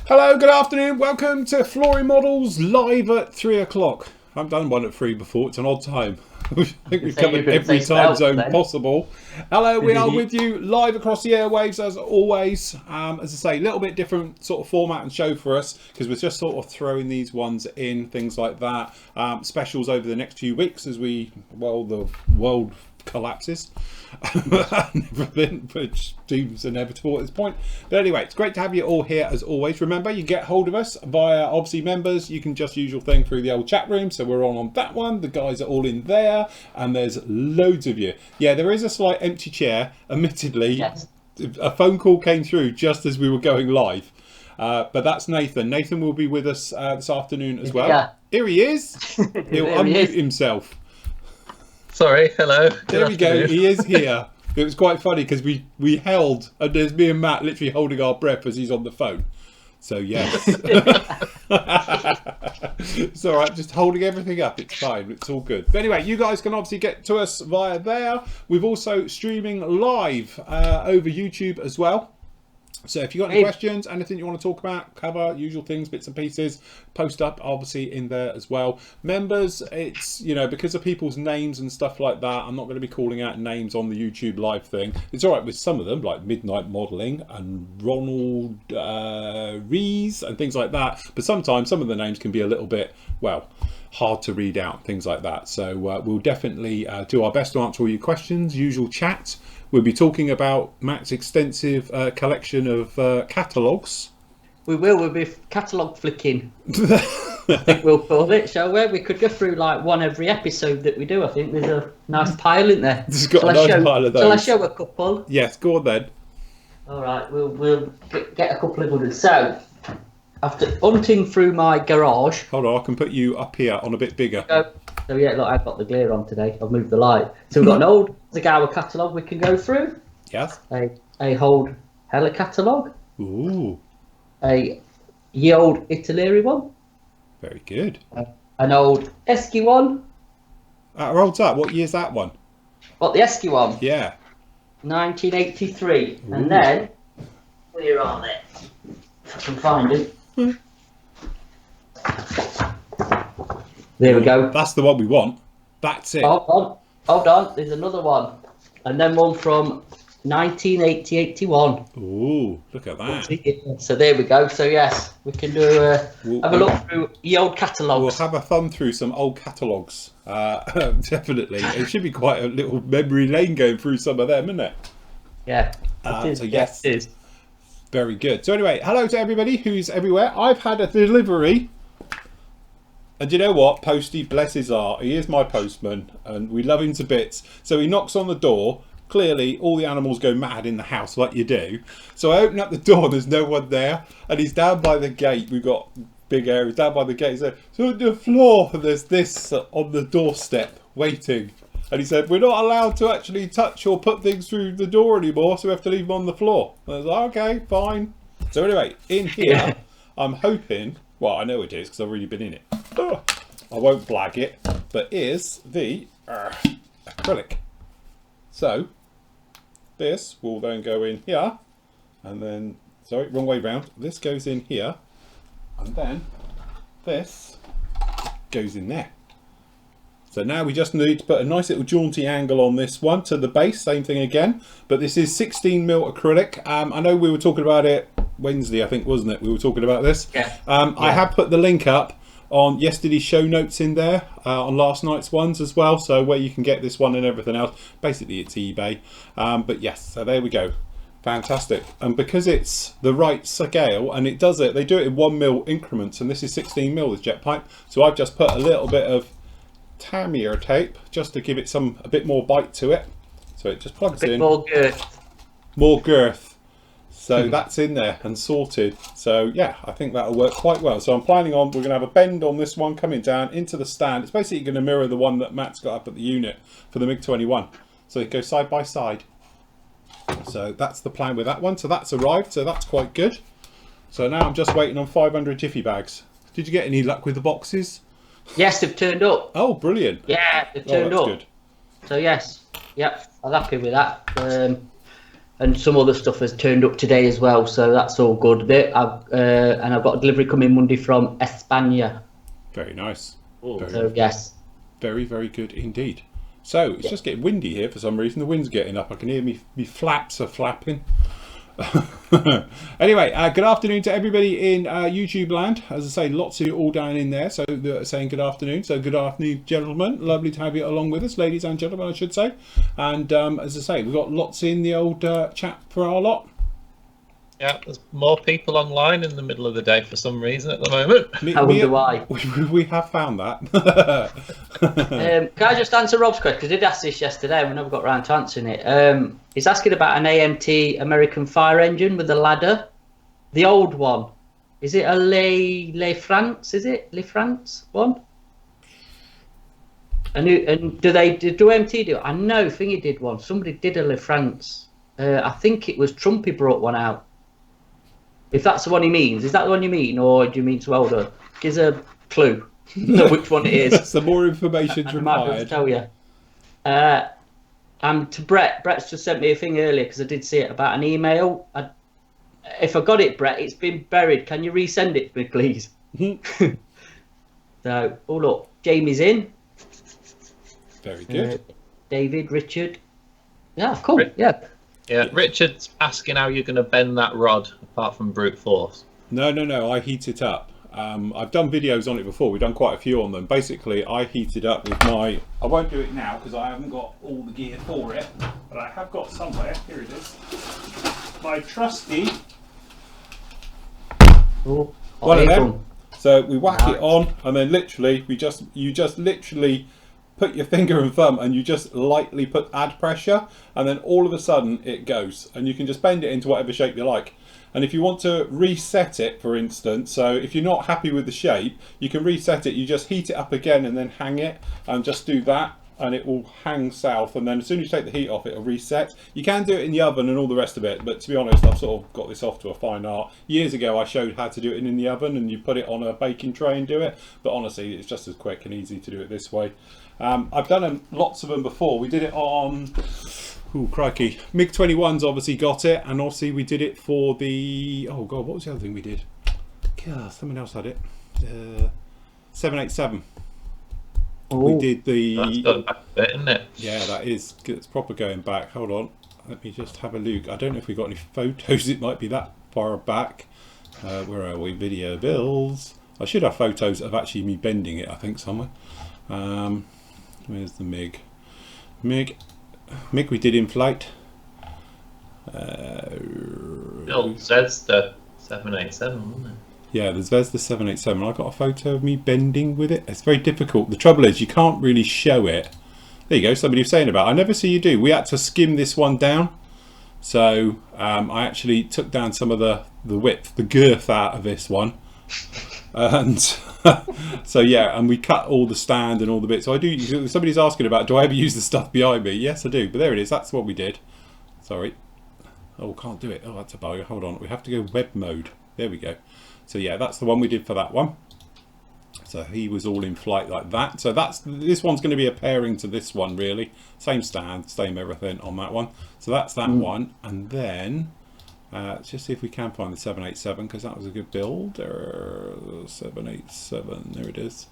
Hello, good afternoon. Welcome to Flooring Models live at 3 o'clock. I haven't done one at 3 before. It's an odd time. I think we've covered every time zone possible. Hello, we are with you live across the airwaves as always. As I say, a little bit different sort of format and show for us because we're just sort of throwing these ones in, things like that. Specials over the next few weeks as the world collapses. Which seems inevitable at this point. But anyway, it's great to have you all here as always. Remember, you get hold of us via obviously members. You can just use your thing through the old chat room. So we're on that one. The guys are all in there, and there's loads of you. Yeah, there is a slight empty chair. Admittedly, yes. A phone call came through just as we were going live. But that's Nathan. Nathan will be with us this afternoon as well. Yeah. Here he is. He'll unmute himself. Sorry, hello. There we go, he is here. It was quite funny because we held, and there's me and Matt literally holding our breath as he's on the phone. So yes. It's all right, just holding everything up, it's fine, it's all good. But anyway, you guys can obviously get to us via there. We've also streaming live over YouTube as well. So if you've got any questions, anything you want to talk about, cover, usual things, bits and pieces, post up obviously in there as well. Members, it's, you know, because of people's names and stuff like that, I'm not going to be calling out names on the YouTube live thing. It's all right with some of them, like Midnight Modelling and Ronald Rees and things like that. But sometimes some of the names can be a little bit, well, hard to read out, things like that. So we'll definitely do our best to answer all your questions, usual chat. We'll be talking about Matt's extensive collection of catalogues. We'll be catalogue flicking. I think we'll call it, shall we? We could go through like one every episode that we do. I think there's a nice pile in there. There's got a nice pile of those. Shall I show a couple? Yes, go on then. All right, we'll get a couple of others. So, after hunting through my garage... Hold on, I can put you up here on a bit bigger. So yeah, look, I've got the glare on today. I've moved the light. So we've got an old Zagawa catalogue we can go through. Yes. A old Hella catalogue. Ooh. A ye old Italeri one. Very good. An old Esky one. How old's that? What year's that one? What, the Esky one? Yeah. 1983. Ooh. And then, where are they? If I can find it. There we go. That's the one we want. That's it. Hold on. There's another one. And then one from 1980-81. Ooh, look at that. So there we go. So yes, we can do have a look through the old catalogues. We'll have a thumb through some old catalogues. Definitely. It should be quite a little memory lane going through some of them, isn't it? Yeah. So yes. It is. Very good. So anyway, hello to everybody who's everywhere. I've had a delivery. And you know what? Posty, bless his heart, he is my postman and we love him to bits. So he knocks on the door. Clearly, all the animals go mad in the house like you do. So I open up the door, there's no one there. And he's down by the gate. We've got big areas down by the gate. So on the floor, there's this on the doorstep waiting. And he said, we're not allowed to actually touch or put things through the door anymore, so we have to leave them on the floor. And I was like, okay, fine. So anyway, in here, I'm hoping, well, I know it is because I've already been in it. Oh, I won't blag it, but here's the acrylic. So this will then go in here, and then, sorry, wrong way round. This goes in here, and then this goes in there. So now we just need to put a nice little jaunty angle on this one to the base, same thing again. But this is 16mm acrylic. I know we were talking about it Wednesday, I think, wasn't it? We were talking about this. Yeah. I have put the link up on yesterday's show notes in there, on last night's ones as well. So where you can get this one and everything else. Basically, it's eBay. But yes, so there we go. Fantastic. And because it's the right scale, and it does it, they do it in 1mm increments, and this is 16mm with jet pipe. So I've just put a little bit of Tamiya tape just to give it a bit more bite to it. So it just plugs in. More girth. More girth. So that's in there and sorted. So yeah, I think that'll work quite well. So I'm planning on, we're going to have a bend on this one coming down into the stand. It's basically going to mirror the one that Matt's got up at the unit for the MiG-21. So it goes side by side. So that's the plan with that one. So that's arrived. So that's quite good. So now I'm just waiting on 500 Jiffy bags. Did you get any luck with the boxes? Yes, they've turned up. Oh, brilliant. Yeah, they've turned up. Good. So yes, yep, I'm happy with that. and some other stuff has turned up today as well, so that's all good. And I've got a delivery coming Monday from España. Very nice. Yes. Very, very good indeed. So it's just getting windy here for some reason. The wind's getting up. I can hear me flaps are flapping. Anyway, good afternoon to everybody in YouTube land. As I say, lots of you all down in there, so they're saying good afternoon. So good afternoon, gentlemen. Lovely to have you along with us, ladies and gentlemen, I should say. And as I say, we've got lots in the old chat for our lot. Yeah, there's more people online in the middle of the day for some reason at the moment. I wonder why. We have found that. Can I just answer Rob's question? Because I did ask this yesterday and we never got around to answering it. He's asking about an AMT American fire engine with a ladder. The old one. Is it a Le France? Is it Le France one? And do MT do it? I know Thingy did one. Somebody did a Le France. I think it was Trumpy brought one out. If that's the one he means, is that the one you mean, or do you mean to older? Gives a clue which one it is. Some more information I might be able to tell you. And to Brett, Brett's just sent me a thing earlier because I did see it about an email. If I got it, Brett, it's been buried. Can you resend it to me, please? So, oh look, Jamie's in. Very good. David, Richard. Yeah, cool. Yeah. Yeah, Richard's asking how you're going to bend that rod apart from brute force. No, I heat it up. I've done videos on it before. We've done quite a few on them. Basically, I heat it up with my... I won't do it now because I haven't got all the gear for it, but I have got somewhere. Here it is. My trusty... one of them. So we whack it on, and then literally, you just literally put your finger and thumb and you just lightly add pressure, and then all of a sudden it goes, and you can just bend it into whatever shape you like. And if you want to reset it, for instance, so if you're not happy with the shape, you can reset it. You just heat it up again and then hang it, and just do that, and it will hang south, and then as soon as you take the heat off, it'll reset. You can do it in the oven and all the rest of it, but to be honest, I've sort of got this off to a fine art. Years ago I showed how to do it in the oven, and you put it on a baking tray and do it, but honestly it's just as quick and easy to do it this way. I've done lots of them before. We did it on, crikey, MiG-21's obviously got it, and obviously we did it for the, oh god, what was the other thing we did? God, someone else had it. 787. We did the... That's going back a bit, isn't it? Yeah, that is. It's proper going back. Hold on. Let me just have a look. I don't know if we got any photos. It might be that far back. Where are we? Video bills. I should have photos of actually me bending it, I think, somewhere. Where's the MiG? MiG we did in flight. Bill says the 787, wasn't it? Yeah, there's the 787. I got a photo of me bending with it. It's very difficult. The trouble is you can't really show it. There you go. Somebody was saying about it. I never see you do. We had to skim this one down. So I actually took down some of the width, the girth out of this one. And so yeah, and we cut all the stand and all the bits. So I do. Somebody's asking about, do I ever use the stuff behind me? Yes, I do. But there it is. That's what we did. Sorry. Oh, can't do it. Oh, that's a bugger. Hold on. We have to go web mode. There we go. So yeah, that's the one we did for that one. So he was all in flight like that. So this one's going to be a pairing to this one, really. Same stand, same everything on that one. So that's that one. And then let's just see if we can find the 787, because that was a good build. 787, there it is.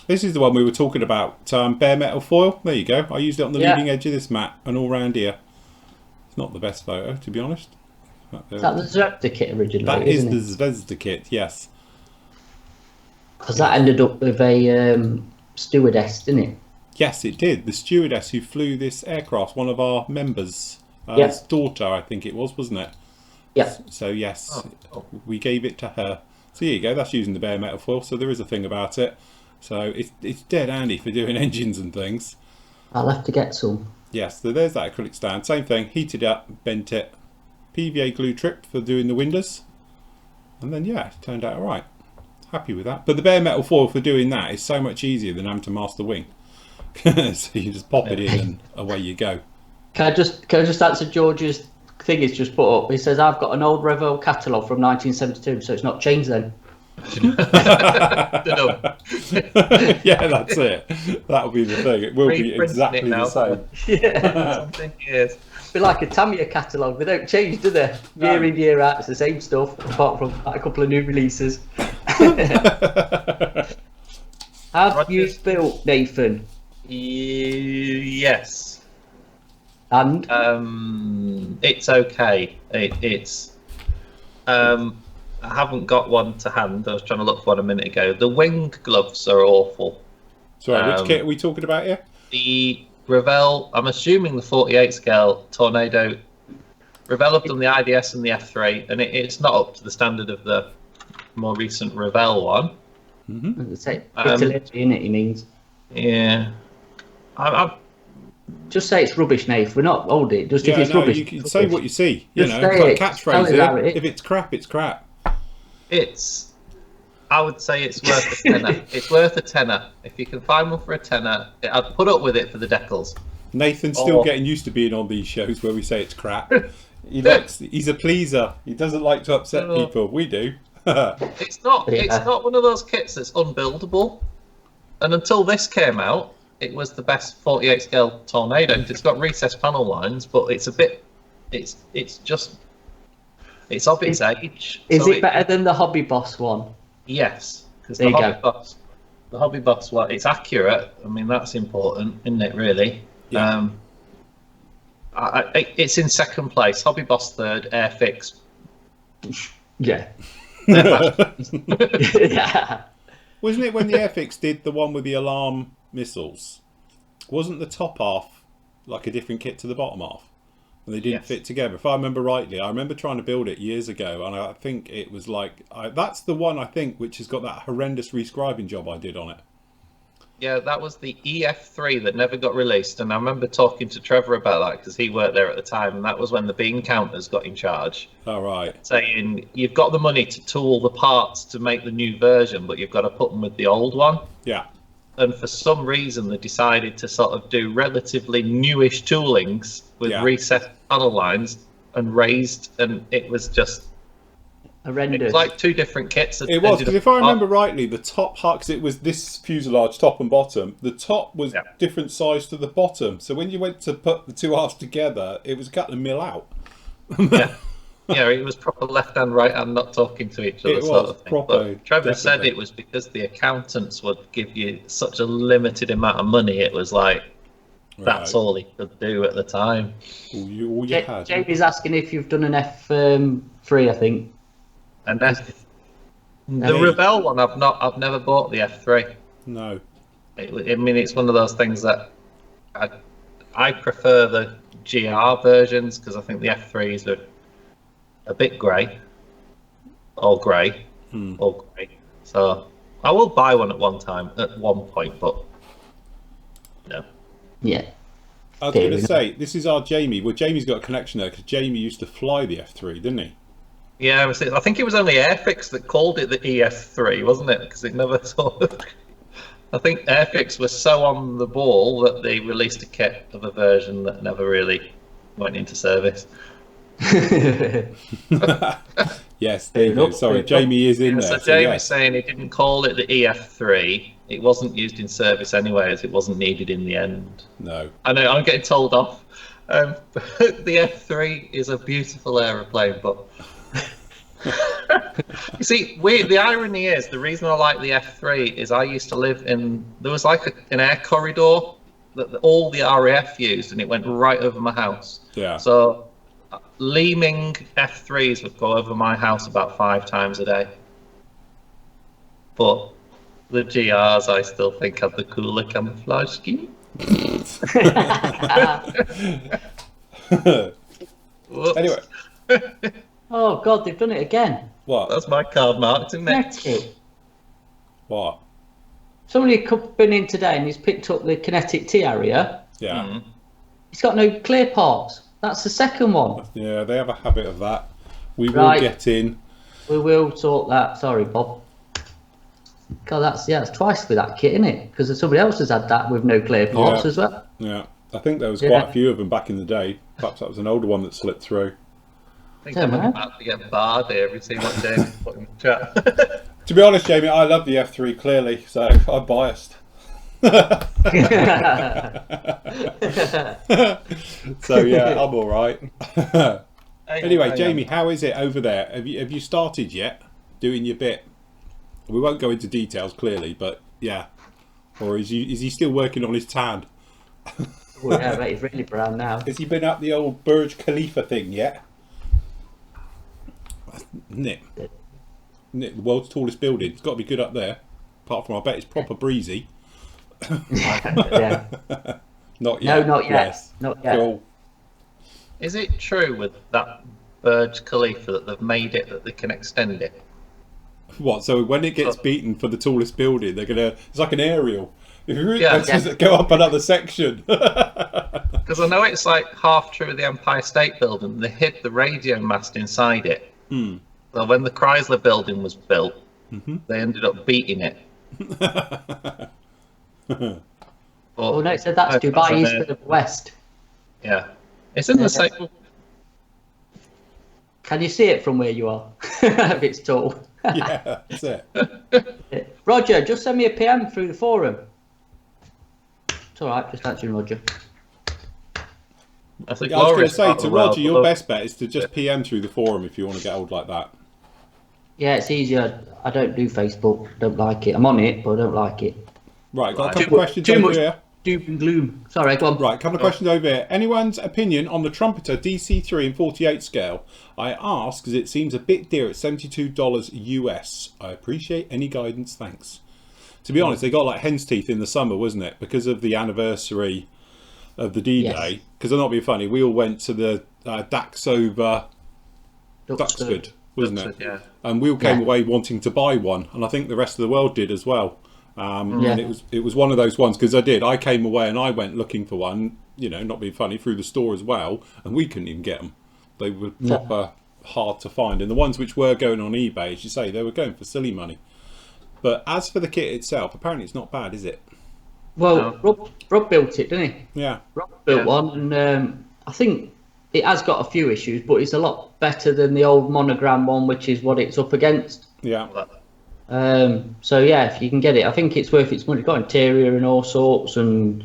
This is the one we were talking about, bare metal foil. There you go. I used it on the leading edge of this mat and all round here. It's not the best photo, to be honest. Is that the Zvezda kit originally? That is the Zvezda kit, yes. Because that ended up with a stewardess, didn't it? Yes, it did. The stewardess who flew this aircraft, one of our members, daughter, I think it was, wasn't it? Yeah. So yes, we gave it to her. So here you go. That's using the bare metal foil. So there is a thing about it. So it's dead handy for doing engines and things. I'll have to get some. Yes. So there's that acrylic stand. Same thing. Heated up, bent it. PVA glue trip for doing the windows, and then yeah, it turned out alright. Happy with that. But the bare metal foil for doing that is so much easier than having to master wing. So you just pop it in and away you go. Can I just answer George's thing he's just put up? He says I've got an old Revo catalogue from 1972, so it's not changed then. Dunno. Yeah, that's it. That'll be the thing. It will be Reprinting exactly it now, the same. Yeah. Something years. Be like a Tamiya catalogue. They don't change, do they? No. Year in, year out, it's the same stuff, apart from a couple of new releases. Have you Rogers. built, Nathan? Yes. And It's okay. I haven't got one to hand. I was trying to look for one a minute ago. The wing gloves are awful. Sorry, which kit are we talking about here? The Revell, I'm assuming the 48 scale Tornado. Revell have done the IDS and the F3, and it's not up to the standard of the more recent Revell one. say Italy, in it, he means. Yeah. I'm Just say it's rubbish, Nath. We're not old it. Just if Yeah, it's no, rubbish. you can it's say rubbish. what you see. You Just know, say it's like it. Tell catchphrase. us how it is. If it's crap, it's crap. I would say it's worth a tenner. It's worth a tenner. If you can find one for a tenner, I'd put up with it for the decals. Nathan's still Oh. getting used to being on these shows where we say it's crap. He's a pleaser. He doesn't like to upset people. We do. It's not one of those kits that's unbuildable. And until this came out, it was the best 48 scale Tornado. It's got recessed panel lines, but it's a bit. It's of its age. Is So it better than the Hobby Boss one? Yes, because There the you Hobby Boss, one, it's accurate. I mean, that's important, isn't it? Really. Yeah. It's in second place. Hobby Boss third. Airfix. Yeah. They're Yeah. Wasn't it when the Airfix did the one with the alarm missiles? Wasn't the top half like a different kit to the bottom half? And they didn't Yes. fit together. If I remember rightly, I remember trying to build it years ago, and I think it was like that's the one I think which has got that horrendous rescribing job I did on it. Yeah, that was the EF3 that never got released, and I remember talking to Trevor about that because he worked there at the time, and that was when the bean counters got in charge, All right. saying you've got the money to tool the parts to make the new version, but you've got to put them with the old one. Yeah. And for some reason, they decided to sort of do relatively newish toolings with reset panel lines and raised, and it was just Horrendous. it was like two different kits. It was, because if I remember rightly, the top half, because it was this fuselage top and bottom, the top was different size to the bottom. So when you went to put the two halves together, it was cutting a mill out. Yeah, it was proper left hand, right hand, not talking to each other, It sort was of thing. proper, But Trevor said definitely. it was because the accountants would give you such a limited amount of money. It was like that's Right. all he could do at the time. All you had. Jamie's asking if you've done an F3, I think. And then the Revell one, I've never bought the F3. No. I mean, it's one of those things that I prefer the GR versions because I think the F3s are a bit grey, all grey. So I will buy one at one point, but no. Yeah. I was going to say, this is our Jamie. Well, Jamie's got a connection there because Jamie used to fly the F3, didn't he? Yeah, I think it was only Airfix that called it the EF3, wasn't it? Because it never sort of. I think Airfix was so on the ball that they released a kit of a version that never really went into service. Yes, there you go. Sorry, Jamie is in there. So Jamie's saying he didn't call it the EF3. It wasn't used in service anyway, as it wasn't needed in the end. No. I know, I'm getting told off. The F3 is a beautiful aeroplane, but you see, the irony is the reason I like the F3 is I used to live in. There was like an air corridor that all the RAF used, and it went right over my house. Yeah. So Leeming F3s would go over my house about 5 times a day. But the GRs, I still think, have the cooler camouflage scheme. Anyway. Oh God, they've done it again. What? That's my card marked, isn't it? Kinetic. What? Somebody been in today and he's picked up the kinetic T area. Yeah. He's got no clear parts. That's the second one. Yeah, they have a habit of that. We will Right. get in. We will sort that. Sorry, Bob. God, that's twice with that kit, isn't it? Because somebody else has had that with no clear parts as well. Yeah. I think there was quite a few of them back in the day. Perhaps that was an older one that slipped through. I think I'm about to get barred here every single day put in the chat. To be honest, Jamie, I love the F3 clearly, so I'm biased. So yeah, I'm all right. Anyway, Jamie, how is it over there? Have you started yet doing your bit? We won't go into details clearly, but yeah. Or is he still working on his tan? Oh, yeah, mate, he's really brown now. Has he been up the old Burj Khalifa thing yet? Isn't it? Isn't it the world's tallest building? It's got to be good up there. Apart from, I bet it's proper breezy. Yeah. Not yet. No, not yet. Yes. Not yet. Cool. Is it true with that Burj Khalifa that they've made it that they can extend it? What? So when it gets beaten for the tallest building, they're gonna. It's like an aerial. If you go up another section. Because I know it's like half true of the Empire State Building. They hid the radio mast inside it. So when the Chrysler Building was built, they ended up beating it. Oh no, so that's Dubai East for the West. Yeah, it's in the same. Can you see it from where you are? If it's tall. Yeah, that's it. Roger, just send me a PM through the forum. It's all right, just answering Roger. I think I was going to say Laura's to Roger, your best bet is to just PM through the forum if you want to get old like that. Yeah, it's easier. I don't do Facebook. Don't like it. I'm on it, but I don't like it. Right, got a couple of questions over here. Doom and gloom. Sorry, go on. Right, a couple of questions over here. Anyone's opinion on the Trumpeter DC3 and 48 scale? I ask because it seems a bit dear at $72 US. I appreciate any guidance, thanks. To be honest, they got like hen's teeth in the summer, wasn't it? Because of the anniversary of the D-Day. Because I'm not being funny, we all went to the Dax over Duxford, wasn't it? Yeah. And we all came away wanting to buy one, and I think the rest of the world did as well. And it was one of those ones, because I came away and I went looking for one, you know, not being funny, through the store as well, and we couldn't even get them. They were proper hard to find, and the ones which were going on eBay, as you say, they were going for silly money. But as for the kit itself, apparently it's not bad, is it? Well, Rob built it, didn't he? Yeah. Rob built one, and I think it has got a few issues, but it's a lot better than the old Monogram one, which is what it's up against. Yeah. So yeah, if you can get it, I think it's worth its money. It's got interior and all sorts, and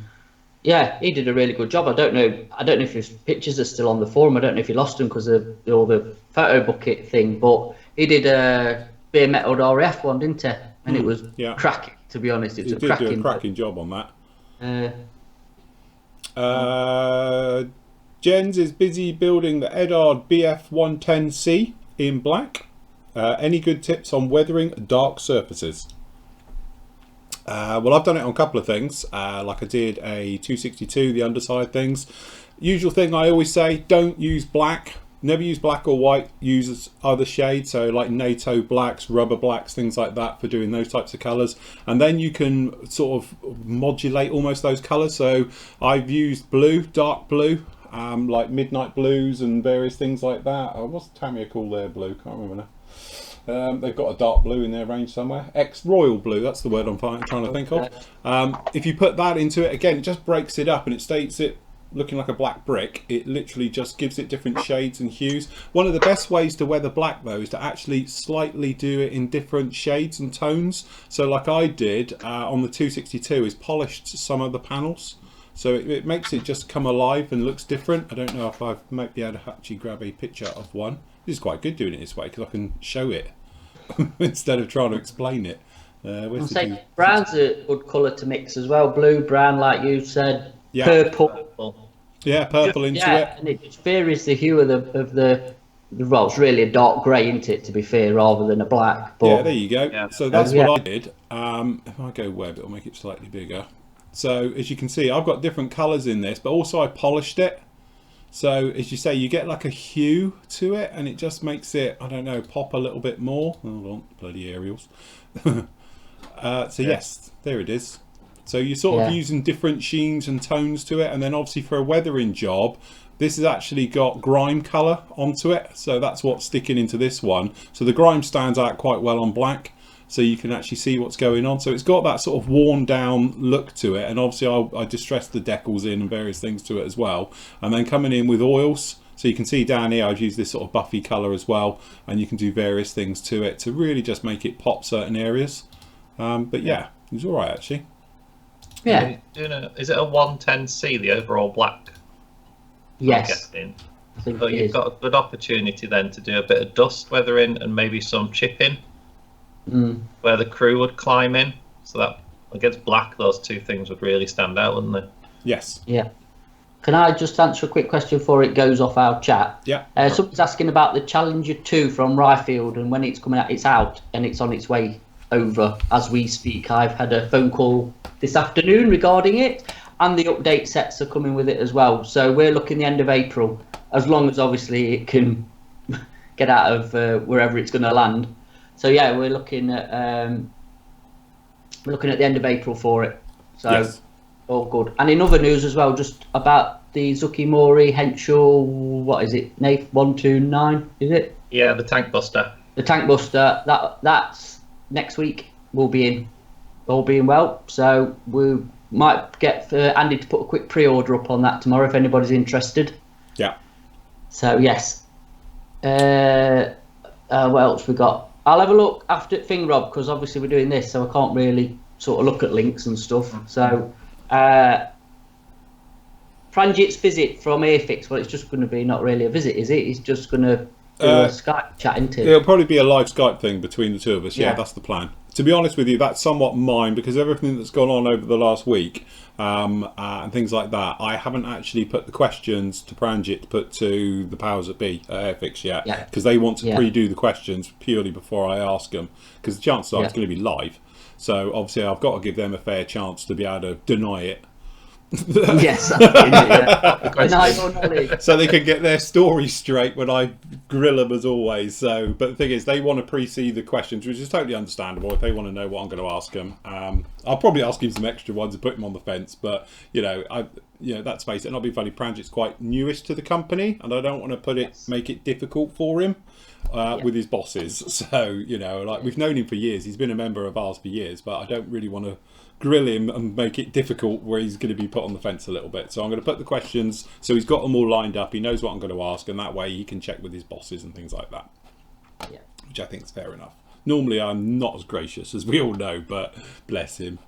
yeah, he did a really good job. I don't know if his pictures are still on the forum. I don't know if he lost them because of all the photo bucket thing, but he did a bare metal RAF one, didn't he? And it was cracking. To be honest, it was He did do a cracking job on that. Jens is busy building the Edard BF110C in black. Any good tips on weathering dark surfaces? Well, I've done it on a couple of things. Like I did a 262, the underside things. Usual thing I always say, don't use black. Never use black or white. Use other shades, so like NATO blacks, rubber blacks, things like that for doing those types of colours. And then you can sort of modulate almost those colours. So I've used blue, dark blue, like midnight blues and various things like that. What's Tamiya call their blue? Can't remember now. They've got a dark blue in their range somewhere. Royal blue, that's the word I'm trying to think of. If you put that into it, again, it just breaks it up and it states it looking like a black brick. It literally just gives it different shades and hues. One of the best ways to weather black though is to actually slightly do it in different shades and tones. So like I did on the 262 is polished some of the panels. So it makes it just come alive and looks different. I don't know if I might be able to actually grab a picture of one. This is quite good doing it this way because I can show it instead of trying to explain it. Brown's a good colour to mix as well. Blue, brown, like you said. Yeah. Purple. Yeah, purple into it. And it just varies the hue of the well, it's really a dark grey, isn't it, to be fair, rather than a black. But, yeah, there you go. Yeah. So that's what I did. If I go web, it'll make it slightly bigger. So as you can see, I've got different colours in this, but also I polished it. So as you say, you get like a hue to it, and it just makes it, I don't know, pop a little bit more. Hold on, bloody aerials. Yes, there it is. So you're sort of using different sheens and tones to it, and then obviously for a weathering job, this has actually got grime colour onto it. So that's what's sticking into this one. So the grime stands out quite well on black, so you can actually see what's going on. So it's got that sort of worn down look to it, and obviously I distressed the decals in and various things to it as well. And then coming in with oils, So you can see down here I've used this sort of buffy colour as well, and you can do various things to it to really just make it pop certain areas. But yeah, it was alright actually. Yeah. Is it a 110C, the overall black? Yes. So you've got a good opportunity then to do a bit of dust weathering and maybe some chipping where the crew would climb in. So that against black, those two things would really stand out, wouldn't they? Yes. Yeah. Can I just answer a quick question before it goes off our chat? Yeah. Someone's asking about the Challenger 2 from Ryfield and when it's coming out. It's out and it's on its way over as we speak. I've had a phone call this afternoon regarding it, and the update sets are coming with it as well. So we're looking the end of April, as long as obviously it can get out of wherever it's going to land. So yeah, we're looking at the end of April for it. So yes. All good. And in other news as well, just about the Zuki-Mori Henshaw, what is it, NAF 129, is it? Yeah, the Tank Buster. The Tank Buster, that's next week. We'll be in, all being well. So we might get Andy to put a quick pre-order up on that tomorrow if anybody's interested. Yeah. So yes. What else we got? I'll have a look after thing, Rob, because obviously we're doing this, so I can't really sort of look at links and stuff. So Pranjit's visit from Airfix, well, it's just going to be not really a visit, is it? He's just going to do a Skype chat, isn't it? It'll probably be a live Skype thing between the two of us. Yeah, Yeah. that's the plan. To be honest with you, that's somewhat mine, because everything that's gone on over the last week and things like that, I haven't actually put the questions to Pranjit to put to the powers that be at Airfix yet, because they want to pre-do the questions purely before I ask them, because the chances are it's going to be live. So obviously I've got to give them a fair chance to be able to deny it. Yes. So they can get their story straight when I grill them as always. So, but the thing is, they want to pre-see the questions, which is totally understandable if they want to know what I'm going to ask them. I'll probably ask him some extra ones and put him on the fence, but that's based. And I'll be funny. Pranjit's quite newish to the company, and I don't want to make it difficult for him with his bosses. So we've known him for years. He's been a member of ours for years, but I don't really want to grill him and make it difficult where he's going to be put on the fence a little bit. So I'm going to put the questions so he's got them all lined up, he knows what I'm going to ask, and that way he can check with his bosses and things like that, which I think is fair enough. Normally I'm not as gracious, as we all know, but bless him.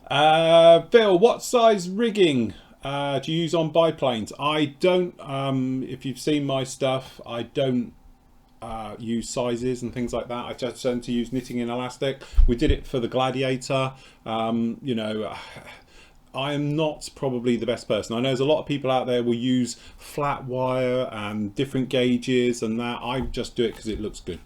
Phil, what size rigging do you use on biplanes? I don't, if you've seen my stuff, I don't use sizes and things like that. I just tend to use knitting in elastic. We did it for the Gladiator. I am not probably the best person. I know there's a lot of people out there will use flat wire and different gauges and that. I just do it because it looks good,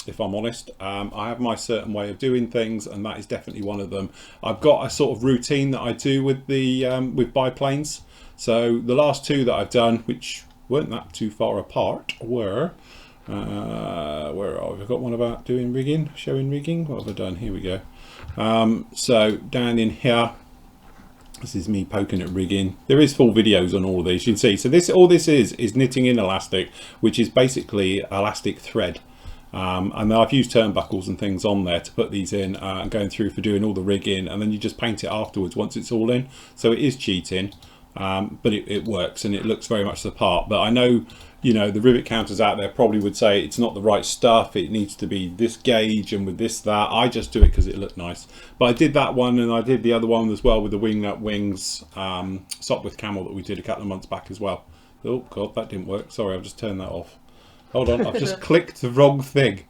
if I'm honest. I have my certain way of doing things, and that is definitely one of them. I've got a sort of routine that I do with the with biplanes. So the last two that I've done, which weren't that too far apart, were where are we? I've got one about doing rigging, showing rigging. What have I done? Here we go. So down in here, this is me poking at rigging. There is full videos on all of these, you can see. So all this is knitting in elastic, which is basically elastic thread. And I've used turnbuckles and things on there to put these in and going through for doing all the rigging, and then you just paint it afterwards once it's all in. So it is cheating, but it works and it looks very much the part. But I know, the rivet counters out there probably would say it's not the right stuff, it needs to be this gauge and with this, that. I just do it because it looked nice. But I did that one, and I did the other one as well with the wing nut wings sock with camel that we did a couple of months back as well. Oh god, that didn't work. Sorry, I've just turned that off. Hold on, I've just clicked the wrong thing.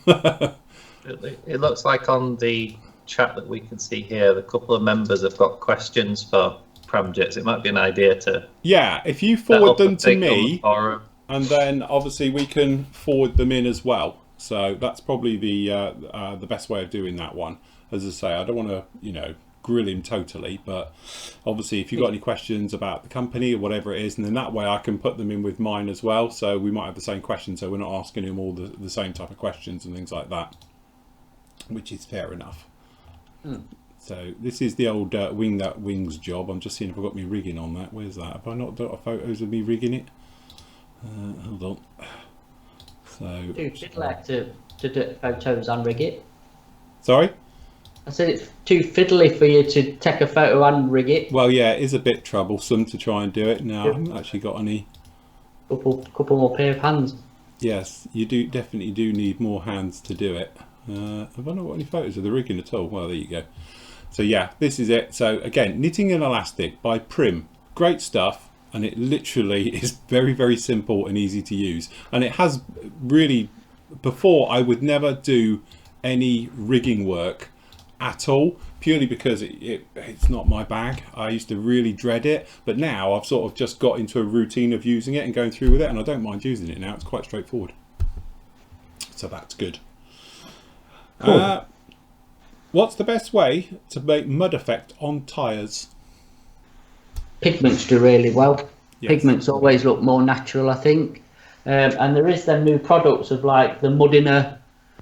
It looks like on the chat that we can see here, the couple of members have got questions for Pramjits. It might be an idea to... Yeah, if you forward them to me, and then obviously we can forward them in as well. So that's probably the best way of doing that one. As I say, I don't want to, grill him totally, but obviously if you've got any questions about the company or whatever it is, and then that way I can put them in with mine as well. So we might have the same questions, so we're not asking him all the same type of questions and things like that, which is fair enough. So this is the old wing that wings job. I'm just seeing if I've got me rigging on that. Where's that? Have I not got photos of me rigging it? Hold on. So You'd like to do photos and rig it. Sorry? I said it's too fiddly for you to take a photo and rig it. Well, yeah, it is a bit troublesome to try and do it. No, I haven't actually got any Couple more pair of hands. Yes, you definitely do need more hands to do it. I don't know what any photos of the rigging at all. Well, there you go. So yeah, this is it. So again, knitting and elastic by Prim, great stuff, and it literally is very, very simple and easy to use. And it has really, before I would never do any rigging work at all, purely because it's not my bag. I used to really dread it, but now I've sort of just got into a routine of using it and going through with it, and I don't mind using it now. It's quite straightforward, so that's good. Cool. What's the best way to make mud effect on tyres? Pigments do really well. Yes. Pigments always look more natural, I think. And there is them new products of like the mud in a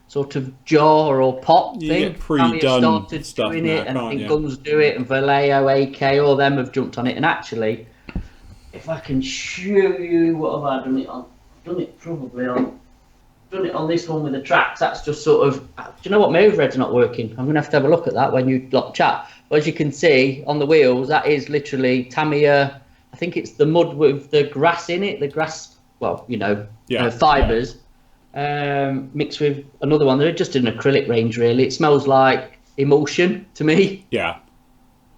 sort of jar or pot You thing. get pre-done started stuff doing now, it, and I can't think you? Guns do it, and Vallejo, AK, all them have jumped on it. And actually, if I can show you what have I done it on? Done it on this one with the tracks. That's just sort of, do you know what, my overhead's not working. I'm gonna have to have a look at that when you chat. But as you can see on the wheels, that is literally Tamiya. I think it's the mud with the grass in it, the grass, well, you know, fibres, mixed with another one. They're just an acrylic range, really. It smells like emulsion to me. Yeah.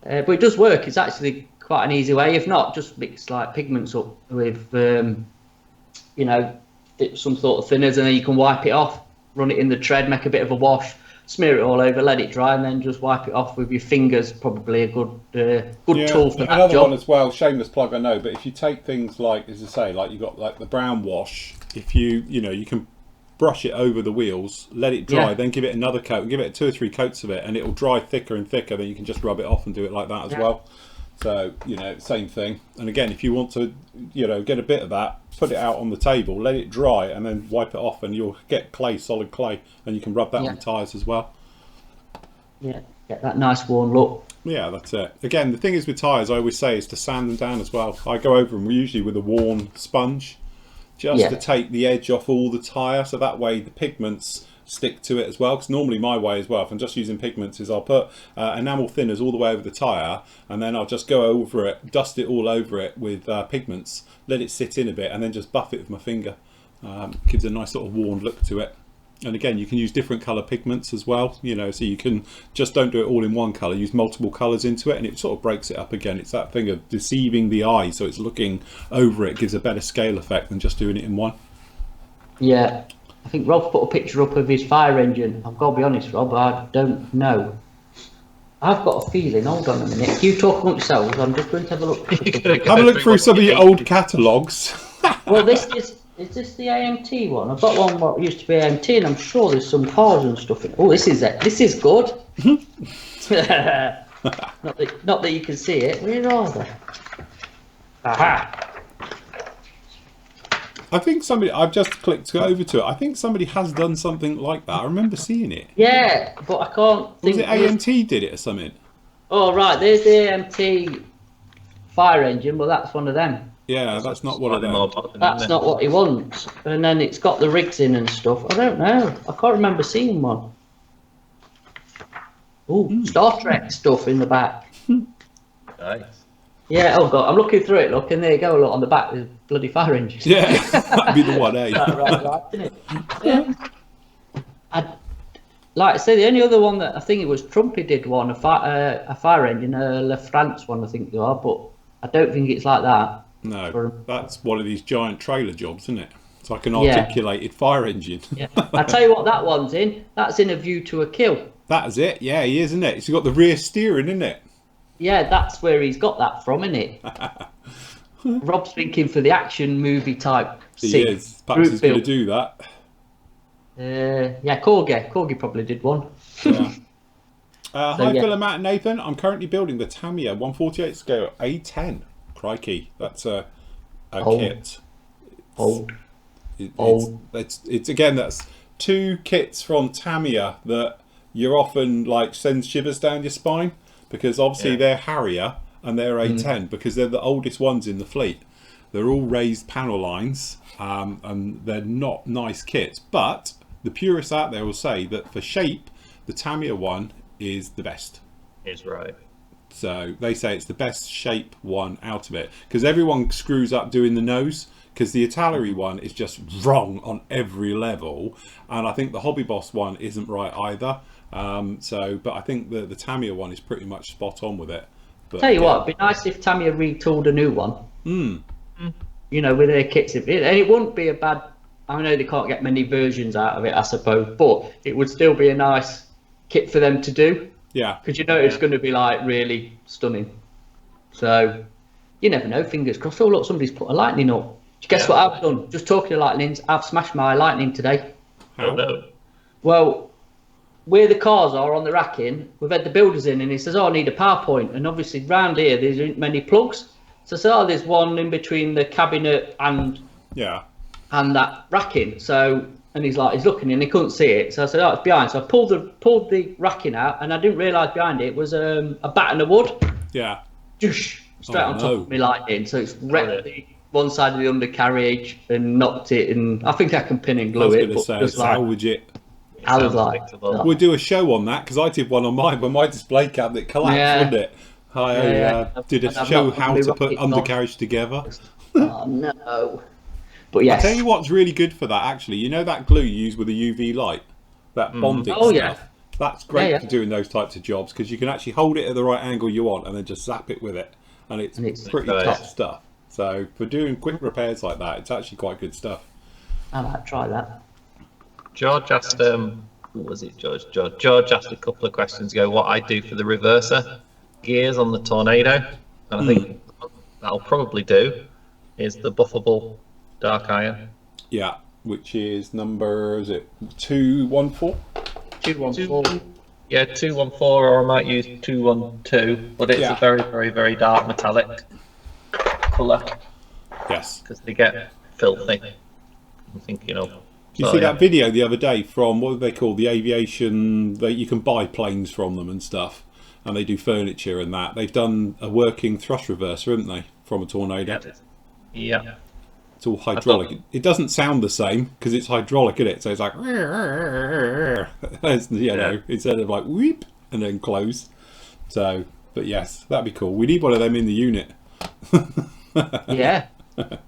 But it does work. It's actually quite an easy way. If not, just mix like pigments up with, you know, some sort of thinners, and then you can wipe it off, run it in the tread, make a bit of a wash, smear it all over, let it dry, and then just wipe it off with your fingers. Probably a good tool for that another job. one as well, shameless plug, I know, but if you take things like, as I say, like you got like the brown wash, if you know, you can brush it over the wheels, let it dry, then give it another coat, give it 2 or 3 coats of it, and it will dry thicker and thicker. Then you can just rub it off and do it like that as well. So, you know, same thing. And again, if you want to, you know, get a bit of that, put it out on the table, let it dry, and then wipe it off, and you'll get clay, solid clay, and you can rub that on the tyres as well. Yeah, get that nice worn look. Yeah, that's it. Again, the thing is with tyres, I always say, is to sand them down as well. I go over them usually with a worn sponge, just to take the edge off all the tyre, so that way the pigments stick to it as well. Because normally my way as well, if I'm just using pigments, is I'll put enamel thinners all the way over the tyre, and then I'll just go over it, dust it all over it with pigments, let it sit in a bit, and then just buff it with my finger. Gives a nice sort of worn look to it. And again, you can use different colour pigments as well, you know, so you can just don't do it all in one colour, use multiple colours into it, and it sort of breaks it up again. It's that thing of deceiving the eye, so it's looking over it, gives a better scale effect than just doing it in one. Yeah, I think Rob's put a picture up of his fire engine. I've got to be honest, Rob, I don't know. I've got a feeling, hold on a minute, if you talk amongst yourselves, I'm just going to have a look. Have a look through some of your old catalogues. Well, is this the AMT one? I've got one what used to be AMT, and I'm sure there's some cars and stuff in it. Oh, this is it. This is good. not that you can see it. Where are they? Aha. I think somebody, I've just clicked over to it, I think somebody has done something like that. I remember seeing it. Yeah, but I can't think. Was it AMT did it or something? Oh, right, there's the AMT fire engine, but that's one of them. Yeah, that's not one of them. That's not what he wants. And then it's got the rigs in and stuff. I don't know. I can't remember seeing one. Oh, Star Trek stuff in the back. Nice. Yeah, oh God, I'm looking through it, look, and there you go, look, on the back, there's bloody fire engines. Yeah, that'd be the one, eh? Right, isn't it? Like I say, the only other one that I think it was Trumpy did one, a fire engine, a La France one, I think they are, but I don't think it's like that. No, that's one of these giant trailer jobs, isn't it? It's like an articulated fire engine. Yeah. I tell you what that one's in. That's in A View to a Kill. That is it. Yeah, he is, isn't it? It's got the rear steering, isn't it? Yeah, that's where he's got that from, isn't it? Rob's thinking for the action movie type. He is. Perhaps he's going to do that. Yeah, Corgi probably did one. Yeah. Hi, Phil, Matt and Nathan. I'm currently building the Tamiya 148 scale A10. Crikey, that's a kit. Old. It's again, that's 2 kits from Tamiya that you're often like sends shivers down your spine, because obviously they're Harrier and they're A10 because they're the oldest ones in the fleet. They're all raised panel lines, and they're not nice kits, but the purists out there will say that for shape, the Tamiya one is the best. Is right. So they say it's the best shape one out of it, because everyone screws up doing the nose, because the Italeri one is just wrong on every level, and I think the Hobby Boss one isn't right either. But I think the Tamiya one is pretty much spot on with it. But Tell you what, it'd be nice if Tamiya retooled a new one. You know, with their kits, and it wouldn't be a bad. I know they can't get many versions out of it, I suppose, but it would still be a nice kit for them to do. Yeah, because you know it's going to be like really stunning. So you never know. Fingers crossed. Oh look, somebody's put a lightning up. Guess what I've done? Just talking of lightnings, I've smashed my lightning today. Oh no. Well, where the cars are on the racking, we've had the builders in, and he says, "Oh, I need a power point." And obviously, round here, there isn't many plugs. So I said, "Oh, there's one in between the cabinet and that racking." So, and he's looking, and he couldn't see it. So I said, "Oh, it's behind." So I pulled the racking out, and I didn't realise behind it was a batten of wood. Yeah. Just straight on top of me lightning. So it's wrecked the one side of the undercarriage and knocked it, and I think I can pin and glue it. I was going to say, salvage it. I was like, we'll do a show on that, because I did one on mine when my display cabinet collapsed, wouldn't it? I did a show how to put undercarriage together. Oh no! But yes, I'll tell you what's really good for that, actually. You know that glue you use with a UV light, that bonding stuff. Yeah. That's great for doing those types of jobs, because you can actually hold it at the right angle you want and then just zap it with it, and it's pretty tough stuff. So for doing quick repairs like that, it's actually quite good stuff. I might try that. George asked, what was it, George? George asked a couple of questions ago what I do for the reverser gears on the Tornado, and I think that'll probably do is the buffable dark iron. Yeah, which is number, is it 214? 214. Yeah, 214, or I might use 212, but it's a very, very, very dark metallic colour. Yes. Because they get filthy. I think, you know. You see that video the other day from, what do they call, the aviation, you can buy planes from them and stuff, and they do furniture and that. They've done a working thrust reverser, haven't they, from a Tornado? Yeah. It's all hydraulic. It doesn't sound the same because it's hydraulic, isn't it? So it's like, instead of like whoop and then close. So, but yes, that'd be cool. We need one of them in the unit. Yeah.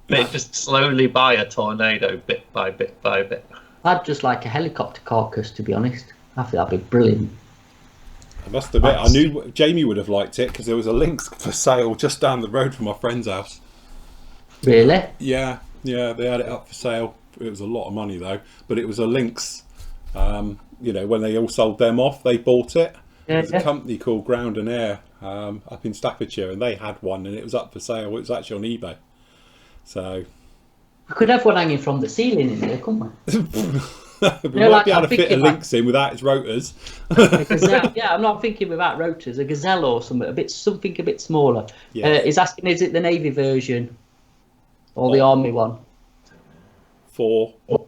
They just slowly buy a Tornado bit by bit by bit. I'd just like a helicopter carcass, to be honest. I think that'd be brilliant. I must admit, I knew Jamie would have liked it because there was a Lynx for sale just down the road from my friend's house. Really? Yeah, they had it up for sale. It was a lot of money though, but it was a Lynx. You know, when they all sold them off, they bought it. There's a company called Ground and Air up in Staffordshire, and they had one, and it was up for sale. It was actually on eBay. So we could have one hanging from the ceiling in there, couldn't we? We might be able to fit a Lynx in without its rotors. Yeah, I'm not thinking without rotors. A Gazelle or something a bit smaller. Yes. He's asking, is it the Navy version or the Army one? For the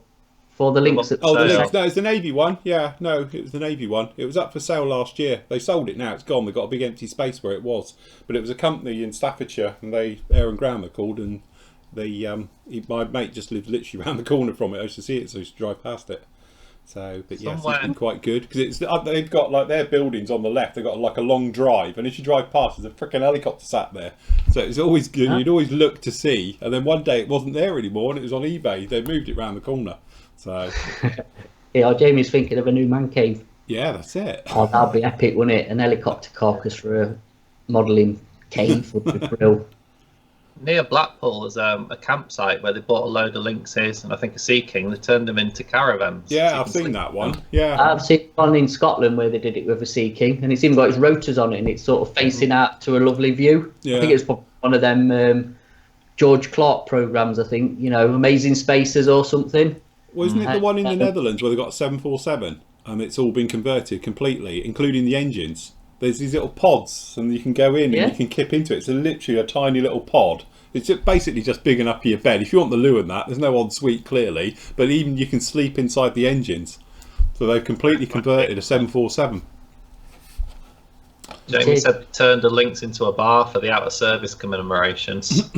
Lynx. The Lynx. No, it's the Navy one. Yeah, no, it was the Navy one. It was up for sale last year. They sold it now. It's gone. They've got a big empty space where it was. But it was a company in Staffordshire, and Air and Ground they're called, and my mate just lived literally around the corner from it. I used to see it, so I used to drive past it. So, but yes, it's been quite good because they've got like their buildings on the left. They've got like a long drive, and as you drive past, there's a freaking helicopter sat there. So it's always good. You'd always look to see, and then one day it wasn't there anymore, and it was on eBay. They moved it around the corner. So yeah, Jamie's thinking of a new man cave. Yeah, that's it. Oh, that'd be epic, wouldn't it? An helicopter carcass for a modelling cave would be brilliant. Near Blackpool, there's a campsite where they bought a load of Lynxes and I think a Sea King. They turned them into caravans. Yeah, so I've seen that one. Yeah, I've seen one in Scotland where they did it with a Sea King, and it's even got its rotors on it, and it's sort of facing out to a lovely view. Yeah. I think it's one of them George Clark programs. I think, you know, Amazing Spaces or something. Well, isn't it the one in the Netherlands where they got a 747 and it's all been converted completely, including the engines? There's these little pods, and you can go in and you can kip into it. It's literally a tiny little pod. It's basically just big enough for your bed. If you want the loo and that, there's no ensuite clearly, but even you can sleep inside the engines. So they've completely converted a 747. Jamie said turned a Lynx into a bar for the out of service commemorations.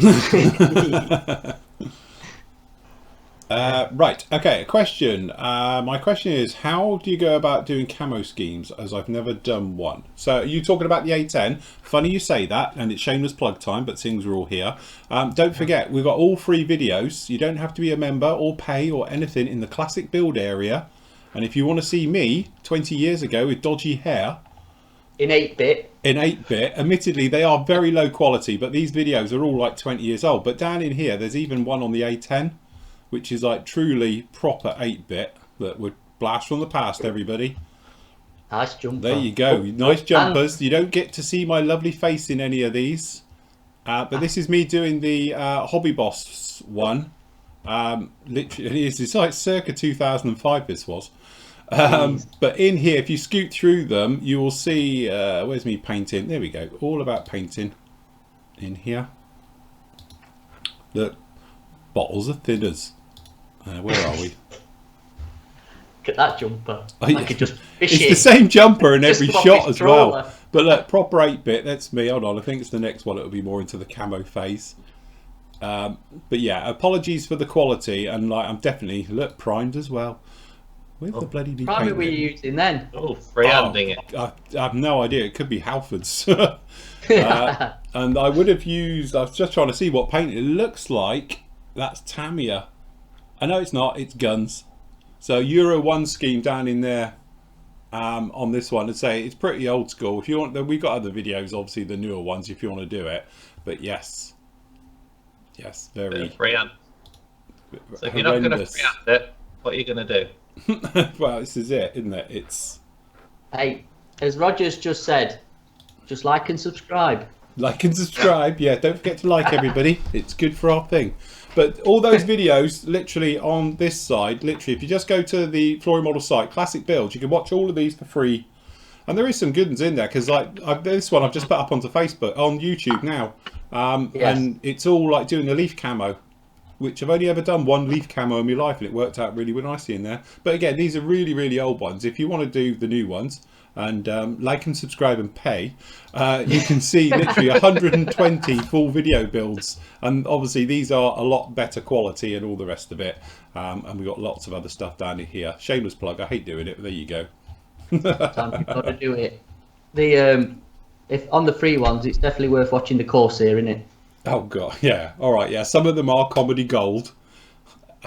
Right, okay, a question. My question is, how do you go about doing camo schemes, as I've never done one? So are you talking about the A10? Funny you say that, and it's shameless plug time, but things are all here. Don't forget, we've got all free videos. You don't have to be a member or pay or anything in the classic build area. And if you want to see me 20 years ago with dodgy hair... In 8-bit. In 8-bit, admittedly, they are very low quality, but these videos are all like 20 years old. But down in here, there's even one on the A10. Which is like truly proper 8-bit that would blast from the past, everybody. Nice jumper. There you go. Nice jumpers. You don't get to see my lovely face in any of these. But this is me doing the Hobby Boss one. Literally, it's like circa 2005 this was. But in here, if you scoot through them, you will see... where's me painting? There we go. All about painting in here. Look. Bottles of thinners. Where are we? Look at that jumper. I could just fish it's the same jumper in every shot as trawler. well. But look, proper 8-bit. That's me. Hold on. I think it's the next one. It'll be more into the camo phase. But yeah, apologies for the quality. And like, I'm definitely primed as well. Where's the bloody new Primer paint were you using then? Oh, freehanding it. I have no idea. It could be Halford's. And I would have used... I was just trying to see what paint it looks like. That's Tamiya. I know it's not, it's guns. So Euro 1 scheme down in there on this one. I'd say it's pretty old school. If you want, we've got other videos, obviously the newer ones, if you want to do it. But yes, very freehand. So if you're not going to freehand it, what are you going to do? Well, this is it, isn't it? It's... Hey, as Roger's just said, just like and subscribe. Like and subscribe. Yeah, don't forget to like, everybody. It's good for our thing. But all those videos, literally on this side, literally, if you just go to the Flooring Model site, Classic Builds, you can watch all of these for free. And there is some good ones in there, because like this one I've just put up onto Facebook, on YouTube now. Yes. And it's all like doing the leaf camo, which I've only ever done one leaf camo in my life, and it worked out really nicely in there. But again, these are really, really old ones. If you want to do the new ones, and like and subscribe and pay, you can see literally 120 full video builds, and obviously these are a lot better quality and all the rest of it, and we've got lots of other stuff down in here. Shameless plug, I hate doing it, but there you go. Sometimes you've got to do it. The if on the free ones, it's definitely worth watching the course here, isn't it? Oh god, yeah. All right, yeah, some of them are comedy gold.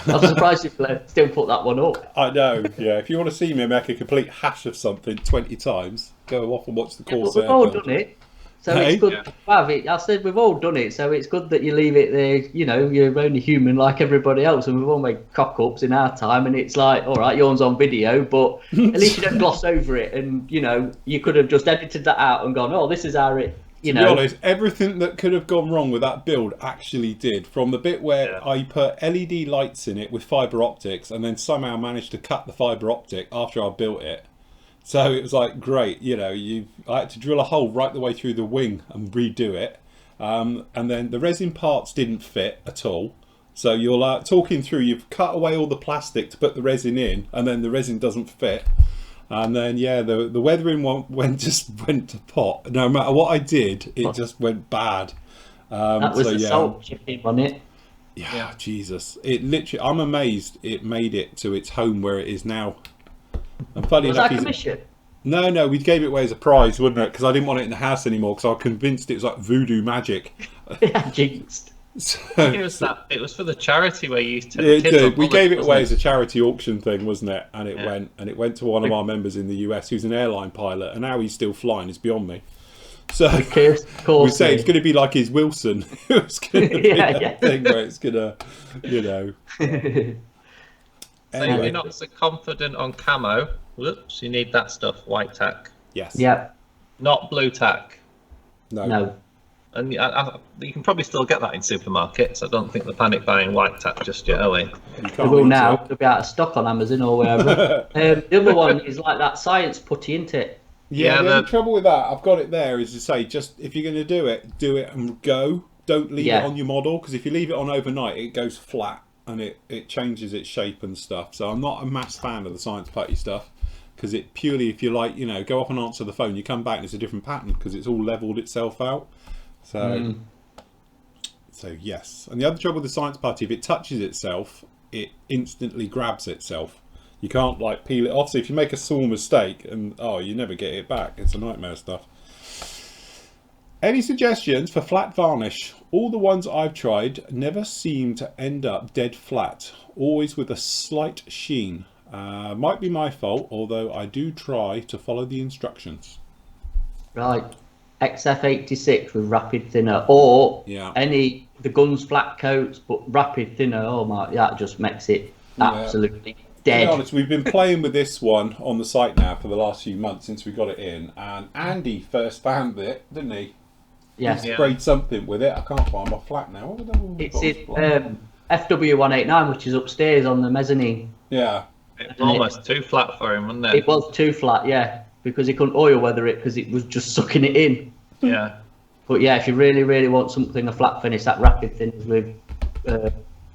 I'm surprised you still put that one up. I know, yeah. If you want to see me make a complete hash of something 20 times, go off and watch the course. We've all done it, so hey? it's good to have it. I said we've all done it, so it's good that you leave it there. You know, you're only human like everybody else, and we've all made cock-ups in our time, and it's like, all right, yours on video, but at least you don't gloss over it, and, you know, you could have just edited that out and gone, oh, this is how it... To be honest, everything that could have gone wrong with that build actually did. From the bit where I put LED lights in it with fibre optics, and then somehow managed to cut the fibre optic after I built it. So it was like, great, you know, I had to drill a hole right the way through the wing and redo it. And then the resin parts didn't fit at all. So you're talking through, you've cut away all the plastic to put the resin in, and then the resin doesn't fit. And then, yeah, the weathering one just went to pot. No matter what I did, it just went bad. That was the salt chipping on it. Yeah, Jesus. It literally, I'm amazed it made it to its home where it is now. And funny Was enough, that a commission? No, we gave it away as a prize, wouldn't it? Because I didn't want it in the house anymore, because I was convinced it was like voodoo magic. Yeah, jinxed. So, it was for the charity where you used to. It did. We gave it away as a charity auction thing, wasn't it? And it went to one of our members in the US who's an airline pilot, and now he's still flying. It's beyond me. So we say it's going to be like his Wilson. It's going to be that thing where it's going to, you know. So if you're not so confident on camo, whoops, you need that stuff, white tack. Yes. Yep. Not blue tack. No. And you can probably still get that in supermarkets. I don't think they're panic buying white tack just yet, are we? They will now. They'll be out of stock on Amazon or wherever. The other one is like that science putty, isn't it? Yeah, the only trouble with that, I've got it there, is to say, just if you're going to do it and go. Don't leave it on your model, because if you leave it on overnight, it goes flat and it changes its shape and stuff. So I'm not a mass fan of the science putty stuff, because it purely, if you like, you know, go off and answer the phone, you come back and it's a different pattern because it's all leveled itself out. So, so yes. And the other trouble with the science putty, if it touches itself, it instantly grabs itself. You can't like peel it off. So if you make a small mistake, and you never get it back. It's a nightmare stuff. Any suggestions for flat varnish? All the ones I've tried never seem to end up dead flat, always with a slight sheen. Might be my fault, although I do try to follow the instructions. Right. XF86 with rapid thinner, or the Guns flat coats, but rapid thinner. Oh my, that just makes it absolutely dead. To be honest, we've been playing with this one on the site now for the last few months since we got it in, and Andy first found it, didn't he? Yeah. He sprayed something with it. I can't find my flat now. It's in FW189, which is upstairs on the mezzanine. Yeah. It was almost too flat for him, wasn't it? It was too flat, yeah, because he couldn't oil weather it because it was just sucking it in. Yeah. But yeah, if you really, really want something, a flat finish, that rapid thinners with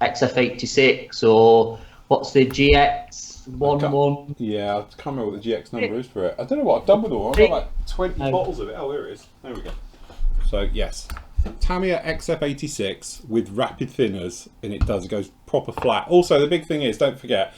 XF86 or what's the GX11? Yeah, I can't remember what the GX number is for it. I don't know what I've done with it all. I've got like 20 bottles of it. Oh, there it is. There we go. So yes, Tamiya XF86 with rapid thinners, and it goes proper flat. Also, the big thing is, don't forget,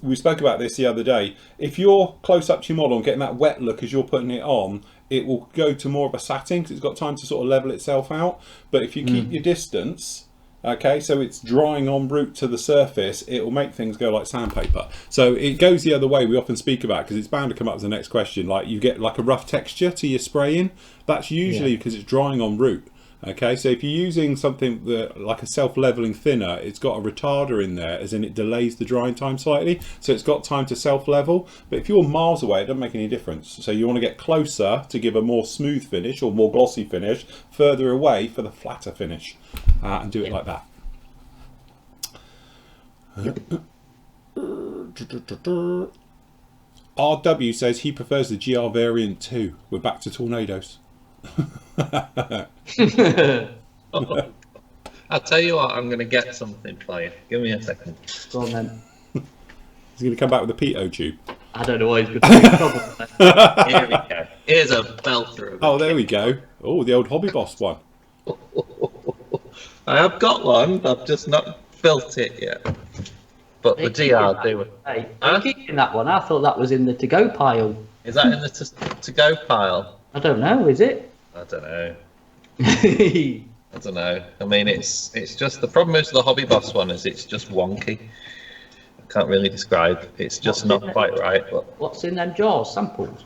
we spoke about this the other day. If you're close up to your model and getting that wet look as you're putting it on, it will go to more of a satin because it's got time to sort of level itself out. But if you keep your distance, okay, so it's drying en route to the surface, it will make things go like sandpaper. So it goes the other way. We often speak about, because it's bound to come up as the next question, like you get like a rough texture to your spraying. That's usually because it's drying en route. Okay, so if you're using something that, like a self-leveling thinner, it's got a retarder in there, as in it delays the drying time slightly, so it's got time to self-level. But if you're miles away, it doesn't make any difference. So you want to get closer to give a more smooth finish or more glossy finish, further away for the flatter finish, and do it like that. RW says he prefers the GR variant too. We're back to tornadoes. I'll tell you what, I'm going to get something for you. Give me a second. Go on then. He's going to come back with a Pito tube. I don't know what he's going to do. Here we go. Here's a belter. Oh, there we go. Oh, the old Hobby Boss one. I have got one, I've just not built it yet. But the GR do. Hey, I'm keeping that one. I thought that was in the to-go pile. Is that in the to-go pile? I don't know, is it? I don't know. I don't know. I mean, it's just, the problem is the Hobby Boss one is it's just wonky. I can't really describe. It's just not quite right. But what's in them jars? Samples?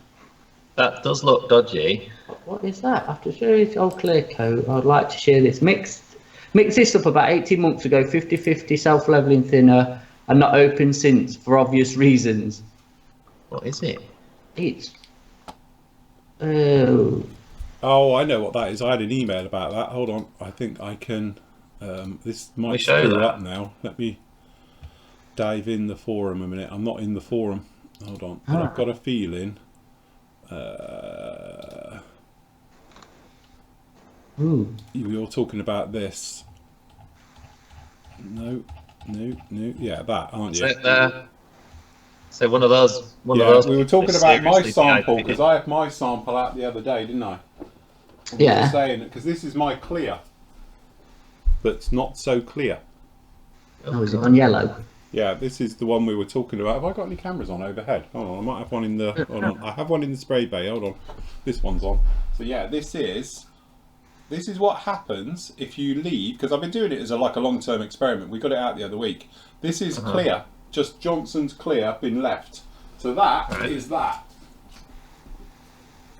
that does look dodgy. What is that? After sharing this old clear coat, I'd like to share this. Mixed this up about 18 months ago, 50-50 self-leveling thinner, and not opened since for obvious reasons. What is it? It's... Oh, I know what that is. I had an email about that. Hold on. I think I can... this might show screw that up now. Let me dive in the forum a minute. I'm not in the forum. Hold on. But I've got a feeling... You're talking about this. No. Yeah, that, aren't you? Is it there? So one of those. We were talking about my sample, because I had my sample out the other day, didn't I? And we were saying, because this is my clear, but it's not so clear. Oh, is it on yellow? Yeah, this is the one we were talking about. Have I got any cameras on overhead? Hold on, I might have one in the. Hold on, I have one in the spray bay. Hold on, this one's on. So yeah, this is what happens if you leave. Because I've been doing it as a long-term experiment. We got it out the other week. This is clear, just Johnson's clear been left. So that is that.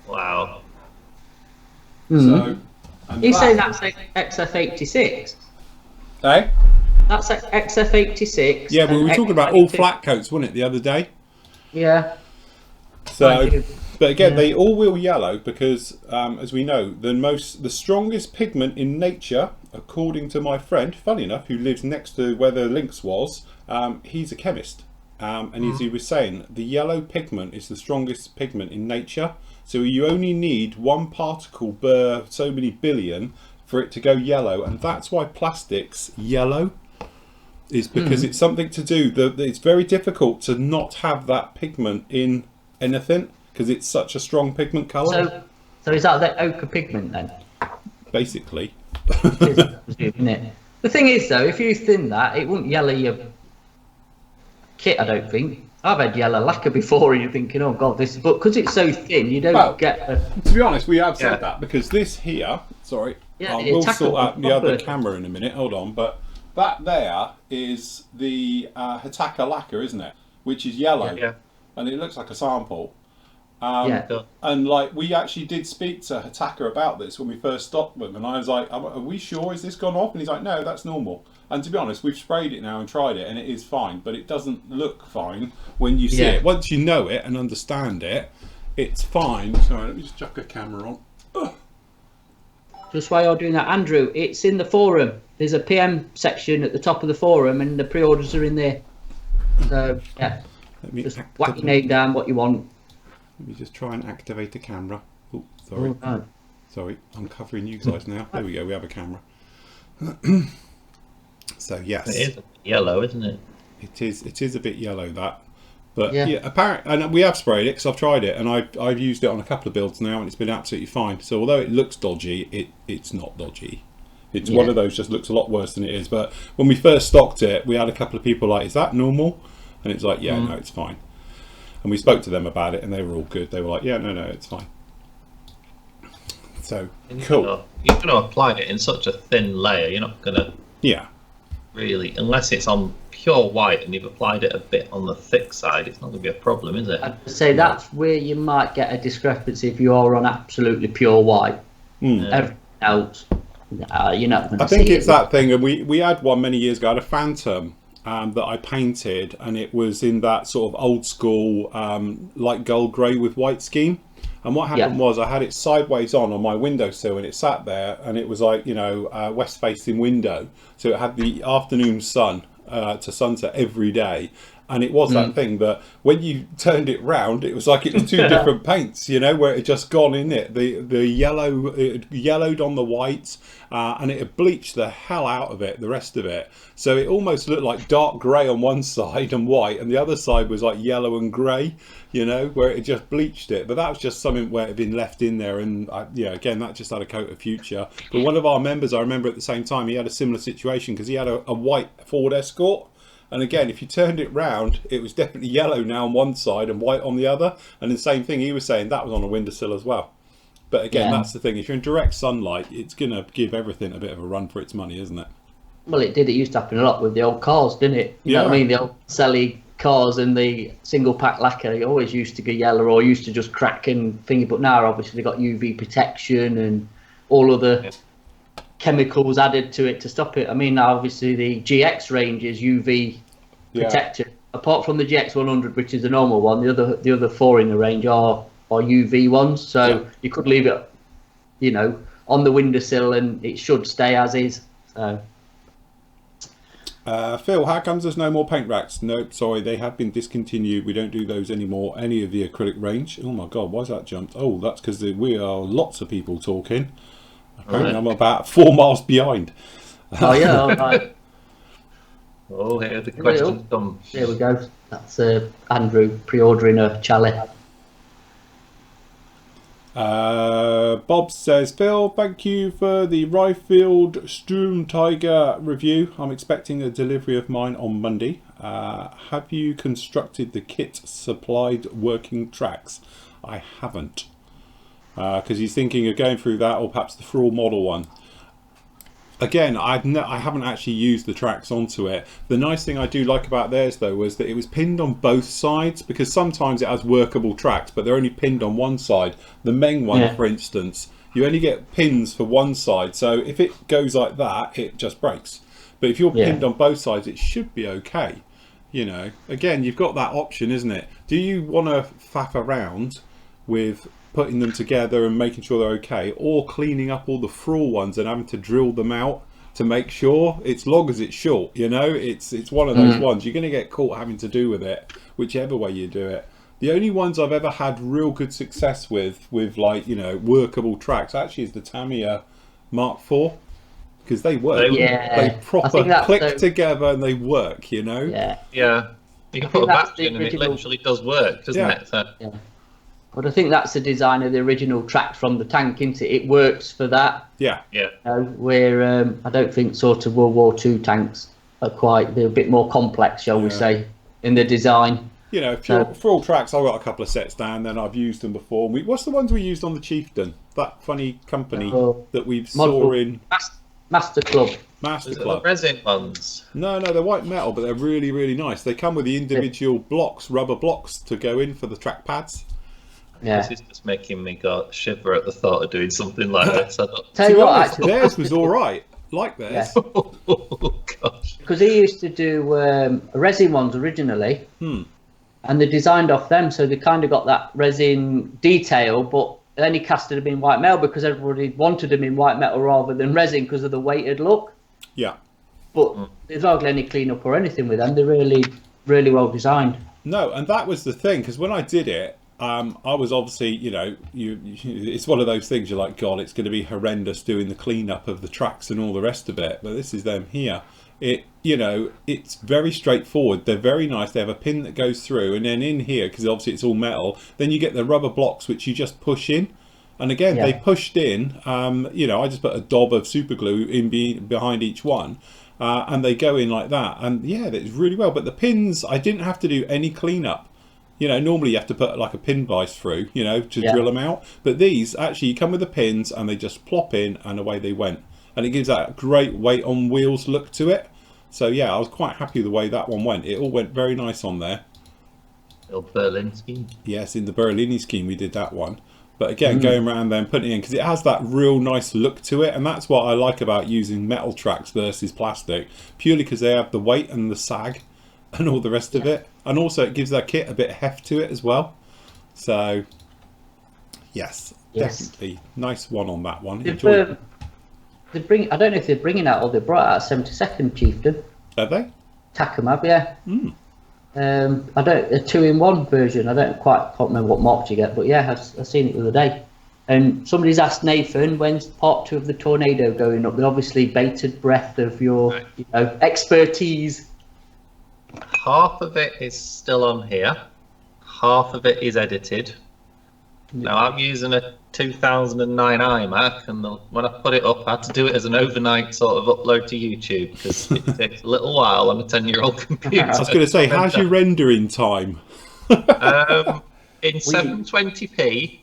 Wow. So. You say that's XF86? Eh? That's XF86. Yeah, but we were talking about all flat coats, wasn't it, the other day? Yeah. So, but again, they all will yellow because, as we know, the strongest pigment in nature, according to my friend, funny enough, who lives next to where the Lynx was, he's a chemist. And as he was saying, the yellow pigment is the strongest pigment in nature. So you only need one particle per so many billion for it to go yellow. And that's why plastic's yellow. Is because it's something to do it's very difficult to not have that pigment in anything because it's such a strong pigment colour. So is that the ochre pigment then? Basically. Isn't it? The thing is though, if you thin that, it won't yellow your kit, I don't think. I've had yellow lacquer before, and you're thinking, oh god, this. But because it's so thin, you don't get. To be honest, we have said that because this here. Sorry, Yeah, we'll sort out the other camera in a minute. Hold on, but that there is the Hitaka lacquer, isn't it? Which is yellow, and it looks like a sample. And like we actually did speak to Hitaka about this when we first stocked them, and I was like, "Are we sure? Is this gone off?" And he's like, "No, that's normal." And to be honest, we've sprayed it now and tried it, and it is fine, but it doesn't look fine when you see it. Once you know it and understand it, it's fine. Sorry, let me just chuck a camera on. Ugh. Just while you're doing that, Andrew, it's in the forum. There's a PM section at the top of the forum, and the pre-orders are in there. So yeah, just whack your name down, what you want. Let me just try and activate the camera. Oh, sorry. Oh. Sorry, I'm covering you guys now. There we go, we have a camera. So yes. It is yellow, isn't it? It is a bit yellow, that. But yeah, apparently, and we have sprayed it because I've tried it, and I've used it on a couple of builds now, and it's been absolutely fine. So although it looks dodgy, it's not dodgy. It's one of those, just looks a lot worse than it is. But when we first stocked it, we had a couple of people like, is that normal? And it's like, no, it's fine. And we spoke to them about it, and they were all good. They were like, no, it's fine. So, cool. You're going to apply it in such a thin layer, you're not going to really, unless it's on pure white and you've applied it a bit on the thick side, it's not going to be a problem, is it? I'd say that's where you might get a discrepancy if you are on absolutely pure white. Everything else, you're not going to see I think it's that thing, and we had one many years ago, I had a Phantom that I painted, and it was in that sort of old school light gold grey with white scheme. And what happened was I had it sideways on my windowsill, and it sat there, and it was like, west facing window, so it had the afternoon sun to sunset every day. And it was that thing that when you turned it round, it was like it was two different paints, where it had just gone in it. The yellow, it yellowed on the white, and it had bleached the hell out of it, the rest of it. So it almost looked like dark grey on one side and white, and the other side was like yellow and grey, where it had just bleached it. But that was just something where it had been left in there, and again, that just had a coat of future. But one of our members, I remember at the same time, he had a similar situation because he had a white Ford Escort. And again, if you turned it round, it was definitely yellow now on one side and white on the other. And the same thing he was saying, that was on a windowsill as well. But again, that's the thing. If you're in direct sunlight, it's going to give everything a bit of a run for its money, isn't it? Well, it did. It used to happen a lot with the old cars, didn't it? You know what I mean? The old Sally cars and the single pack lacquer, they always used to go yellow or used to just crack and thingy. But now, obviously, they've got UV protection and all other chemicals added to it to stop it. I mean, obviously the GX range is UV protected. Apart from the GX 100, which is the normal one, the other four in the range are UV ones. So you could leave it, on the windowsill, and it should stay as is. So. Phil, how comes there's no more paint racks? Nope, sorry, they have been discontinued. We don't do those anymore. Any of the acrylic range. Oh my God, why's that jumped? Oh, that's because we are lots of people talking. Apparently I'm about 4 miles behind. Oh yeah, all right. Oh, here the questions come. There we go. That's Andrew pre-ordering a chalet. Bob says, Phil, thank you for the Ryefield Sturm Tiger review. I'm expecting a delivery of mine on Monday. Have you constructed the kit supplied working tracks? I haven't. Because he's thinking of going through that, or perhaps the full model one. Again, I haven't actually used the tracks onto it. The nice thing I do like about theirs, though, was that it was pinned on both sides, because sometimes it has workable tracks, but they're only pinned on one side. The Meng one, for instance, you only get pins for one side, so if it goes like that, it just breaks. But if you're pinned on both sides, it should be okay. Again, you've got that option, isn't it? Do you want to faff around with putting them together and making sure they're okay, or cleaning up all the frawl ones and having to drill them out to make sure? It's long as it's short, it's one of those ones you're going to get caught having to do with it, whichever way you do it. The only ones I've ever had real good success with like workable tracks actually is the Tamiya Mark IV, because they work. They proper click together and they work. You can put a battery in and it literally does work, doesn't it? So. But I think that's the design of the original tracks from the tank, isn't it? It works for that. Where I don't think sort of World War II tanks are they're a bit more complex, shall we say. in the design. You know, for all tracks, I've got a couple of sets down. Then I've used them before. What's the ones we used on the Chieftain? That funny company that we saw in Master Club. Master Club. The resin ones. No, they're white metal, but they're really, really nice. They come with the individual blocks, rubber blocks, to go in for the track pads. Yeah. This is just making me shiver at the thought of doing something like this. Tell you what, actually, theirs was all right. Like theirs. Yeah. Oh gosh. Because he used to do resin ones originally, and they designed off them, so they kind of got that resin detail, but then he casted them in white metal because everybody wanted them in white metal rather than resin because of the weighted look. Yeah. But there's hardly any cleanup or anything with them. They're really, really well designed. No, and that was the thing, because when I did it, I was obviously, you know, it's one of those things you're like, God, it's going to be horrendous doing the cleanup of the tracks and all the rest of it. But this is them here. You know, it's very straightforward. They're very nice. They have a pin that goes through, and then in here, because obviously it's all metal, then you get the rubber blocks which you just push in. And again, they pushed in. You know, I just put a dob of super glue in behind each one, and they go in like that. And yeah, it's really well. But the pins, I didn't have to do any cleanup. You know, normally you have to put like a pin vise through, you know, to drill them out. But these actually, you come with the pins, and they just plop in, and away they went. And it gives that great weight on wheels look to it. So yeah, I was quite happy the way that one went. It all went very nice on there. Little Berlin scheme. Yes, in the Berlini scheme we did that one. But again, going around there and putting it in, because it has that real nice look to it. And that's what I like about using metal tracks versus plastic. Purely because they have the weight and the sag and all the rest of it. And also it gives that kit a bit of heft to it as well. So, yes. Definitely. Nice one on that one. I don't know if they're bringing out or they brought out a 72nd Chieftain. Are they? Takamab, yeah. I don't a 2-in-1 version. I can't remember what marks you get, but yeah, I've seen it the other day. And somebody's asked Nathan, when's part 2 of the Tornado going up? With obviously bated breath of your expertise. Half of it is still on here. Half of it is edited. Now I'm using a 2009 iMac, and when I put it up, I had to do it as an overnight sort of upload to YouTube because it takes a little while on a 10-year-old computer. I was going to say, how's your rendering time? In 720p,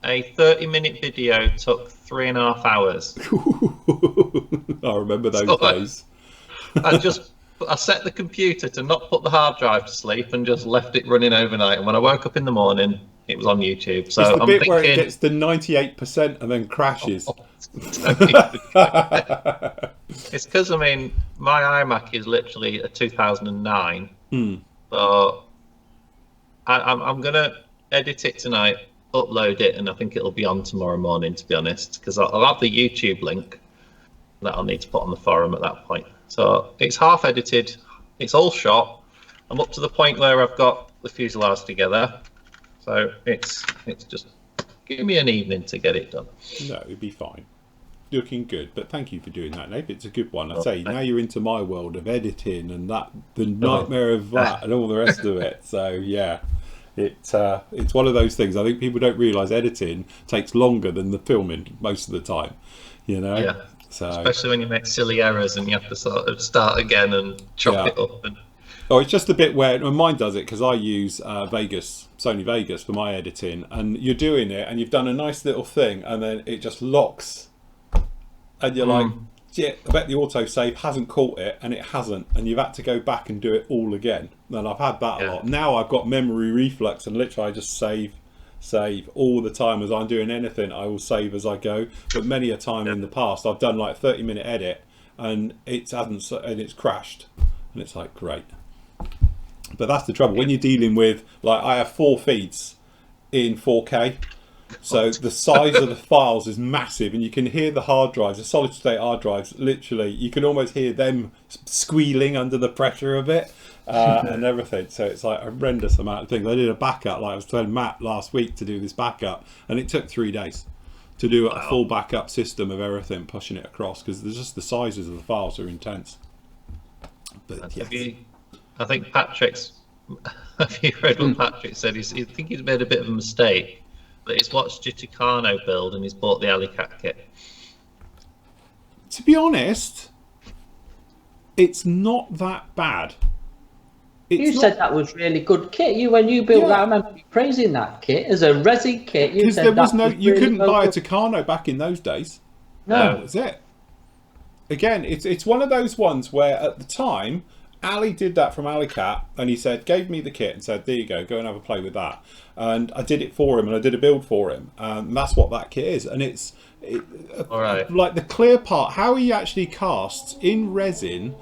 a 30-minute video took 3.5 hours. I remember those days. I set the computer to not put the hard drive to sleep and just left it running overnight. And when I woke up in the morning, it was on YouTube. So it's the bit where it gets to 98% and then crashes. It's because, I mean, my iMac is literally a 2009. So I'm going to edit it tonight, upload it, and I think it'll be on tomorrow morning, to be honest, because I'll have the YouTube link that I'll need to put on the forum at that point. So it's half edited, it's all shot. I'm up to the point where I've got the fuselage together. So it's just give me an evening to get it done. No, it'd be fine. Looking good, but thank you for doing that, Nate. It's a good one. I say now you're into my world of editing and the nightmare of that and all the rest of it. So yeah, it's one of those things. I think people don't realise editing takes longer than the filming most of the time. You know. Yeah. So especially when you make silly errors and you have to sort of start again and chop it up. Oh, it's just a bit where mine does it because I use Sony Vegas for my editing, and you're doing it and you've done a nice little thing and then it just locks and you're like, yeah, I bet the autosave hasn't caught it, and it hasn't, and you've had to go back and do it all again. And I've had that a lot. Now I've got memory reflux and literally I just save all the time. As I'm doing anything, I will save as I go. But many a time in the past I've done like a 30-minute edit and it's crashed, and it's like, great. But that's the trouble when you're dealing with, like, I have 4 feeds in 4K, so the size of the files is massive, and you can hear the hard drives, the solid state hard drives, literally you can almost hear them squealing under the pressure of it, and everything. So it's like a horrendous amount of things. I did a backup, like I was telling Matt last week, to do this backup, and it took 3 days to do a full backup system of everything, pushing it across, because there's just the sizes of the files are intense. But yes. I think Patrick's. Have you read what Patrick said? I think he's made a bit of a mistake, but he's watched Giticano build and he's bought the Alicat kit. To be honest, it's not that bad. You said that was really good kit. When you built that, I remember you praising that kit as a resin kit. You said there was that no, was you really couldn't buy a good. Tucano back in those days. No. That was it. Again, it's one of those ones where at the time, Ali did that from Alicat, and he gave me the kit and said, there you go and have a play with that. And I did it for him, and I did a build for him. And that's what that kit is. And All right. like the clear part, how he actually casts in resin,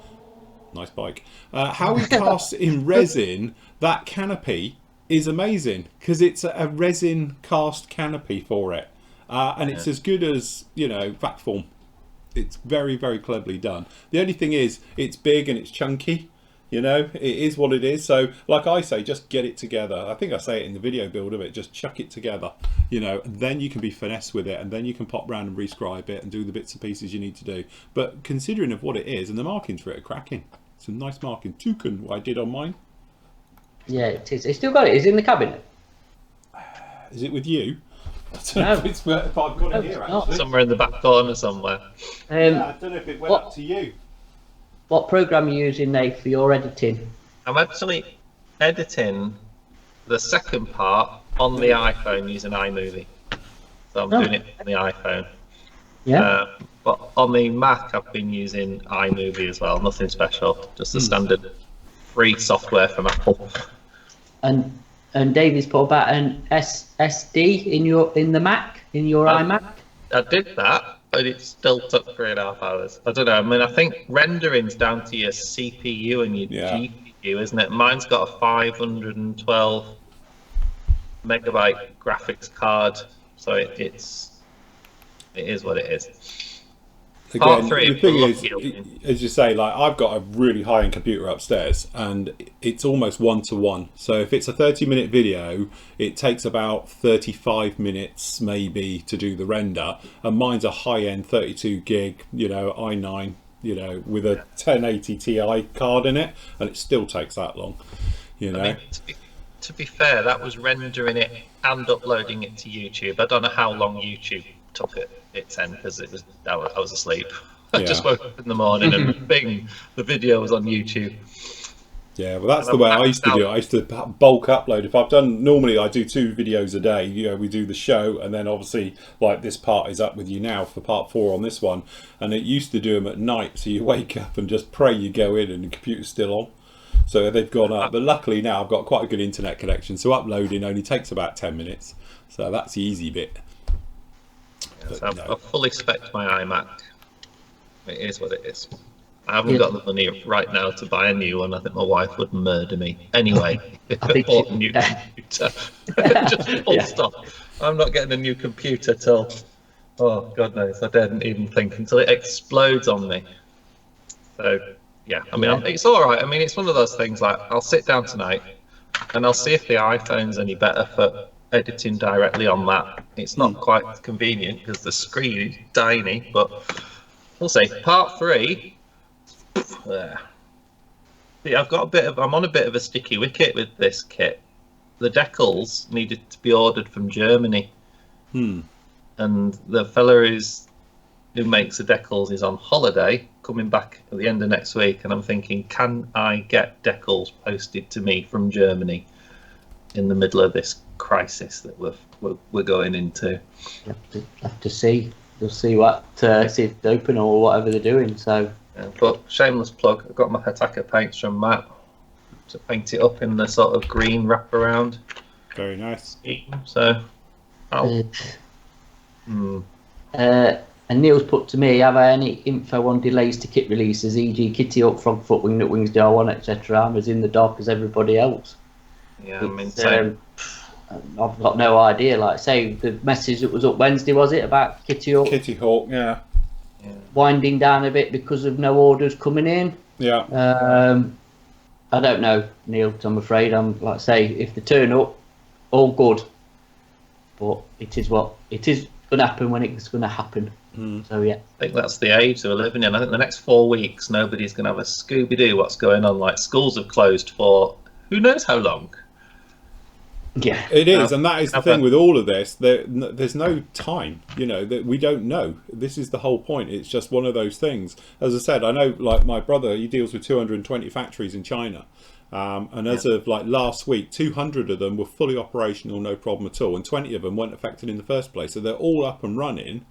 nice bike, how he casts in resin, that canopy is amazing, because it's a resin cast canopy for it. And it's as good as, vac form. It's very, very cleverly done. The only thing is, it's big and it's chunky. It is what it is. So, like I say, just get it together. I think I say it in the video build of it. Just chuck it together. And then you can be finesse with it, and then you can pop round and rescribe it and do the bits and pieces you need to do. But considering of what it is, and the markings for it are cracking. Some nice marking. Toucan, what I did on mine. Yeah, it is. It's still got it. It's in the cabinet. Is it with you? I don't No. know if I've got it here, actually. Somewhere in the back corner somewhere. Yeah, I don't know if it went up to you. What program are you using, Nate, for your editing? I'm actually editing the second part on the iPhone using iMovie. So I'm doing it on the iPhone. Yeah. But on the Mac, I've been using iMovie as well. Nothing special, just the standard free software from Apple. And David's put about an SSD in the Mac, in your iMac. I did that, but it still took 3.5 hours. I don't know. I mean, I think rendering's down to your CPU and your GPU, isn't it? Mine's got a 512 megabyte graphics card, so it is what it is. Again, the thing is, as you say, like I've got a really high-end computer upstairs, and it's almost 1-to-1. So if it's a 30-minute video, it takes about 35 minutes maybe to do the render, and mine's a high-end 32 gig, i9, with a 1080 Ti card in it, and it still takes that long. I mean, to be fair, that was rendering it and uploading it to YouTube. I don't know how long YouTube took its end, because I was asleep. I just woke up in the morning and bing, the video was on YouTube. Yeah, well, that's the way I used to do it. I used to bulk upload. If I've done, normally I do 2 videos a day. We do the show, and then obviously, like this part is up with you now for part 4 on this one. And it used to do them at night, so you wake up and just pray you go in and the computer's still on. So they've gone up. But luckily now I've got quite a good internet connection, so uploading only takes about 10 minutes. So that's the easy bit. So I've fully spec'd my iMac. It is what it is. I haven't got the money right now to buy a new one. I think my wife would murder me. Anyway, if I bought a new computer, just full stop. I'm not getting a new computer till, oh God knows, I didn't even think until it explodes on me. So yeah, I mean, it's all right. I mean, it's one of those things like I'll sit down tonight and I'll see if the iPhone's any better for editing directly on that. It's not quite convenient because the screen is tiny, but we'll see. Part 3. Yeah, I'm on a bit of a sticky wicket with this kit. The decals needed to be ordered from Germany, and the fella who makes the decals is on holiday, coming back at the end of next week, and I'm thinking, can I get decals posted to me from Germany in the middle of this crisis that we're going into? You have to see. You'll see what see if it's open or whatever they're doing. So, but shameless plug, I've got my Hataka paints from Matt to paint it up in the sort of green wraparound. Very nice. So, and Neil's put to me, have I any info on delays to kit releases, e.g. Kitty Up, Frogfoot, Wingnut Wings, DR1, etc. I'm as in the dark as everybody else. Yeah, I mean, same. I've got no idea. Like, say, the message that was up Wednesday, was it, about Kitty Hawk? Kitty Hawk, yeah. Winding down a bit because of no orders coming in. Yeah. I don't know, Neil. I'm afraid. I'm like, say, if they turn up, all good. But it is what it is going to happen when it's going to happen. So yeah. I think that's the age that we're living in. I think the next 4 weeks, nobody's going to have a Scooby-Doo what's going on. Like, schools have closed for who knows how long. Yeah, it is, and that is the thing with all of this. There's no time, that we don't know. This is the whole point. It's just one of those things. As I said, I know, like my brother, he deals with 220 factories in China, And as of like last week, 200 of them were fully operational, no problem at all, and 20 of them weren't affected in the first place. So they're all up and running.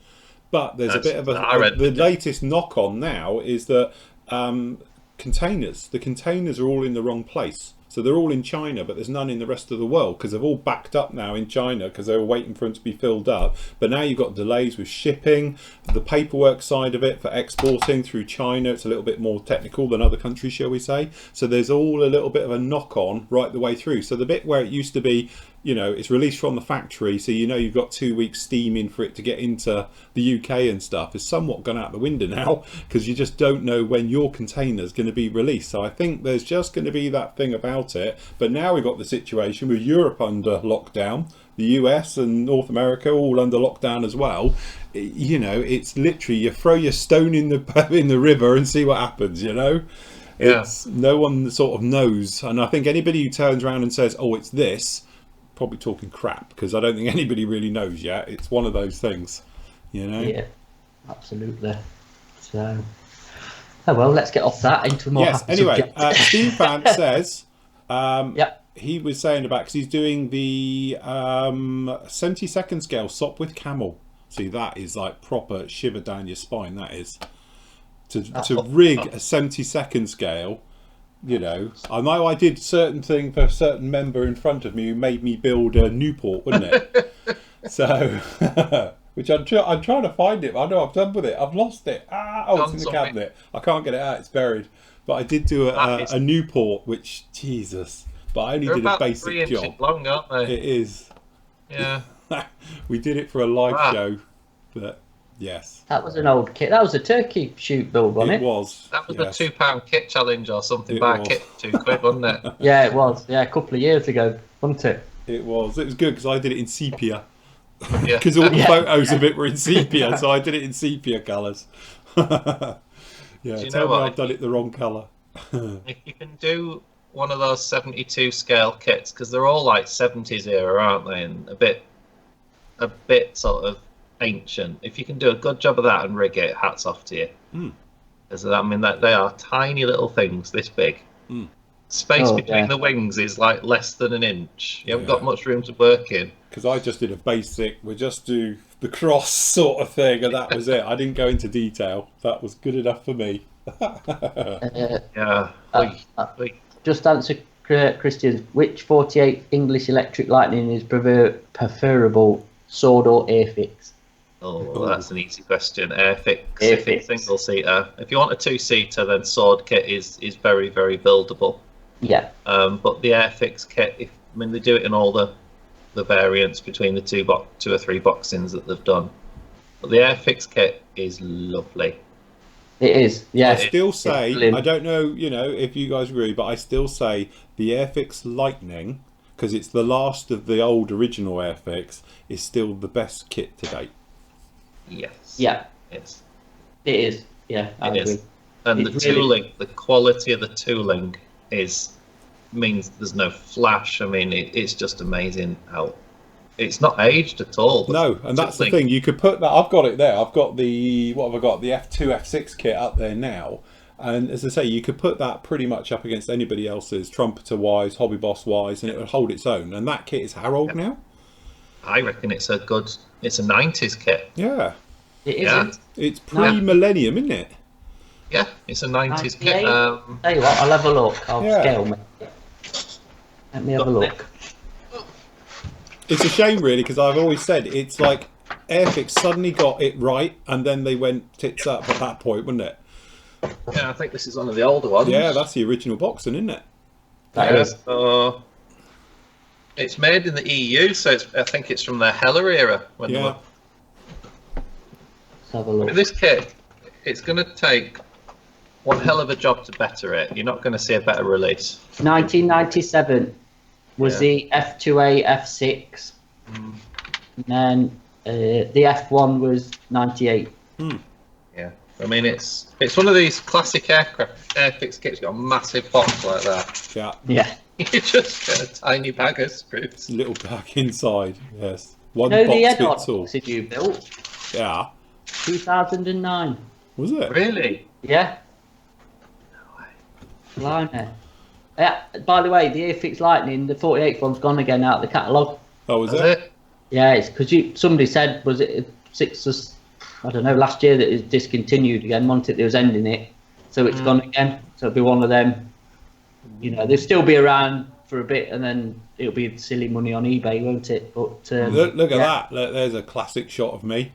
But there's a bit of the latest knock on now is that the containers are all in the wrong place. So they're all in China, but there's none in the rest of the world because they've all backed up now in China because they were waiting for them to be filled up. But now you've got delays with shipping, the paperwork side of it for exporting through China. It's a little bit more technical than other countries, shall we say. So there's all a little bit of a knock on right the way through. So the bit where it used to be, you know, it's released from the factory, so you know you've got 2 weeks steaming for it to get into the UK and stuff, is somewhat gone out the window now because you just don't know when your container's going to be released. So I think there's just going to be that thing about it. But now we've got the situation with Europe under lockdown, the US and North America all under lockdown as well. You know, it's literally you throw your stone in the river and see what happens, you know. It's no one sort of knows. And I think anybody who turns around and says, oh, it's this, probably talking crap, because I don't think anybody really knows yet. It's one of those things, you know. Yeah, absolutely. So, oh well, let's get off that into more. Yes. Anyway, Steve Fan says, he was saying about because he's doing the 70-second scale SOP with Camo. See, that is like proper shiver down your spine. That is to rig a 70-second scale. You know, I know I did certain thing for a certain member in front of me who made me build a Newport, wouldn't it? So, which I'm trying to find it. I know I've done with it. I've lost it. It's in the cabinet. I can't get it out. It's buried. But I did do a Newport, which Jesus. But I only did a basic 3 inches job. long, aren't they? It is. Yeah. We did it for a live show, but. Yes. That was an old kit. That was a turkey shoot build, wasn't it? It was. That was the £2 kit challenge or something. Buy a kit for £2, wasn't it? Yeah, it was. Yeah, a couple of years ago, wasn't it? It was. It was good because I did it in sepia. Yeah. Because all the photos of it were in sepia, so I did it in sepia colours. Yeah, you tell know me what? I've done it the wrong colour. If you can do one of those 72 scale kits, because they're all like 70s era, aren't they? And a bit sort of ancient. If you can do a good job of that and rig it, hats off to you. Because I mean that they are tiny little things this big. Space between the wings is like less than an inch. You haven't got much room to work in. Because I just did a basic, we just do the cross sort of thing, and that was it. I didn't go into detail. That was good enough for me. Just answer Christian. Which 48 English Electric Lightning is preferable, sword or Airfix? Oh, that's an easy question. Airfix. If it's single seater. If you want a 2-seater, then sword kit is very, very buildable. Yeah. But the Airfix kit, they do it in all the variants between the two or three boxings that they've done. But the Airfix kit is lovely. It is. Yeah. I still say, I don't know, if you guys agree, but I still say the Airfix Lightning, because it's the last of the old original Airfix, is still the best kit to date. Yes. Yeah. It is. Yeah, I agree. And the tooling, the quality of the tooling means there's no flash. I mean, it's just amazing how it's not aged at all. No, and that's the thing. You could put that. I've got it there. I've got the what have I got? The F2, F6 kit up there now. And as I say, you could put that pretty much up against anybody else's, trumpeter wise, hobby boss wise, and it would hold its own. And that kit is how old now? I reckon it's a 90s kit. Yeah. It is. Yeah. It's pre-millennium, isn't it? Yeah, it's a 90s kit. Tell you what, I'll have a look. I'll scale me. Let me have a look. It's a shame, really, because I've always said it's like Airfix suddenly got it right, and then they went tits up at that point, wasn't it? Yeah, I think this is one of the older ones. Yeah, that's the original boxing, isn't it? That is. It's made in the EU, so I think it's from the Heller era. Let's have a look. This kit, it's going to take one hell of a job to better it. You're not going to see a better release. 1997 was the F2A, F6, and then the F1 was 98. Yeah, I mean it's one of these classic Airfix kits. Got a massive box like that. Yeah. You just get a tiny bag of screws. Little bag inside. Yes. One the box fits all. box you built? Yeah. 2009. Was it? Really? Yeah. Blimey. By the way, the Airfix Lightning, the 48th one's gone again out of the catalogue. Oh, was That's it? it. Yeah, it's because somebody said, was it I don't know, last year that it was discontinued again. Wanted they was ending it, so it's gone again. So it'll be one of them. You know, they'll still be around for a bit, and then it'll be silly money on eBay, won't it? But Look at that. Look, there's a classic shot of me.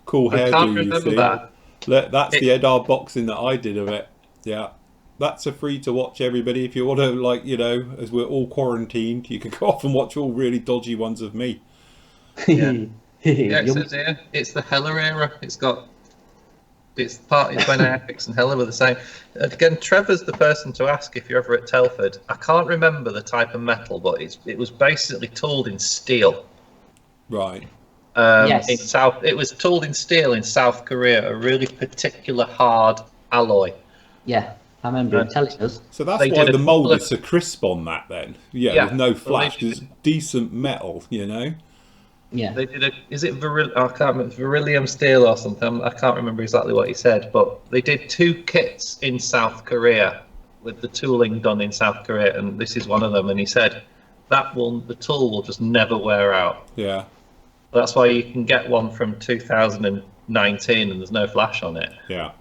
Cool I can't hairdo, you remember see. that. Look, that's the Edar boxing that I did of it. Yeah. That's a free to watch, everybody. If you want to, like, you know, as we're all quarantined, you can go off and watch all really dodgy ones of me. Yeah, it says here, it's the Hella era. It's when Airfix and Hella were the same. Again, Trevor's the person to ask if you're ever at Telford. I can't remember the type of metal, but it was basically tooled in steel. Right. Yes. It was tooled in steel in South Korea, a really particular hard alloy. Yeah, I remember him telling us. So that's They why did a the mould couple of- is so crisp on that then. Yeah, Yeah. with no Well, they flash. did- It's decent metal, you know. Yeah. They did is it I can't remember, beryllium steel or something. I can't remember exactly what he said, but they did 2 kits in South Korea with the tooling done in South Korea, and this is one of them. And he said the tool will just never wear out. Yeah. That's why you can get one from 2019 and there's no flash on it. Yeah.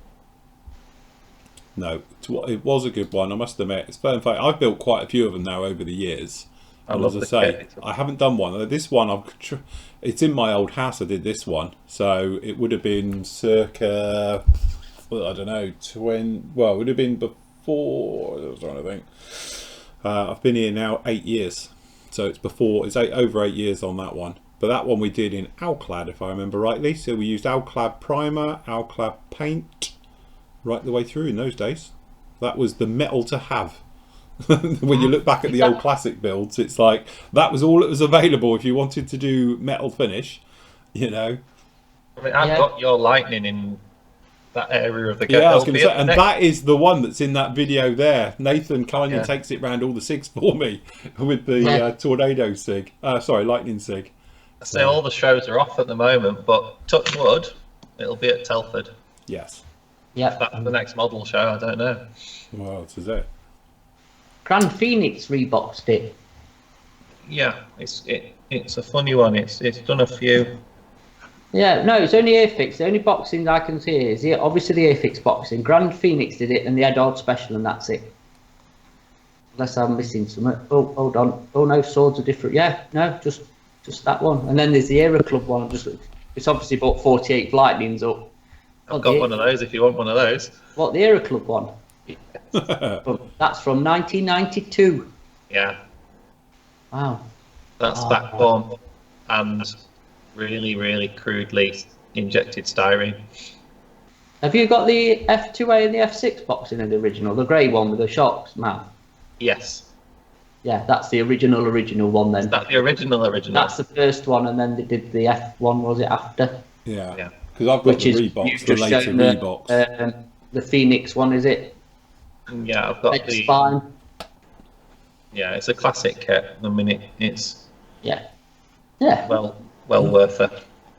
No, it was a good one, I must admit. It's fun. In fact, I've built quite a few of them now over the years. And love as I the say, kit. I haven't done one. This one, it's in my old house. I did this one, so it would have been circa, well, I don't know, it would have been before. I was trying to think. I've been here now 8 years, so it's over 8 years on that one. But that one we did in Alclad, if I remember rightly. So we used Alclad primer, Alclad paint, right the way through in those days. That was the metal to have. When you look back at the old classic builds, it's like that was all that was available if you wanted to do metal finish, you know. I mean, I've got your lightning in that area of the game. Yeah, I was going to say, and that is the one that's in that video there. Nathan kindly Yeah. takes it round all the SIGs for me with the tornado SIG. Lightning SIG. I say all the shows are off at the moment, but touch wood, it'll be at Telford. Yes. Yeah. That's the next model show. I don't know. Well, this is it. Grand Phoenix reboxed it. Yeah, it's a funny one. It's done a few. Yeah, no, it's only Airfix. The only boxing I can see is obviously the Airfix boxing. Grand Phoenix did it and the Edard special, and that's it. Unless I'm missing something. Oh, hold on. Oh no, swords are different. Yeah, no, just that one. And then there's the Aero Club one. It's obviously bought 48 Lightnings up. I've got one of those if you want one of those. What, the Aero Club one? That's from 1992. Yeah, Wow. that's Oh, back form and really, really crudely injected styrene. Have you got the F2A and the F6 boxing in the original? The grey one with the shocks, man. Yes. Yeah, that's the original one then. Is that the original? That's the first one, and then they did the F1, was it, after? Yeah. Yeah. Because I've got Which the is, Reeboks, you've the just later shown Reeboks. the Phoenix one, is it? Yeah, I've got Big the. spine. Yeah, it's a classic kit. I mean, it's Yeah. Yeah. well worth it.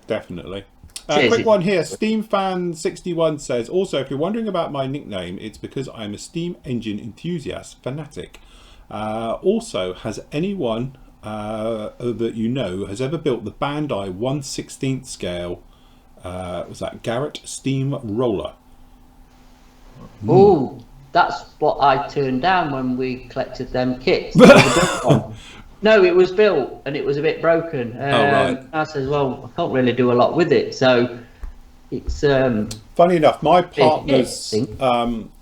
Definitely. Cheers. Quick one here. SteamFan61 says, also, if you're wondering about my nickname, it's because I'm a steam engine enthusiast fanatic. Also, has anyone that you know has ever built the Bandai 1/16 scale, was that Garrett steam roller? Oh, that's what I turned down when we collected them kits. It was a built one. No, it was built and it was a bit broken. right. I said, well, I can't really do a lot with it, so it's Funny enough, my Big partner's hit,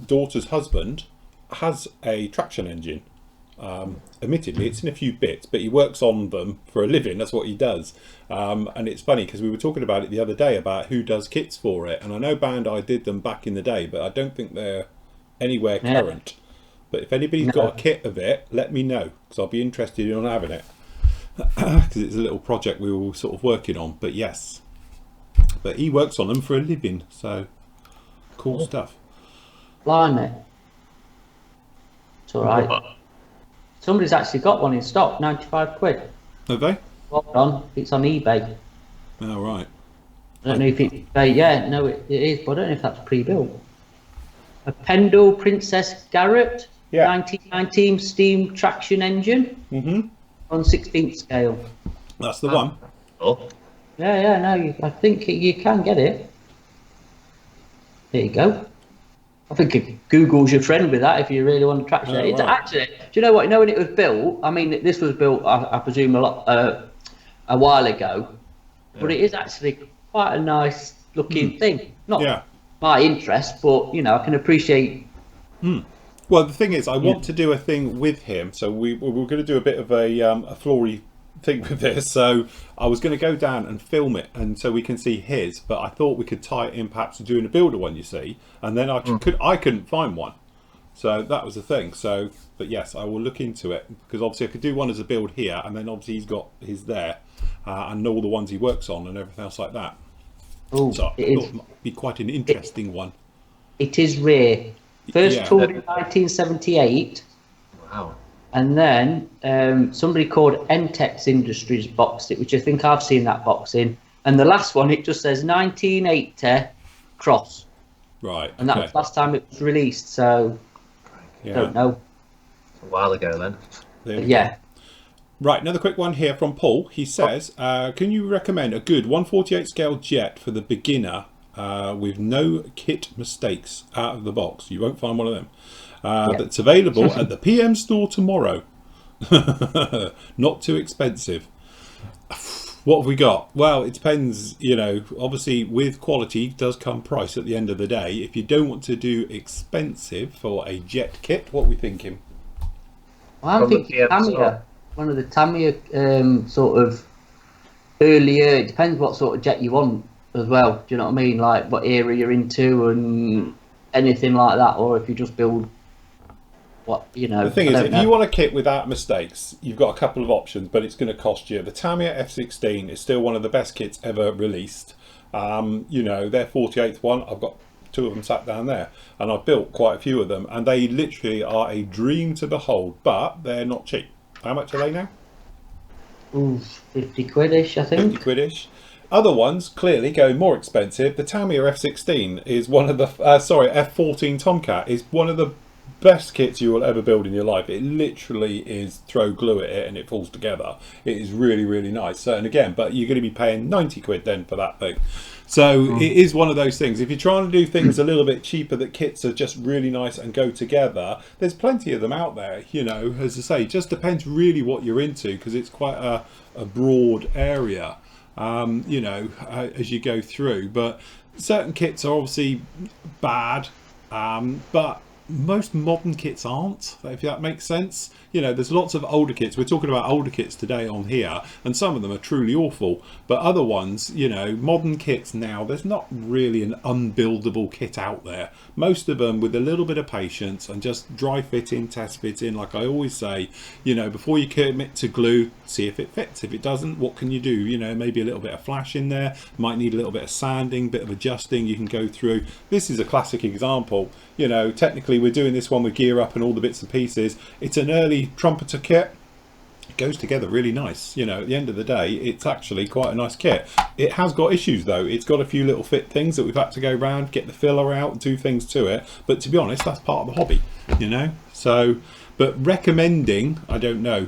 daughter's husband has a traction engine. Admittedly, it's in a few bits, but he works on them for a living. That's what he does. And it's funny because we were talking about it the other day about who does kits for it. And I know Bandai did them back in the day, but I don't think they're anywhere current. But if anybody's got a kit of it, let me know because I'll be interested in having it. Because it's a little project we were sort of working on. But yes. But he works on them for a living. So cool stuff. blimey. It's all right. Somebody's actually got one in stock, 95 quid. Have they? Hold on, it's on eBay. Oh, right. I don't know if it's, yeah, no, it is, but I don't know if that's pre-built. a Pendle Princess Garrett, Yeah. 1919 steam traction engine on 16th scale. That's the one. Oh, Yeah, no, I think you can get it. There you go. I think Google's your friend with that if you really want to track it. It's right. actually, do you know what? You know when it was built? I mean, this was built, I presume, a while ago, but it is actually quite a nice looking thing. Not my interest, but you know, I can appreciate. Well, the thing is, I want to do a thing with him, so we're going to do a bit of a flory thing with this. So I was going to go down and film it, and so we can see his. But I thought we could tie it in perhaps to doing a builder one, you see, and then I couldn't find one, so that was the thing. So, but yes, I will look into it because obviously I could do one as a build here, and then obviously he's got his there, and all the ones he works on and everything else like that. Oh, So I thought it might be quite an interesting one. It is rare. First toured in 1978. wow. And then somebody called Entex Industries boxed it, which I think I've seen that box in. And the last one, it just says 1980 cross. Right. And that was last time it was released, so I don't know. A while ago then. But yeah. Right, another quick one here from Paul. He says, can you recommend a good 1/48 scale jet for the beginner with no kit mistakes out of the box? You won't find one of them. That's available at the PM store tomorrow. Not too expensive. What have we got? Well, it depends, you know, obviously with quality does come price at the end of the day. If you don't want to do expensive for a jet kit, what are we thinking? Well, I'm thinking Tamiya. One of the Tamiya sort of earlier, it depends what sort of jet you want as well. Do you know what I mean? Like what era you're into and anything like that, or if you just build what, you know. The thing is, if you want a kit without mistakes, you've got a couple of options, but it's going to cost you. The Tamiya F16 is still one of the best kits ever released. You know, their 48th one, I've got 2 of them sat down there, and I've built quite a few of them, and they literally are a dream to behold, but they're not cheap. How much are they now? Ooh, 50 quid-ish, I think. 50 quid-ish. Other ones, clearly going more expensive. The Tamiya F16 is one of the, F14 Tomcat is one of the best kits you will ever build in your life. It literally is throw glue at it and it falls together. It is really, really nice. So, and again, but you're going to be paying 90 quid then for that thing. So it is one of those things. If you're trying to do things a little bit cheaper, that kits are just really nice and go together, there's plenty of them out there, you know. As I say, it just depends really what you're into, because it's quite a broad area, you know, as you go through. But certain kits are obviously bad, but most modern kits aren't, if that makes sense. You know, there's lots of older kits. We're talking about older kits today on here, and some of them are truly awful, but other ones, you know, modern kits now, there's not really an unbuildable kit out there. Most of them, with a little bit of patience and just dry fitting, test fitting, like I always say, you know, before you commit to glue, see if it fits. If it doesn't, what can you do? You know, maybe a little bit of flash in there, might need a little bit of sanding, bit of adjusting you can go through. This is a classic example. You know, technically we're doing this one with gear up and all the bits and pieces. It's an early trumpeter kit. It goes together really nice. You know, at the end of the day, it's actually quite a nice kit. It has got issues though. It's got a few little fit things that we've had to go around, get the filler out and do things to it. But to be honest, that's part of the hobby, you know. So, but recommending, I don't know.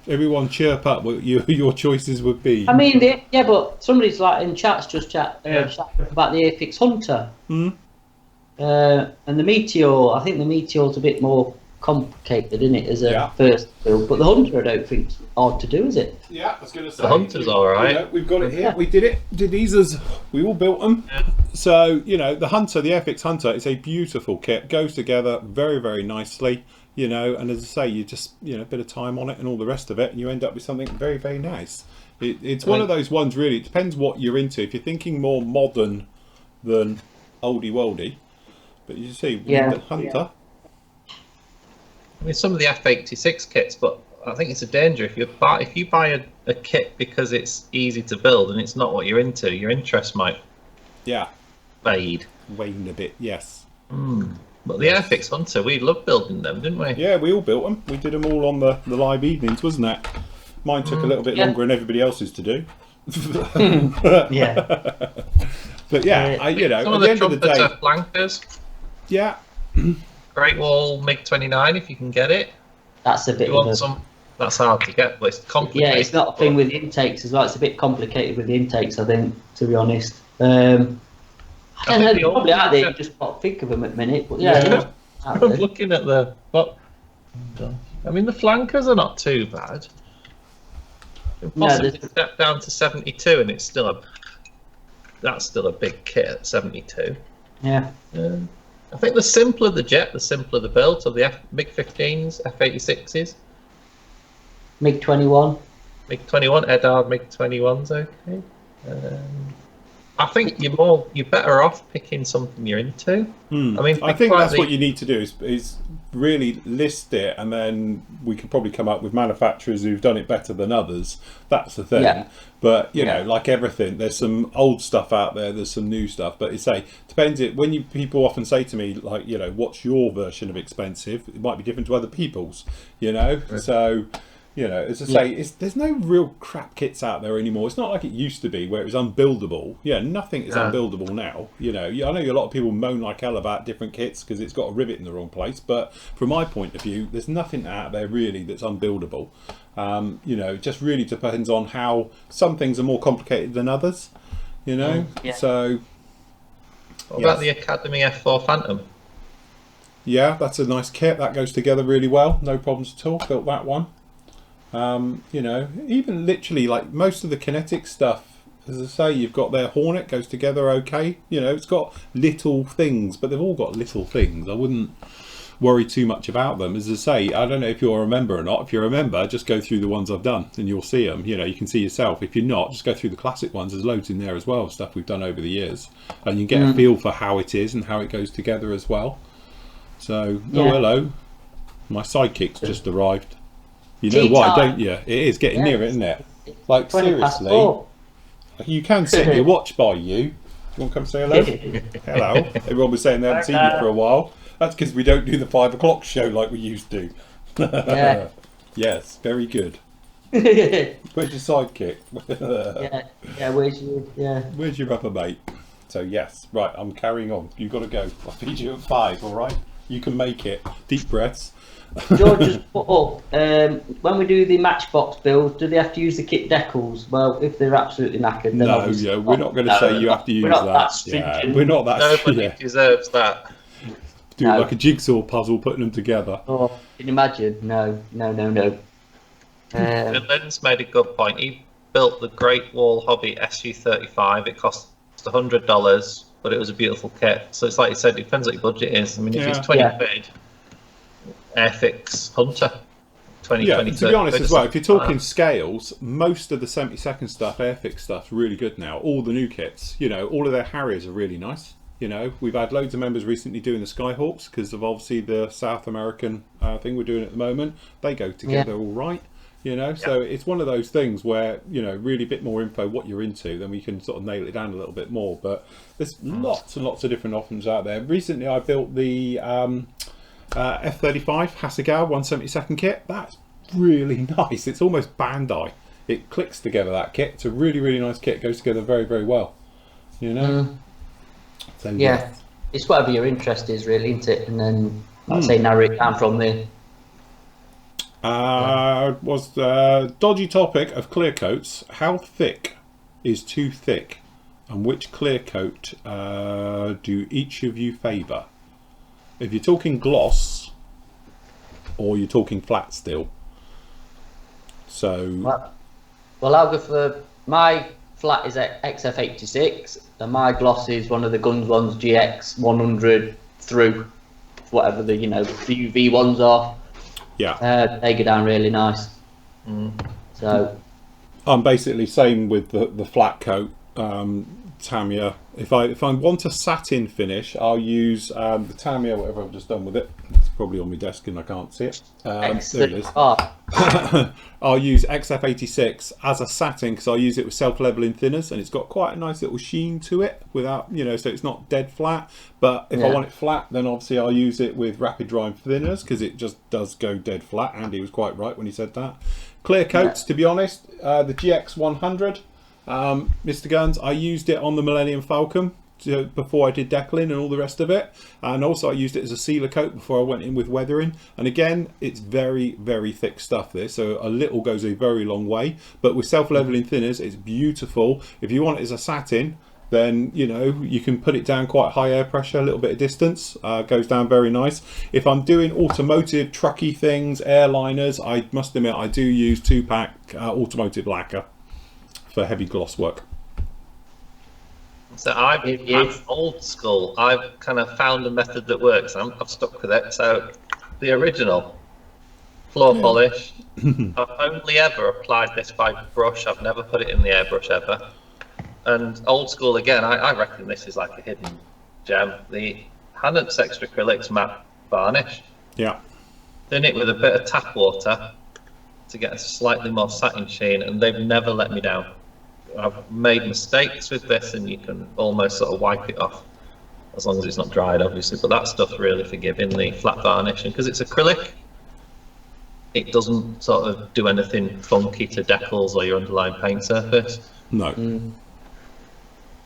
Everyone chirp up what your choices would be. I mean, yeah, but somebody's like in chats just chat about the Apex Hunter. And the Meteor, I think the Meteor's a bit more complicated, isn't it, as a first build? But the Hunter, I don't think it's hard to do, is it? Yeah, I was going to say. The Hunter's alright. You know, we've got it here. Yeah. We did it. Did these as we all built them. Yeah. So, you know, the Hunter, the Apex Hunter, is a beautiful kit. Goes together very, very nicely. You know, and as I say, you just, you know, a bit of time on it and all the rest of it, and you end up with something very, very nice. It's one of those ones, really. It depends what you're into. If you're thinking more modern than oldie worldy, but you see, the Hunter. I mean, some of the F86 kits, but I think it's a danger if you buy a kit because it's easy to build and it's not what you're into, your interest might fade. Wane a bit, yes. But the Airfix Hunter, we loved building them, didn't we? Yeah, we all built them. We did them all on the live evenings, wasn't it? Mine took a little bit longer than everybody else's to do. Yeah. But yeah, you know, some at the end of the day, flankers. yeah, Great Wall MiG-29 if you can get it. That's a bit You of want a... some? That's hard to get, but it's complicated. Yeah, it's not a thing with the intakes as well. It's a bit complicated with the intakes, I think, to be honest. I don't know, they're probably out there, you just can't think of them at the minute. But yeah, they're out I'm there. looking at the... What? I mean, the flankers are not too bad. Possibly step down to 72, and it's still that's still a big kit at 72. Yeah. I think the simpler the jet, the simpler the build. So the MiG-15s, F-86s, MiG-21. MiG-21, Edard MiG-21's okay. I think you're better off picking something you're into. I mean, I think that's what you need to do is really list it, and then we could probably come up with manufacturers who've done it better than others. That's the thing. Yeah. But you know, like everything, there's some old stuff out there, there's some new stuff. But it's depends. When people often say to me, like, you know, what's your version of expensive? It might be different to other people's. You know, so. You know, as I say, there's no real crap kits out there anymore. It's not like it used to be where it was unbuildable. Yeah, nothing is unbuildable now. You know, I know a lot of people moan like hell about different kits because it's got a rivet in the wrong place. But from my point of view, there's nothing out there really that's unbuildable. You know, it just really depends on how some things are more complicated than others. You know, so. What about the Academy F4 Phantom? Yeah, that's a nice kit. That goes together really well. No problems at all. Built that one. You know, even literally like most of the kinetic stuff, as I say, you've got their Hornet goes together okay. You know, it's got little things, but they've all got little things. I wouldn't worry too much about them. As I say, I don't know if you're a member or not. If you're a member, just go through the ones I've done and you'll see them. You know, you can see yourself. If you're not, just go through the classic ones. There's loads in there as well, stuff we've done over the years. And you get a feel for how it is and how it goes together as well. So, oh, hello. My sidekicks just arrived. You know why, don't you? It is getting near it, isn't it? Like, seriously, you can set your watch by you. You want to come say hello? Hello. Everyone was saying they haven't seen you for a while. That's because we don't do the 5 o'clock show like we used to. Yes, very good. Where's your sidekick? Where's your rubber mate? So, yes, right, I'm carrying on. You've got to go. I'll feed you at 5, all right? You can make it. Deep breaths. George just put up, when we do the matchbox build, do they have to use the kit decals? Well, if they're absolutely knackered, then no, we're not going to say you have to use that. We're not that. Nobody deserves that. Do it like a jigsaw puzzle, putting them together. Oh, can you imagine? No. Lynn's made a good point. He built the Great Wall Hobby SU-35. It cost $100, but it was a beautiful kit. So it's like you said, it depends what your budget is. I mean, if it's 20 quid. Airfix Hunter 2020. To be honest as well, if you're talking scales, most of the 72nd stuff, Airfix stuff's really good now. All the new kits, you know, all of their Harriers are really nice. You know, we've had loads of members recently doing the Skyhawks because of obviously the South American thing we're doing at the moment. They go together all right. You know, so it's one of those things where, you know, really a bit more info what you're into, then we can sort of nail it down a little bit more. But there's lots and lots of different options out there. Recently I built the F-35 Hasegawa 172nd kit. That's really nice. It's almost Bandai. It clicks together, that kit. It's a really, really nice kit. It goes together very, very well. You know? So, it's whatever your interest is, really, isn't it? And then, I'd say, narrow it down from there. Was the dodgy topic of clear coats. How thick is too thick? And which clear coat do each of you favour? If you're talking gloss, or you're talking flat steel. So. Well, I'll go for my flat is XF86, and my gloss is one of the Guns ones, GX 100 through whatever the the UV ones are. Yeah. They go down really nice. So. I'm basically same with the flat coat. Tamiya. If I want a satin finish, I'll use the Tamiya, whatever I've just done with it. It's probably on my desk and I can't see it. There it is. I'll use XF86 as a satin because I use it with self-leveling thinners, and it's got quite a nice little sheen to it without, so it's not dead flat. But if I want it flat, then obviously I'll use it with rapid drying thinners because it just does go dead flat. Andy was quite right when he said that. Clear coats, to be honest, the GX 100. Mr. Guns, I used it on the Millennium Falcon before I did decaling and all the rest of it, and also I used it as a sealer coat before I went in with weathering. And again, it's very, very thick stuff this, so a little goes a very long way. But with self-leveling thinners, it's beautiful. If you want it as a satin, then you can put it down quite high air pressure, a little bit of distance, goes down very nice. If I'm doing automotive trucky things, airliners, I must admit I do use 2-pack automotive lacquer for heavy gloss work. So I'm old school. I've kind of found a method that works. I've stuck with it. So the original floor polish, I've only ever applied this by brush. I've never put it in the airbrush ever. And old school again, I reckon this is like a hidden gem. The Hannock's Extra Acrylics matte varnish. Yeah. Thin it with a bit of tap water to get a slightly more satin sheen, and they've never let me down. I've made mistakes with this, and you can almost sort of wipe it off, as long as it's not dried, obviously. But that stuff's really forgiving, the flat varnish, and because it's acrylic, it doesn't sort of do anything funky to decals or your underlying paint surface. No.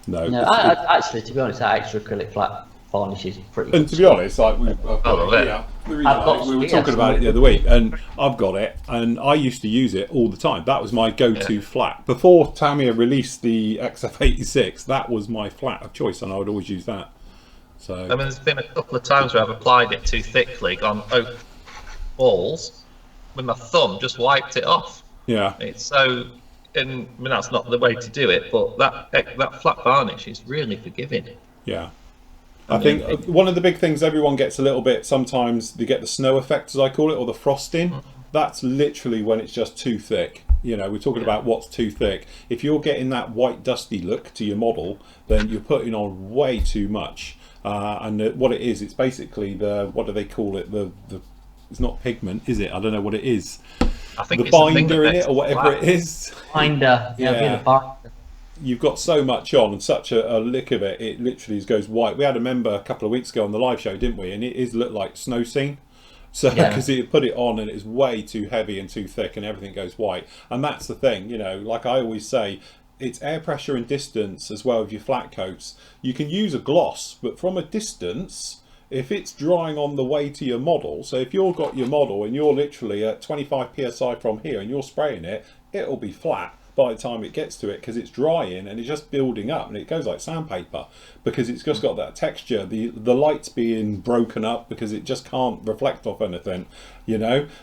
No, actually, to be honest, that extra acrylic flat varnish is pretty good. And to be honest, like we were talking about it the other week, and I've got it, and I used to use it all the time. That was my go-to flat. Before Tamiya released the XF86, that was my flat of choice, and I would always use that. So I mean, there's been a couple of times where I've applied it too thickly, gone oak walls, with my thumb, just wiped it off. Yeah. It's so... And I mean, that's not the way to do it, but that flat varnish is really forgiving. Yeah. I think one of the big things everyone gets a little bit, sometimes they get the snow effect, as I call it, or the frosting. That's literally when it's just too thick. We're talking about what's too thick. If you're getting that white dusty look to your model, then you're putting on way too much. And what it is, it's basically what do they call it? It's not pigment, is it? I don't know what it is. I think the binder in it, or whatever it is. Binder, the binder. You've got so much on and such a lick of it, it literally goes white. We had a member a couple of weeks ago on the live show, didn't we? And it looked like snow scene. So because he put it on and it's way too heavy and too thick, and everything goes white. And that's the thing, like I always say, it's air pressure and distance as well with your flat coats. You can use a gloss, but from a distance, if it's drying on the way to your model, so if you've got your model and you're literally at 25 psi from here and you're spraying it, it'll be flat by the time it gets to it, because it's drying and it's just building up, and it goes like sandpaper because it's just got that texture. The light's being broken up because it just can't reflect off anything,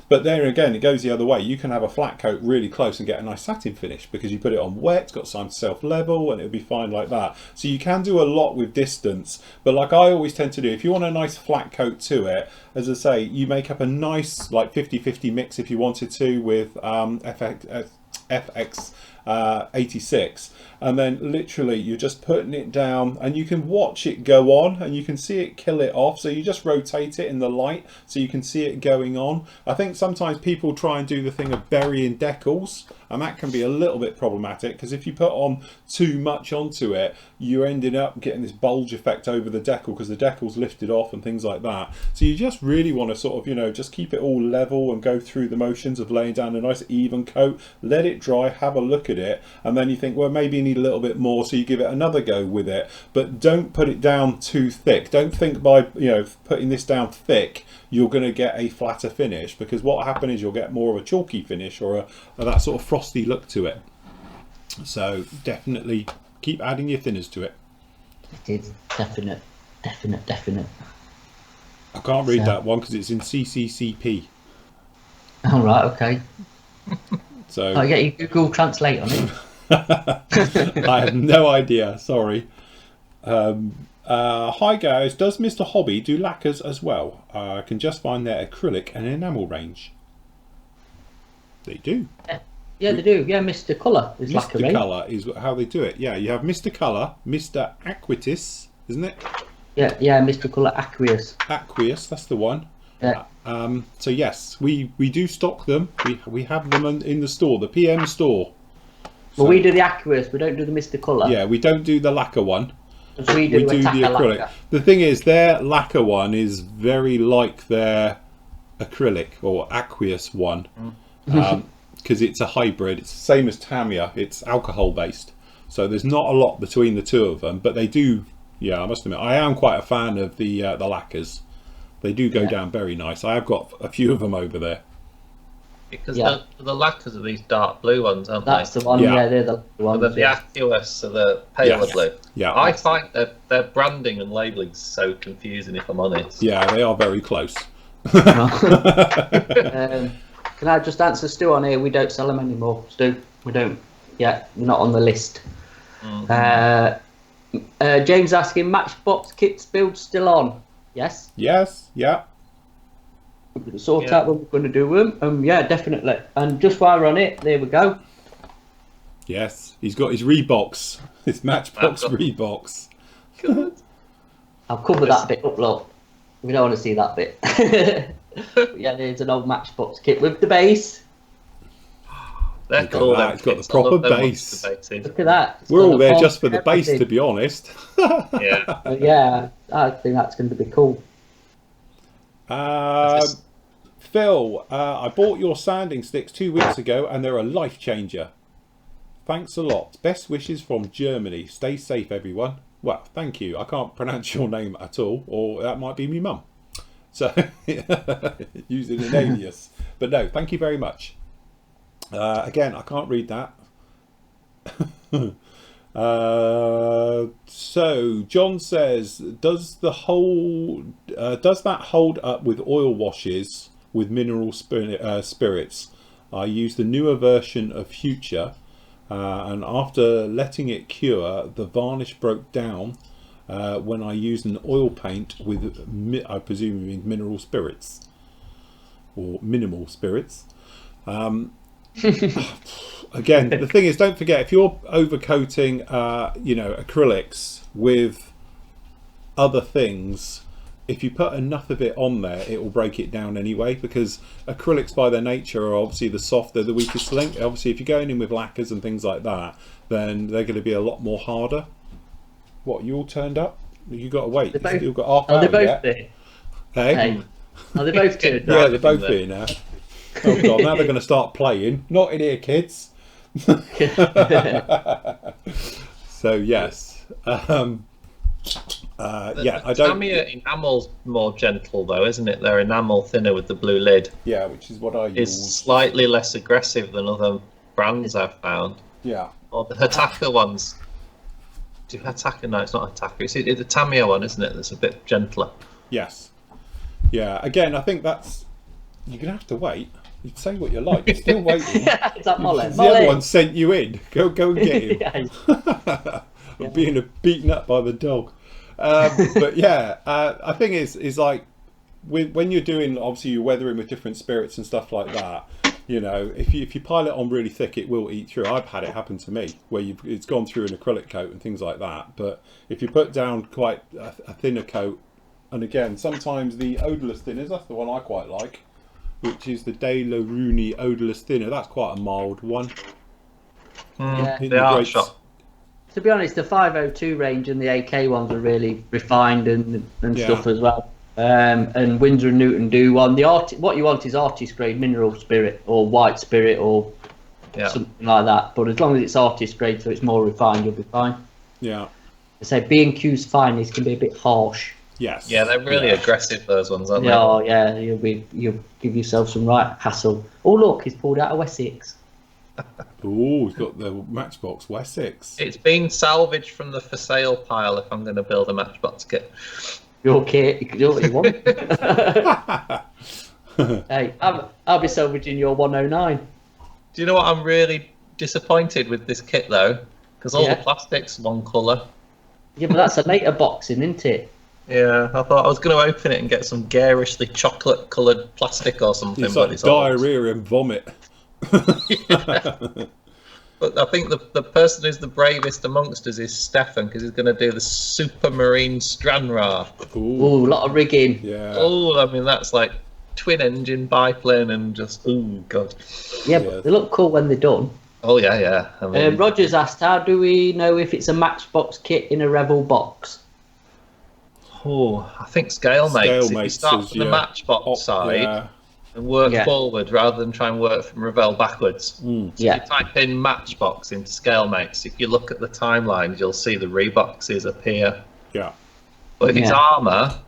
but there again, it goes the other way. You can have a flat coat really close and get a nice satin finish because you put it on wet, it's got some self-level, and it'll be fine like that. So you can do a lot with distance, but like I always tend to do, if you want a nice flat coat to it, as I say, you make up a nice like 50-50 mix if you wanted to with FX 86, and then literally you're just putting it down, and you can watch it go on and you can see it kill it off. So you just rotate it in the light so you can see it going on. I think sometimes people try and do the thing of burying decals, and that can be a little bit problematic, because if you put on too much onto it, you're ending up getting this bulge effect over the decal because the decal's lifted off and things like that. So you just really want to sort of just keep it all level and go through the motions of laying down a nice even coat, let it dry, have a look at it, and then you think, well, maybe you need a little bit more, so you give it another go with it. But don't put it down too thick. Don't think by putting this down thick you're going to get a flatter finish, because what will happen is you'll get more of a chalky finish or that sort of frosty look to it. So definitely keep adding your thinners to it. It is definite. I can't read that one because it's in CCCP. All right, okay. So I get you Google Translate on it. I have no idea, sorry. Hi guys, does Mr. Hobby do lacquers as well? I can just find their acrylic and enamel range. They do. Yeah, they do. Yeah, Mr. Colour is lacquer. Mr. Colour is how they do it. Yeah, you have Mr. Colour, Mr. Aquitus, isn't it? Yeah, Mr. Colour Aqueous. Aqueous, that's the one. Yeah. So yes, we do stock them. We have them in the store, the PM store. Well, we do the Aqueous, we don't do the Mr. Colour. Yeah, we don't do the lacquer one. We do the acrylic. Lacquer. The thing is, their lacquer one is very like their acrylic or aqueous one, because it's a hybrid. It's the same as Tamiya. It's alcohol based, so there's not a lot between the two of them. But they do Yeah, I must admit, I am quite a fan of the lacquers. They do go down very nice. I have got a few of them over there. Because the lacquers are these dark blue ones, aren't That's they? the one. Yeah. Yeah, they're the ones. The Aqueous are the paler blue. Yeah. I find their branding and labelling so confusing, if I'm honest. Yeah, they are very close. Can I just answer Stu on here? We don't sell them anymore, Stu. We don't. Yeah, you're not on the list. James asking, Matchbox kits build still on? Yes. Yes. Yeah. We're going to sort out when we're going to do them. Yeah, definitely. And just while we're on it, there we go. Yes, he's got his Reeboks, his Matchbox Reeboks. Good. I'll cover that bit up, look. We don't want to see that bit. But yeah, there's an old Matchbox kit with the base. They're cool. It's got the proper base. Look at that. It's We're got all the there font just for the and base, to everything. be honest. Yeah. But yeah, I think that's going to be cool. Phil, I bought your sanding sticks 2 weeks ago and they're a life changer. Thanks a lot. Best wishes from Germany. Stay safe, everyone. Well, thank you. I can't pronounce your name at all, or that might be me mum. So, using an alias. But no, thank you very much. Again, I can't read that. So John says, does that hold up with oil washes with mineral spirits? I use the newer version of Future, and after letting it cure, the varnish broke down when I used an oil paint with, I presume you mean mineral spirits or minimal spirits. Again, the thing is, don't forget, if you're overcoating acrylics with other things, if you put enough of it on there, it will break it down anyway, because acrylics by their nature are obviously they're the weakest link. Obviously, if you're going in with lacquers and things like that, then they're going to be a lot more harder. What, you all turned up? You got to wait. They're You still got half Are hour they both yet. there? Hey? Are they both turned Yeah, up? they're both here now. Oh god, now they're going to start playing. Not in here, kids. So yes, I don't. Tamiya enamel's more gentle though, isn't it? Their enamel thinner with the blue lid. Yeah, which is what I Is use. slightly less aggressive than other brands I've found. Yeah. Or the Hataka ones. Hataka? No, it's not Hataka. It's the Tamiya one, isn't it? That's a bit gentler. Yes. Yeah. Again, I think that's you're gonna have to wait. You can say what you like. You're still waiting. Is that Molly? The other one sent you in. Go and get him. Yeah. Being beaten up by the dog. But yeah, I think is like when you're doing, obviously you're weathering with different spirits and stuff like that. You know, if you pile it on really thick, it will eat through. I've had it happen to me where it's gone through an acrylic coat and things like that. But if you put down quite a thinner coat, and again, sometimes the odorless thinners, that's the one I quite like, which is the De La Rooney odorless thinner. That's quite a mild one. Yeah. They are shot. To be honest, the 502 range and the AK ones are really refined and stuff as well. And Windsor and Newton do one. What you want is artist grade mineral spirit or white spirit or something like that. But as long as it's artist grade, so it's more refined, you'll be fine. Yeah. I say B&Q's finest can be a bit harsh. Yes. Yeah, they're really aggressive, those ones, aren't they? Oh yeah, you'll give yourself some right hassle. Oh look, he's pulled out of Wessex. Oh, he's got the Matchbox Wessex. It's been salvaged from the for sale pile if I'm going to build a Matchbox kit. You're okay, you can do what you want. Hey, I'll be salvaging your 109. Do you know what? I'm really disappointed with this kit though, because all the plastic's one colour. Yeah, but that's a later boxing, isn't it? Yeah, I thought I was going to open it and get some garishly chocolate-coloured plastic or something. It's like diarrhea and vomit. But I think the person who's the bravest amongst us is Stefan, because he's going to do the Supermarine Stranraer. Ooh, a lot of rigging. Yeah. Oh, I mean, that's like twin-engine biplane and just, oh, God. Yeah, but they look cool when they're done. Oh, yeah. I mean, Roger's asked, how do we know if it's a Matchbox kit in a Revel box? oh, I think scale mates. If you Mates start is, from the Matchbox side and work forward rather than try and work from Revell backwards. So if you type in Matchbox into scale mates, if you look at the timelines, you'll see the Reeboxes appear Yeah. But if it's armour,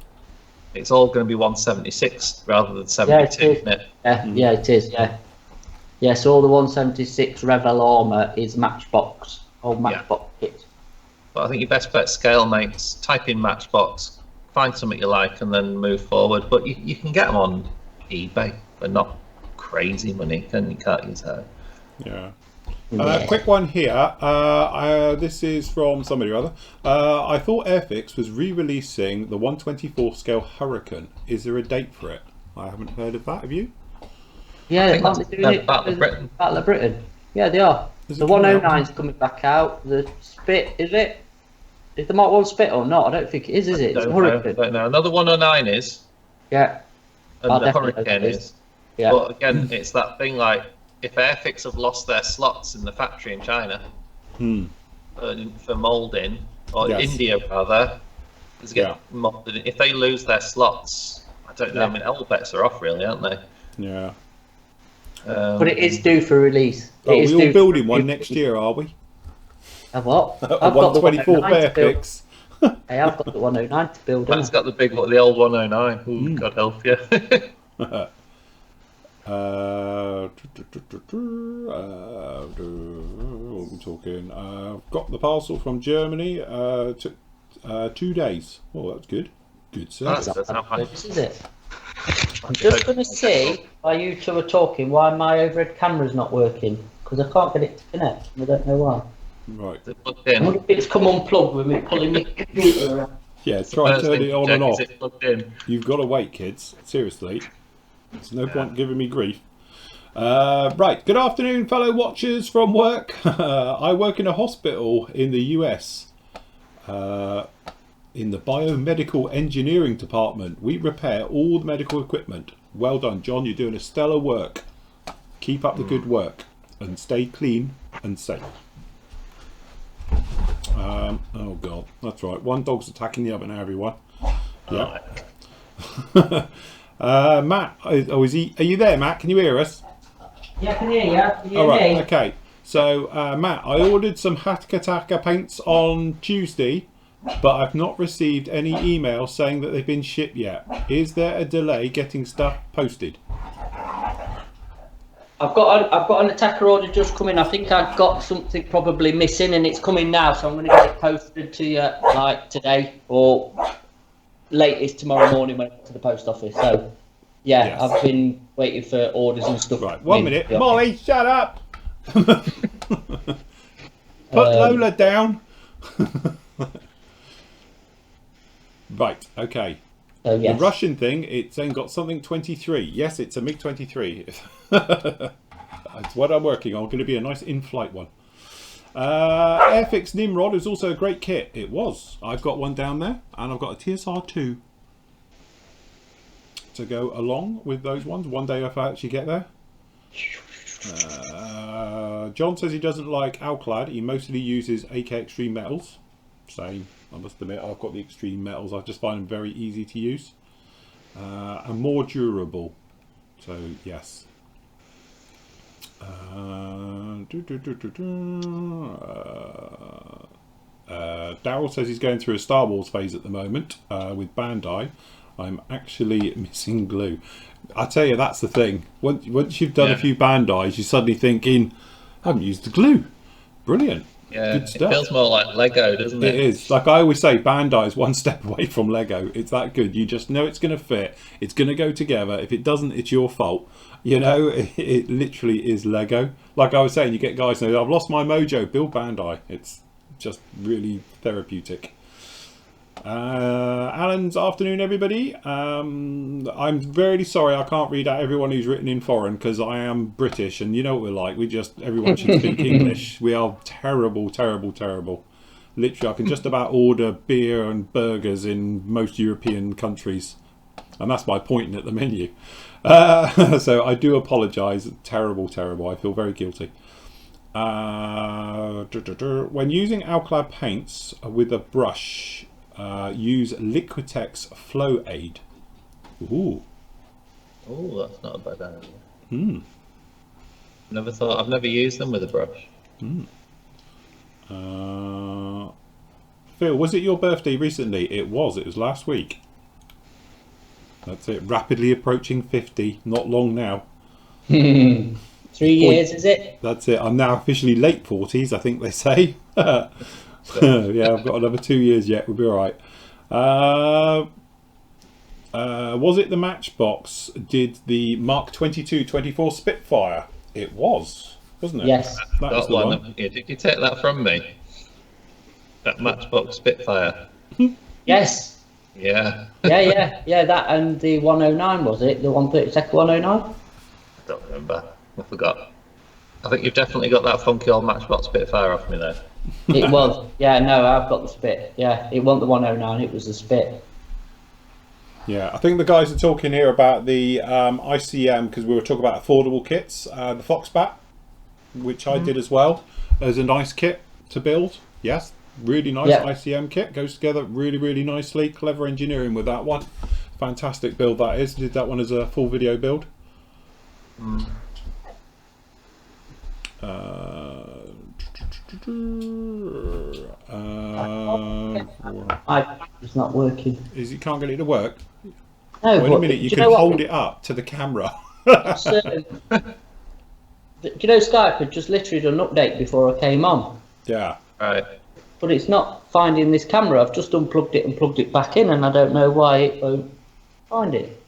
it's all going to be 176 rather than 72, isn't it? Yeah, it is. Yeah. So all the 176 Revel armour is Matchbox, old Matchbox kit. But I think your best bet scale, mates. Type in Matchbox, find something you like, and then move forward. But you can get them on eBay for not crazy money, can you? Can't you say? Yeah. Quick one here. This is from somebody or other. I thought Airfix was re-releasing the 124 scale Hurricane. Is there a date for it? I haven't heard of that. Have you? Yeah, they might be doing it. Battle of Britain. Battle of Britain. Yeah, they are. The 109's coming back out. The Spit, is it? Is the Mark 1 Spit or not? I don't think it is it? It's a Hurricane. Don't know. Another 109 is. Yeah. And the Hurricane is. Yeah. But again, it's that thing like, if Airfix have lost their slots in the factory in China for moulding, or India rather, molded. If they lose their slots, I don't know. I mean, all bets are off, really, aren't they? Yeah. But it is due for release. Are we all building one next year, are we? A what? A 124 Airfix. Hey, I've got the 109 to build. That's got the old 109. Ooh, God help you. What are we talking? Got the parcel from Germany. Took 2 days. Oh, that's good. Good service. This is it. I'm just going to see, while you two are talking, why my overhead camera's not working. Because I can't get it to connect. I don't know why. Right. I wonder if it's come unplugged with me pulling my computer around. Yeah, try and turn it on and off. You've got to wait, kids. Seriously. There's no point giving me grief. Right. Good afternoon, fellow watchers from work. I work in a hospital in the US. In the biomedical engineering department. We repair all the medical equipment. Well done, John. You're doing a stellar work. Keep up the good work. And stay clean and safe. Oh, God. That's right. One dog's attacking the other now, everyone. Yeah. Matt, are you there, Matt? Can you hear us? Yeah, I can hear you. Can you hear All right, me? okay. So, Matt, I ordered some Hatakataka paints on Tuesday, but I've not received any email saying that they've been shipped yet. Is there a delay getting stuff posted? I've got an attacker order just coming. I think I've got something probably missing, and it's coming now. So I'm going to get it posted to you like today or latest tomorrow morning when I get to the post office. So yeah, yes. I've been waiting for orders and stuff. Right, 1 minute. Molly, shut up. Put Lola down. Right, okay. Yes. The Russian thing, it's then got something 23. Yes, it's a MiG-23. That's what I'm working on. Going to be a nice in-flight one. Airfix Nimrod is also a great kit. It was. I've got one down there, and I've got a TSR2 to go along with those ones. One day if I actually get there. John says he doesn't like Alclad. He mostly uses AK Extreme Metals. Same. I must admit, I've got the Extreme Metals. I just find them very easy to use. And more durable. So, yes. Daryl says he's going through a Star Wars phase at the moment with Bandai. I'm actually missing glue. I tell you, that's the thing. Once you've done a few Bandais, you're suddenly thinking, I haven't used the glue. Brilliant. Yeah, it feels more like Lego, doesn't it? It is. Like I always say, Bandai is one step away from Lego. It's that good. You just know it's going to fit. It's going to go together. If it doesn't, it's your fault. You know, it literally is Lego. Like I was saying, you get guys saying, I've lost my mojo, build Bandai. It's just really therapeutic. Alan's afternoon, everybody. I'm very sorry I can't read out everyone who's written in foreign because I am British and you know what we're like. Everyone should speak English. We are terrible, terrible, terrible. Literally, I can just about order beer and burgers in most European countries. And that's by pointing at the menu. So I do apologise. Terrible, terrible. I feel very guilty. When using Alclad paints with a brush, use Liquitex Flow Aid. Ooh. Oh, that's not a bad idea. I've never used them with a brush. Phil, was it your birthday recently? It was last week. That's it, rapidly approaching 50, not long now. 3 years, is it? That's it, I'm now officially late 40s, I think they say. Yeah, I've got another 2 years yet, we'll be alright. Was it the Matchbox did the Mark 22-24 Spitfire? It was, wasn't it? Yes. That was Got the one. one. Yeah, did you take that from me? That Matchbox Spitfire. Yes. Yeah. Yeah. That and the 109, was it? The 132nd 109? I don't remember. I forgot. I think you've definitely got that funky old Matchbox Spitfire off me there. It was. Yeah, no, I've got the Spit. Yeah, it wasn't the 109, it was the Spit. Yeah, I think the guys are talking here about the ICM, because we were talking about affordable kits. The Foxbat, which I did as well, as a nice kit to build. Yes, really nice ICM kit. Goes together really, really nicely. Clever engineering with that one. Fantastic build that is. Did that one as a full video build. It's not working. Is it can't get it to work? No, Wait a minute, you can hold it up to the camera. Do you know Skype had just literally done an update before I came on? Yeah. Right. But it's not finding this camera. I've just unplugged it and plugged it back in, and I don't know why it won't find it.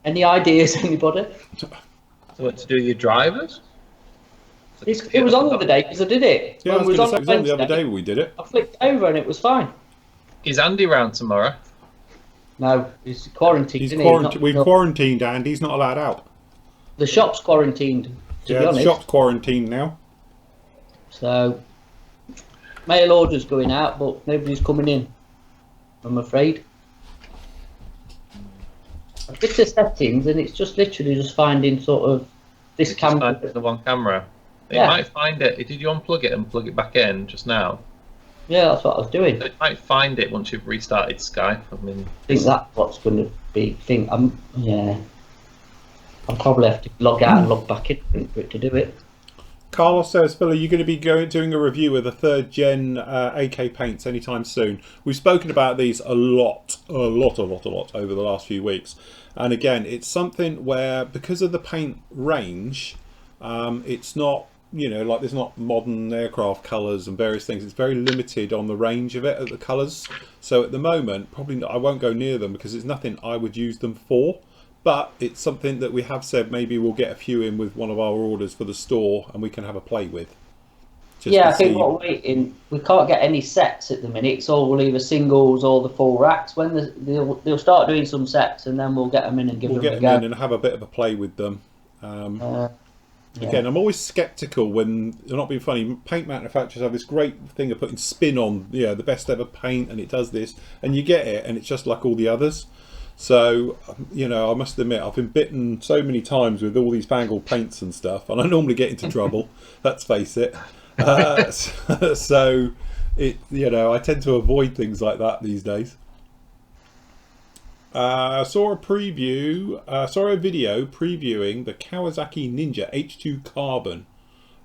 Any ideas, anybody? So what to do with your drivers? It was on the other day because I did it. Yeah, I was When going to say, it was on the other day when we did it. I flicked over and it was fine. Is Andy round tomorrow? No, he's quarantined. He's isn't he? quarantined. We've quarantined Andy. He's not allowed out. The shop's quarantined, to be The honest. shop's quarantined now. So, mail orders going out, but nobody's coming in, I'm afraid. I did the settings and it's just literally just finding sort of this Just camera. find the one camera. It Yeah. might find it. Did you unplug it and plug it back in just now? Yeah, that's what I was doing. It might find it once you've restarted Skype. I mean, I think that's what's going to be. I'll probably have to log out and log back in for it to do it. Carlos says, Phil, are you going to be doing a review of the 3rd gen AK paints anytime soon? We've spoken about these a lot over the last few weeks. And again, it's something where, because of the paint range, it's not, you know, like there's not modern aircraft colours and various things. It's very limited on the range of it, at the colours. So at the moment, probably not, I won't go near them because it's nothing I would use them for. But it's something that we have said maybe we'll get a few in with one of our orders for the store and we can have a play with. Yeah, I think what we're waiting, we can't get any sets at the minute. It's all either singles or the full racks. When they'll start doing some sets and then we'll get them in and give them a go. We'll get them in and have a bit of a play with them. Again, I'm always sceptical when, they're not being funny, paint manufacturers have this great thing of putting spin on, you know, the best ever paint and it does this, and you get it and it's just like all the others. So, you know, I must admit, I've been bitten so many times with all these fangled paints and stuff, and I normally get into trouble, let's face it. So, you know, I tend to avoid things like that these days. Saw a video previewing the Kawasaki Ninja H2 Carbon.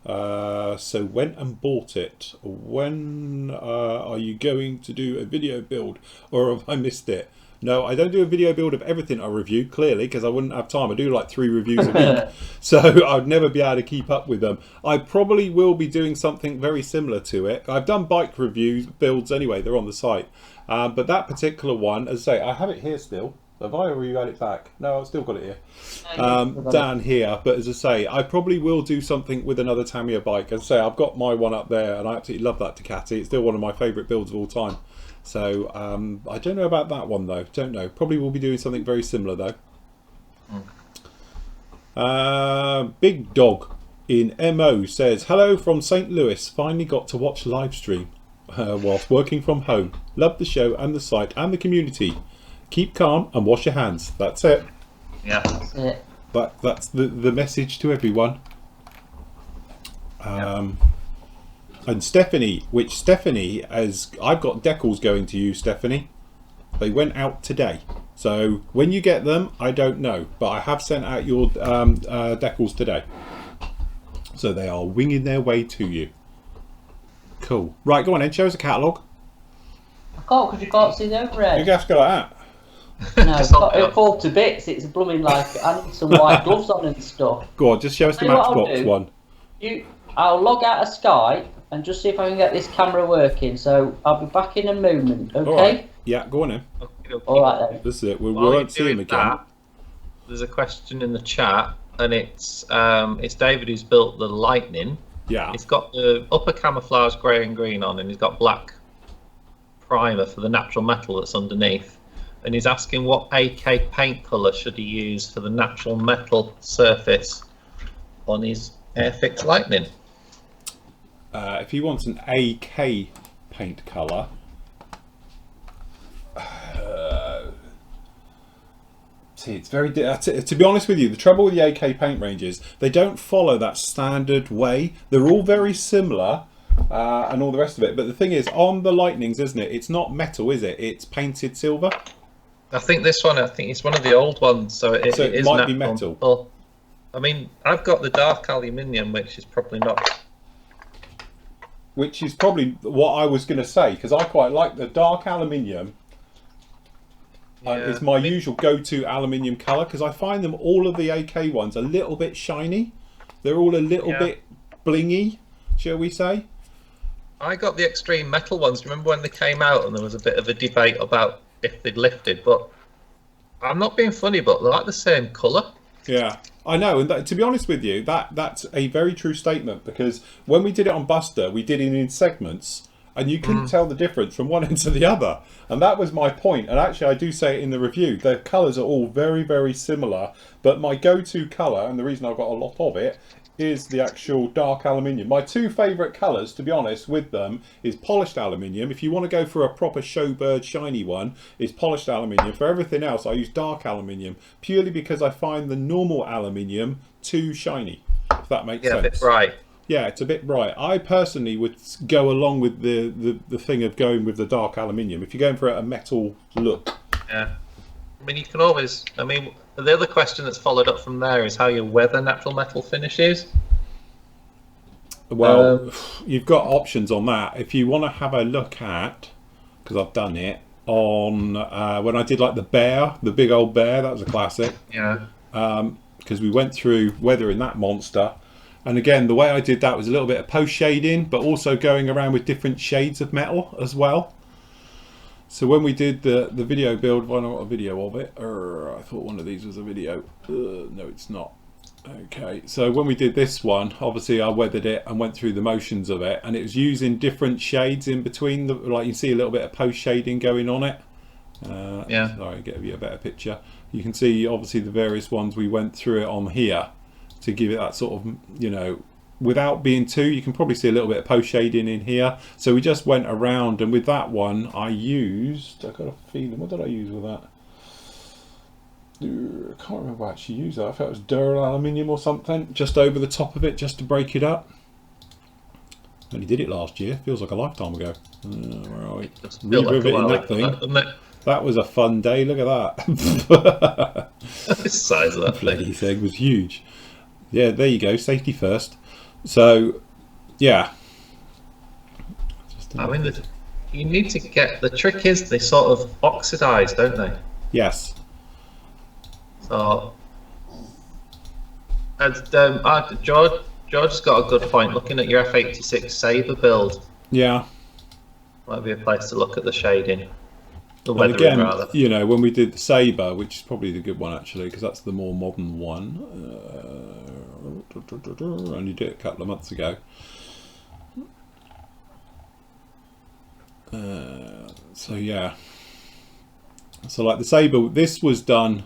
So went and bought it. When are you going to do a video build, or have I missed it? No, I don't do a video build of everything I review, clearly, because I wouldn't have time. I do like 3 reviews a week, so I'd never be able to keep up with them. I probably will be doing something very similar to it. I've done bike reviews, builds anyway, they're on the site. But that particular one, as I say, I have it here still. Have I, or you had it back? No, I've still got it here. Down here, but as I say, I probably will do something with another Tamiya bike. As I say, I've got my one up there, and I absolutely love that Ducati. It's still one of my favourite builds of all time. So I don't know about that one though. Don't know. Probably will be doing something very similar though. Big Dog in MO says, hello from St. Louis. Finally got to watch live stream whilst working from home. Love the show and the site and the community. Keep calm and wash your hands. That's it. yeah. That's it. That's the message to everyone. And Stephanie, as I've got decals going to you, Stephanie. They went out today. So when you get them, I don't know. But I have sent out your decals today. So they are winging their way to you. Cool. Right, go on then, show us a catalogue. can't because you can't see the You overhead. have to go like that. No, Just hold it it'll up. fall to bits. It's blooming like I need some white gloves on and stuff. Go on, just show us the Tell you what I'll Matchbox do. one. I'll log out of Skype and just see if I can get this camera working. So I'll be back in a moment. Okay. All right. Yeah, go on in. Okay. All right then. This is it. We While won't see you're him doing again. that, there's a question in the chat, and it's David who's built the Lightning. Yeah. He's got the upper camouflage grey and green on, and he's got black primer for the natural metal that's underneath. And he's asking what AK paint colour should he use for the natural metal surface on his Airfix Lightning. If he wants an AK paint colour, see, it's very. To be honest with you, the trouble with the AK paint ranges, they don't follow that standard way. They're all very similar. And all the rest of it, but the thing is, on the Lightnings, isn't it? It's not metal, is it? It's painted silver. I think this one, it's one of the old ones, so it is might be natural. metal. Well, I mean, I've got the dark aluminium, which is probably not. Which is probably what I was going to say, because I quite like the dark aluminium. It's my usual go-to aluminium colour, because I find them, all of the AK ones, a little bit shiny. They're all a little bit blingy, shall we say. I got the extreme metal ones. Remember when they came out and there was a bit of a debate about if they'd lifted? But I'm not being funny, but they're like the same colour. Yeah, I know. And to be honest with you, that's a very true statement, because when we did it on Buster, we did it in segments, and you couldn't tell the difference from one end to the other. And that was my point. And actually, I do say it in the review. The colours are all very, very similar. But my go-to colour, and the reason I've got a lot of it, is the actual dark aluminium. My two favourite colours, to be honest, with them is polished aluminium. If you want to go for a proper showbird shiny one, is polished aluminium. For everything else, I use dark aluminium, purely because I find the normal aluminium too shiny, if that makes sense. Yeah, a bit bright. Yeah, it's a bit bright. I personally would go along with the thing of going with the dark aluminium if you're going for a metal look. Yeah. I mean, you can always. I mean, the other question that's followed up from there is how you weather natural metal finishes. Well, you've got options on that. If you want to have a look at, because I've done it on when I did like the bear, the big old bear, that was a classic. Yeah. Because we went through weathering that monster, and again, the way I did that was a little bit of post shading, but also going around with different shades of metal as well. So when we did the video build, why not a video of it? I thought one of these was a video. No, it's not. Okay, so when we did this one, obviously I weathered it and went through the motions of it, and it was using different shades in between. Like you see a little bit of post shading going on it. Yeah. Sorry, give you a better picture. You can see obviously the various ones we went through it on here to give it that sort of, you know, without being too, you can probably see a little bit of post shading in here. So we just went around, and with that one I got a feeling, what did I use with that? I can't remember what I actually used that. I thought it was Durall aluminium or something, just over the top of it, just to break it up. Only did it last year, feels like a lifetime ago. Right, re-riveting that thing. That was a fun day, look at that. The size of that bloody thing was huge. Yeah, there you go, safety first. So, yeah. I mean, you need to get, the trick is they sort of oxidize, don't they? Yes. So, George's got a good point. Looking at your F86 Sabre build, Yeah. might be a place to look at the shading. The And weathering, again, rather. you know, when we did the Sabre, which is probably the good one actually, because that's the more modern one. Only did it a couple of months ago. So yeah. So like the Sabre, this was done,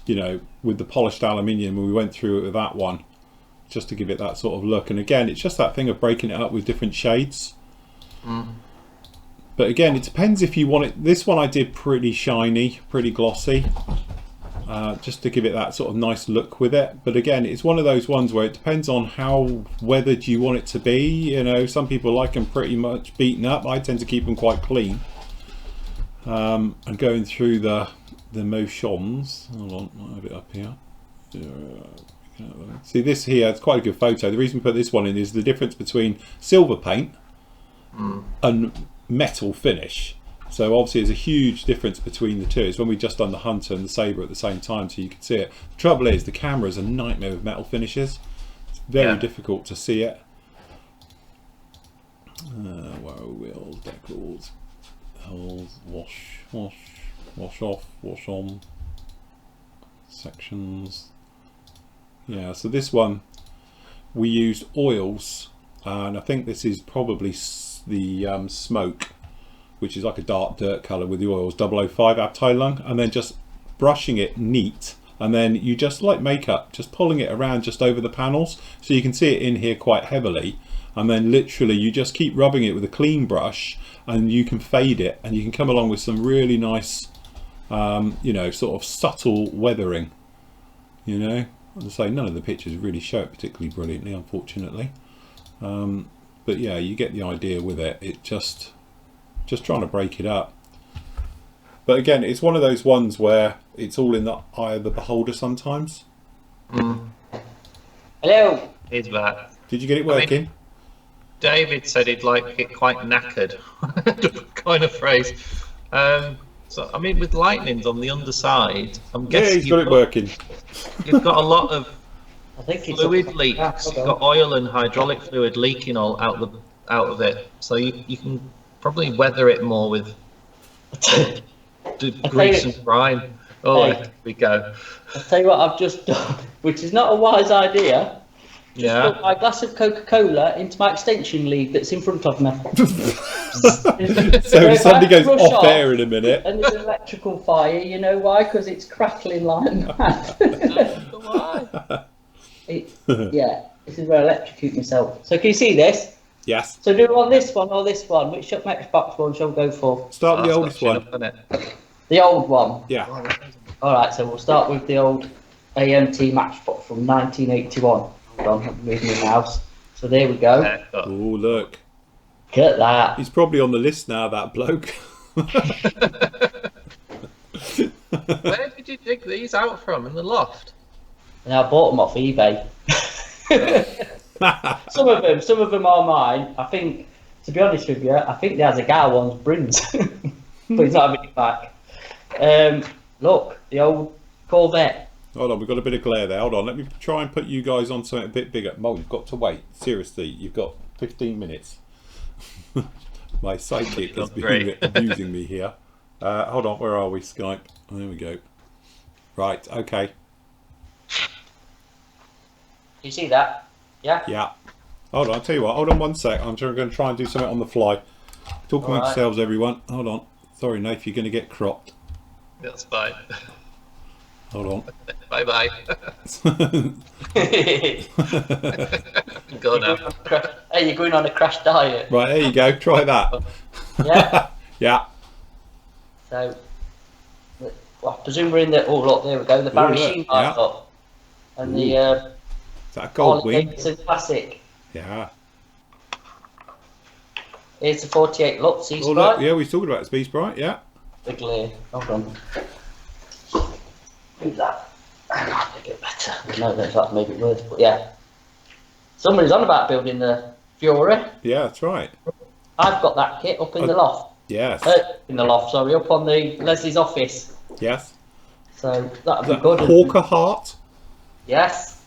you know, with the polished aluminium, and we went through it with that one, just to give it that sort of look. And again, it's just that thing of breaking it up with different shades. But again, it depends if you want it. This one I did pretty shiny, pretty glossy, just to give it that sort of nice look with it. But again, it's one of those ones where it depends on how weathered you want it to be. You know, some people like them pretty much beaten up. I tend to keep them quite clean. And going through the motions. Hold on, I'll have it up here. See this here, it's quite a good photo. The reason we put this one in is the difference between silver paint and metal finish. So obviously there's a huge difference between the two. It's when we just done the Hunter and the Sabre at the same time, so you can see it. The trouble is the camera is a nightmare with metal finishes. It's very difficult to see it. Where wheels, decals, holes, wash off, wash on, sections. Yeah, so this one we used oils, and I think this is probably the smoke, which is like a dark dirt colour with the oils, 005 Abteilung, and then just brushing it neat, and then you just like makeup, just pulling it around just over the panels, so you can see it in here quite heavily, and then literally you just keep rubbing it with a clean brush, and you can fade it, and you can come along with some really nice, you know, sort of subtle weathering, you know. As I say, none of the pictures really show it particularly brilliantly, unfortunately. But yeah, you get the idea with it. It just trying to break it up. But again, it's one of those ones where it's all in the eye of the beholder sometimes. Hello. He's back. Did you get it working? David said he'd like it quite knackered, kind of phrase. So I mean, with lightnings on the underside, I'm guessing he's got it working. You've got a lot of I think it's fluid leaks. You've got oil and hydraulic fluid leaking all out of it, so you can probably weather it more with grease and brine. Oh, Hey. there we go. I'll tell you what I've just done, which is not a wise idea. Yeah. Put my glass of Coca-Cola into my extension lead that's in front of me. So somebody goes off air in a minute. And there's an electrical fire. You know why? Because it's crackling like mad. Why? Yeah, this is where I electrocute myself. So can you see this? Yes. So do we want this one or this one? Which Matchbox one shall we go for? Start with the oldest one. The old one. Yeah. All right, so we'll start with the old AMT Matchbox from 1981. Hold on, I'm moving my mouse. So there we go. Oh, look. Look at that. He's probably on the list now, that bloke. Where did you dig these out from? In the loft? And I bought them off eBay. some of them are mine. I think, to be honest with you, I think there's a guy one's Brins, but he's not having it back. Look, the old Corvette. Hold on, we've got a bit of glare there. Hold on, let me try and put you guys on something a bit bigger. Mo, you've got to wait. Seriously, you've got 15 minutes. My sidekick has been abusing me here. Hold on, where are we? Skype. There we go. Right, okay. You see that? Yeah? Yeah. Hold on, I'll tell you what. Hold on one sec. I'm going to try and do something on the fly. Talk amongst yourselves, everyone. Hold on. Sorry, Nath, you're going to get cropped. That's fine. Hold on. Bye bye. Go now. Hey, you're going on a crash diet. Right, there you go. Try that. Yeah? Yeah. So, well, I presume we're in the. Oh, look, there we go. The Barry Sheen I've got. And the. Is that a gold wing? Davidson Classic. Yeah. Here's the 48 Lux, see Oh, look, yeah, we talked about Speed Sprite, yeah. Big layer. Hold on. Who's that? Hang on, make it better. No, that's make it worse, but yeah. Somebody's on about building the Fury. Yeah, that's right. I've got that kit up in the loft. Yes. In the loft, sorry, up on the Leslie's office. Yes. So that'd be That good. Hawker Heart? Yes.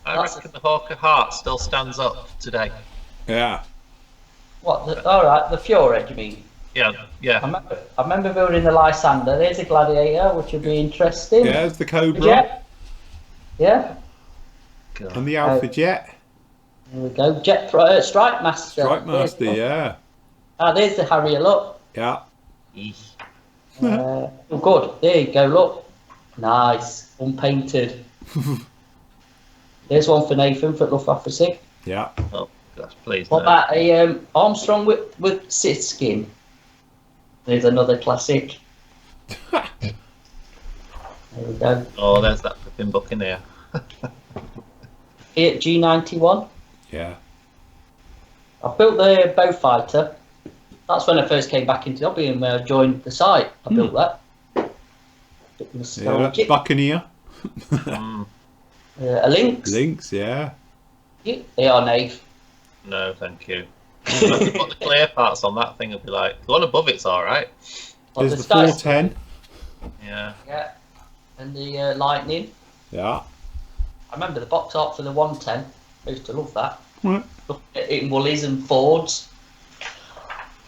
I reckon the Hawker Heart still stands up today. Yeah. What? All right, the Fury, do you mean? Yeah, yeah. I remember building the Lysander. There's a Gladiator, which would be interesting. Yeah, there's the Cobra. Jet. Yeah. God. And the Alpha Jet. There we go. Strike Master. Strike Master, yeah. Ah, there's the Harrier, look. Yeah. Oh, good. There you go, look. Nice. Unpainted. There's one for Nathan for Luftwaffe. Yeah. Oh, gosh, please. What about a Armstrong with Sith skin? There's another classic. There we go. Oh, there's that flipping Buccaneer. Here, G91. Yeah. I built the Bowfighter. That's when I first came back into the hobby and joined the site. I built that. Bit Yeah, nostalgic. Buccaneer. A Lynx. Lynx, yeah. They are Nave. No, thank you. Put the clear parts on that thing and be like, the one above it's all right. Like There's the Sky 410. Yeah. Yeah, and the Lightning. Yeah. I remember the box art for the 110. I used to love that. Right. Look at it in Woolies and Fords.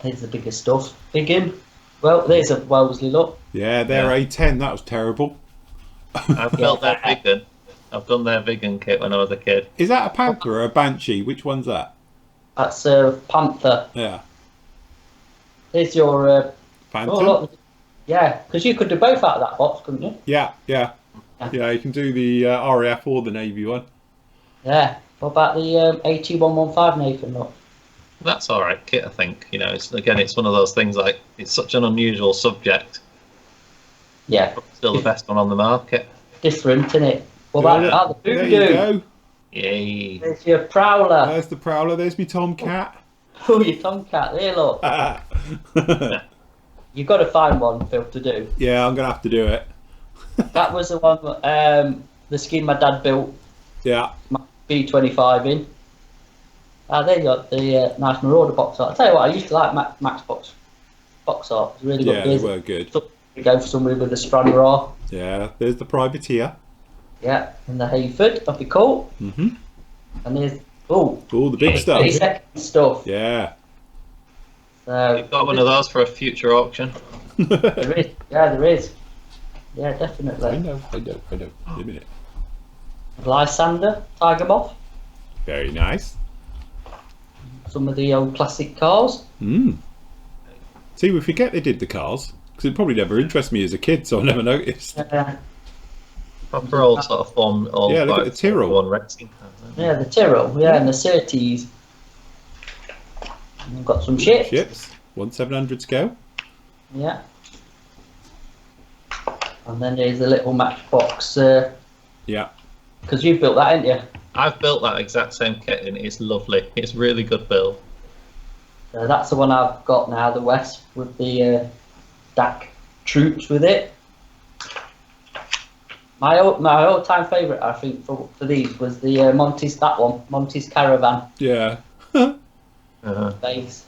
Here's the bigger stuff. Bigham. Well, there's a Wellesley look. Yeah, their Yeah. A10. That was terrible. I've built their vegan. I've done their vegan kit when I was a kid. Is that a Panther or a Banshee? Which one's that? That's Panther. Yeah. There's your. Phantom? Oh, look. Yeah, because you could do both out of that box, couldn't you? Yeah, yeah. Yeah, you can do the RAF or the Navy one. Yeah. What about the 8115 Nathan? Look. That's all right kit, I think. You know, it's one of those things like it's such an unusual subject. Yeah. But still the best one on the market. Different, isn't it? What Yeah, about the there you Voodoo? go. Yay! There's your Prowler. There's the Prowler. There's me Tomcat. Oh, your Tomcat. There, look. You've got to find one, Phil, to do. Yeah, I'm going to have to do it. That was the one, the skin my dad built Yeah. my B25 in. There you got the nice Marauder box art. I'll tell you what, I used to like Max box art. It's really good. Yeah, they were good. You go for somebody with a strand raw. Yeah, there's the Privateer. Yeah, and the Hayford, that'd be cool. Mm-hmm. And there's, oh, All the big stuff. 30-second stuff. Yeah. So, You've got one of those for a future auction. there is. Yeah, there is. Yeah, I definitely. know. Wait a minute. Lysander, Tiger Moth. Very nice. Some of the old classic cars. Mm. See, we forget they did the cars. Because it probably never interested me as a kid, so I never noticed. Proper old sort of form. Old, Yeah, look at the Tyrrell. One racing cars, aren't they? Yeah, the Tyrrell, yeah, and the Surtees. And we've got some ships. Ships. 1/700 scale. Yeah. And then there's the little matchbox, Yeah. because you built that, ain't you? I've built that exact same kit and it's lovely. It's really good build. That's the one I've got now, the West, with the DAC troops with it. My all-time favourite, I think, for these was the Monty's, that one, Monty's Caravan Yeah. base.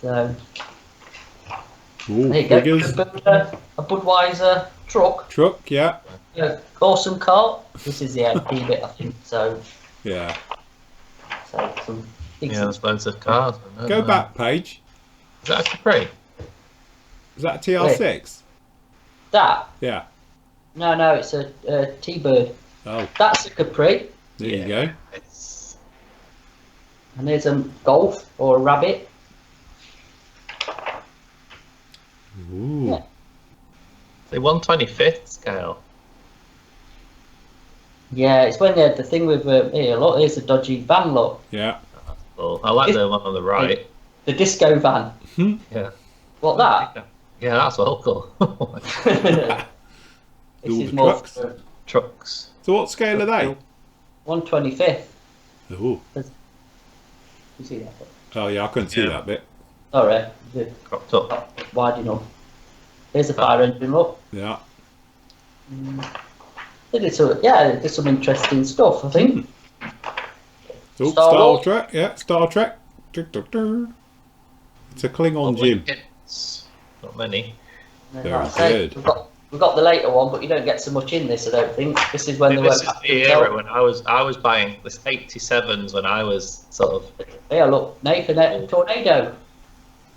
So, Ooh, there you go. figures. Build a Budweiser truck. Truck, yeah. Yeah, awesome car. This is the MP bit, I think. So Yeah. some Yeah, decent. there's loads of cars. Isn't Go there? back page. Is that a Capri? Is that a TR6? That? Yeah. No, it's a T-Bird. Oh, That's a Capri, there you go. It's and there's a Golf or a Rabbit. Ooh. Yeah. the 1/25th scale. Yeah, it's when they had the thing with here. Look, here's a dodgy van. Look, Yeah. Well, I like the one on the right. the disco van. Yeah. What that? Yeah, that's all cool. This All is the more trucks. for Trucks. So what scale are they? 1/25th. Oh. You see that? Oh yeah, I couldn't see Yeah. that bit. Sorry, the Cropped up. top wide enough. Here's a fire engine. Look. Yeah. They did some interesting stuff, I think. Oh, Star Star Wars. Trek. Yeah, Star Trek. It's a Klingon Lovely gym. kits. Not many. And Very like I say, good. we've got the later one, but you don't get so much in this, I don't think. This is when they This were. is the era when I was buying this 87s when I was sort of Yeah, look, Nathan, Tornado.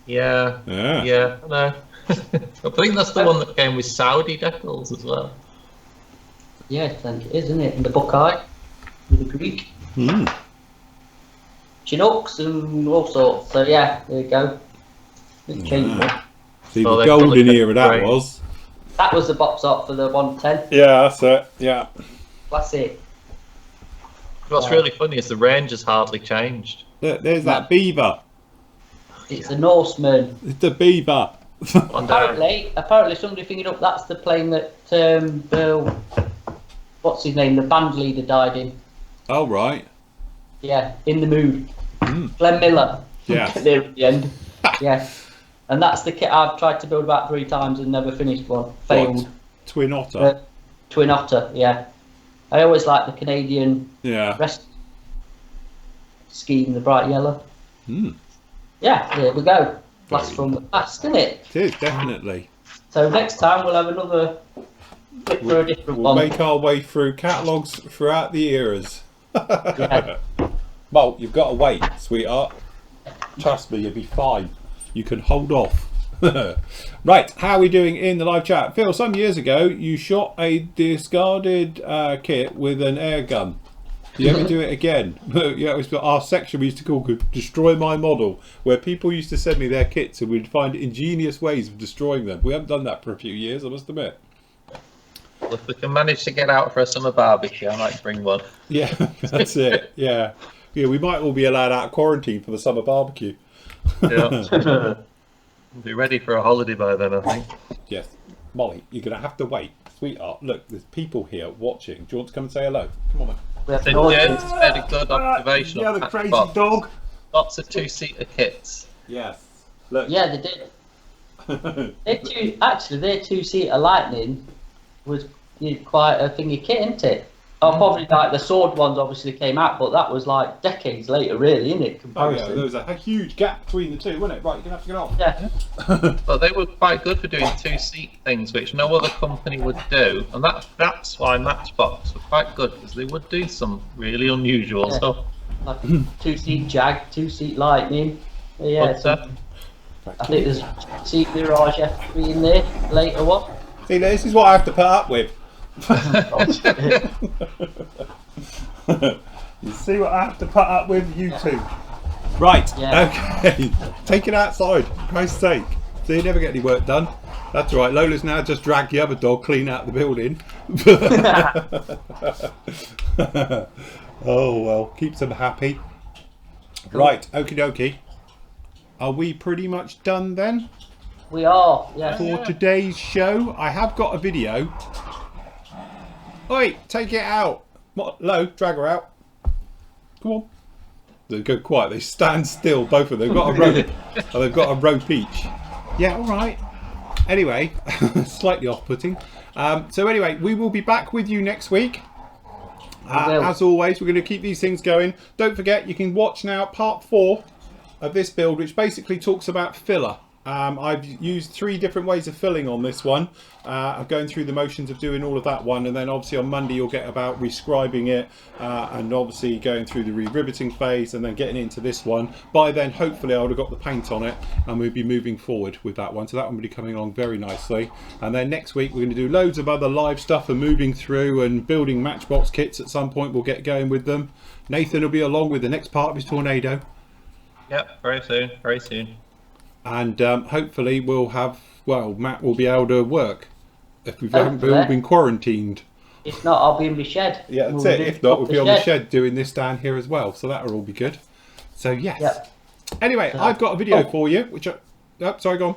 yeah I know. I think that's the one that came with Saudi decals as well. Yeah, I think it is, isn't it? And the Buckeye with the Greek. Hmm. Chinooks and all sorts. So yeah, there you go. It's changed one. See, Oh, the they golden probably era that great. was. That was the box art for the 110. Yeah, that's it. Yeah. That's it. What's Yeah. really funny is the range has hardly changed. Look, there's that beaver. It's a Norseman. It's the beaver. On down. Apparently somebody figured up that's the plane that what's his name? The band leader died in. Oh right. Yeah, In the Mood. Mm. Glenn Miller. Yes. There at the end. Yeah. And that's the kit I've tried to build about 3 times and never finished one. Failed. What? Twin Otter. Twin Otter, yeah. I always like the Canadian Yeah. rest scheme, the bright yellow. Hmm. Yeah, there we go. Blast from the past, isn't it? It is, definitely. So next time we'll have another flip for a different We'll one. make our way through catalogues throughout the eras. Yeah. Well, you've got to wait, sweetheart. Trust me, you'll be fine. You can hold off. Right, how are we doing in the live chat? Phil, some years ago, you shot a discarded kit with an air gun. Do you ever do it again? Yeah, it was our section we used to call Destroy My Model, where people used to send me their kits and we'd find ingenious ways of destroying them. We haven't done that for a few years, I must admit. Well, if we can manage to get out for a summer barbecue, I might bring one. Yeah, that's it. Yeah. Yeah, we might all be allowed out of quarantine for the summer barbecue. Yeah. We'll be ready for a holiday by then, I think. Yes. Molly, you're going to have to wait. Sweetheart, look, there's people here watching. Do you want to come and say hello? Come on, man. We have So, no yeah, audience. it's a very good observation. Yeah, on the that crazy box. dog. Lots of two-seater kits. Yes. Look. Yeah, they did. Their two-seater Lightning was quite a thingy kit, isn't it? Oh, probably like the sword ones obviously came out, but that was like decades later, really, isn't it? Oh, Comparison. yeah, there was a huge gap between the two, wasn't it? Right, you're going to have to get off. Yeah. But they were quite good for doing two-seat things, which no other company would do. And that's why Matchbox were quite good, because they would do some really unusual Yeah. stuff. Like two-seat Jag, two-seat Lightning. Yeah, But, I think there's a seat Mirage F3 in there, later one. See, this is what I have to put up with. You see what I have to put up with, you two. Right, Yeah. okay. Take it outside, for Christ's sake. So you never get any work done. That's all right. Lola's now just dragged the other dog clean out the building. Oh, well, keeps them happy. Right, okie dokie. Are we pretty much done then We are, yeah. for today's show? I have got a video. Oi, take it out. Lo, drag her out. Come on. They go quiet. They stand still, both of them. They've got a rope. Oh, they've got a rope each. Yeah, all right. Anyway, slightly off-putting. So anyway, we will be back with you next week. As always, we're going to keep these things going. Don't forget, you can watch now part 4 of this build, which basically talks about filler. I've used 3 different ways of filling on this one. I'm going through the motions of doing all of that one, and then obviously on Monday you'll get about rescribing it and obviously going through the re-riveting phase and then getting into this one. By then hopefully I would have got the paint on it and we'll be moving forward with that one, so that one will be coming along very nicely. And then next week we're going to do loads of other live stuff and moving through and building Matchbox kits. At some point we'll get going with them. Nathan will be along with the next part of his Tornado. Yep, very soon, very soon. And hopefully we'll have, well, Matt will be able to work if we haven't all been quarantined. If not, I'll be in my shed. Yeah, that's it. If not, we'll be on the shed doing this down here as well. So that'll all be good. So yes. Yep. Anyway, I've got a video for you, which sorry, go on.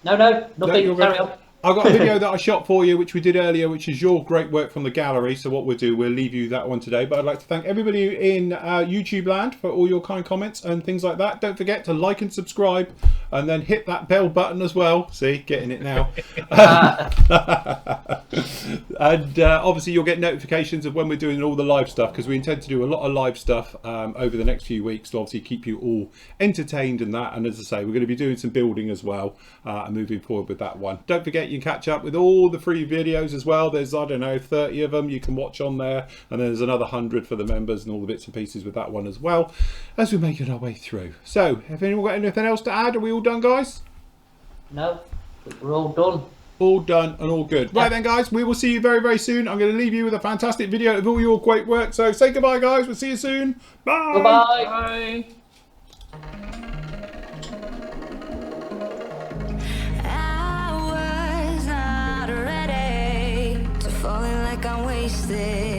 No, nothing. you're Carry good. on. I've got a video that I shot for you, which we did earlier, which is your great work from the gallery. So what we'll do, we'll leave you that one today. But I'd like to thank everybody in YouTube land for all your kind comments and things like that. Don't forget to like and subscribe, and then hit that bell button as well. See, getting it now. And obviously you'll get notifications of when we're doing all the live stuff, because we intend to do a lot of live stuff over the next few weeks to obviously keep you all entertained and that. And as I say, we're going to be doing some building as well and moving forward with that one. Don't forget, you can catch up with all the free videos as well. There's, I don't know, 30 of them you can watch on there, and then there's another 100 for the members and all the bits and pieces with that one as well, as we're making our way through. So have anyone got anything else to add? Are we all done, guys? No, we're all done. All done and all good. Right then, guys, we will see you very, very soon. I'm going to leave you with a fantastic video of all your great work. So say goodbye, guys. We'll see you soon. Bye. Goodbye. Bye. I was not ready to falling like I'm wasted.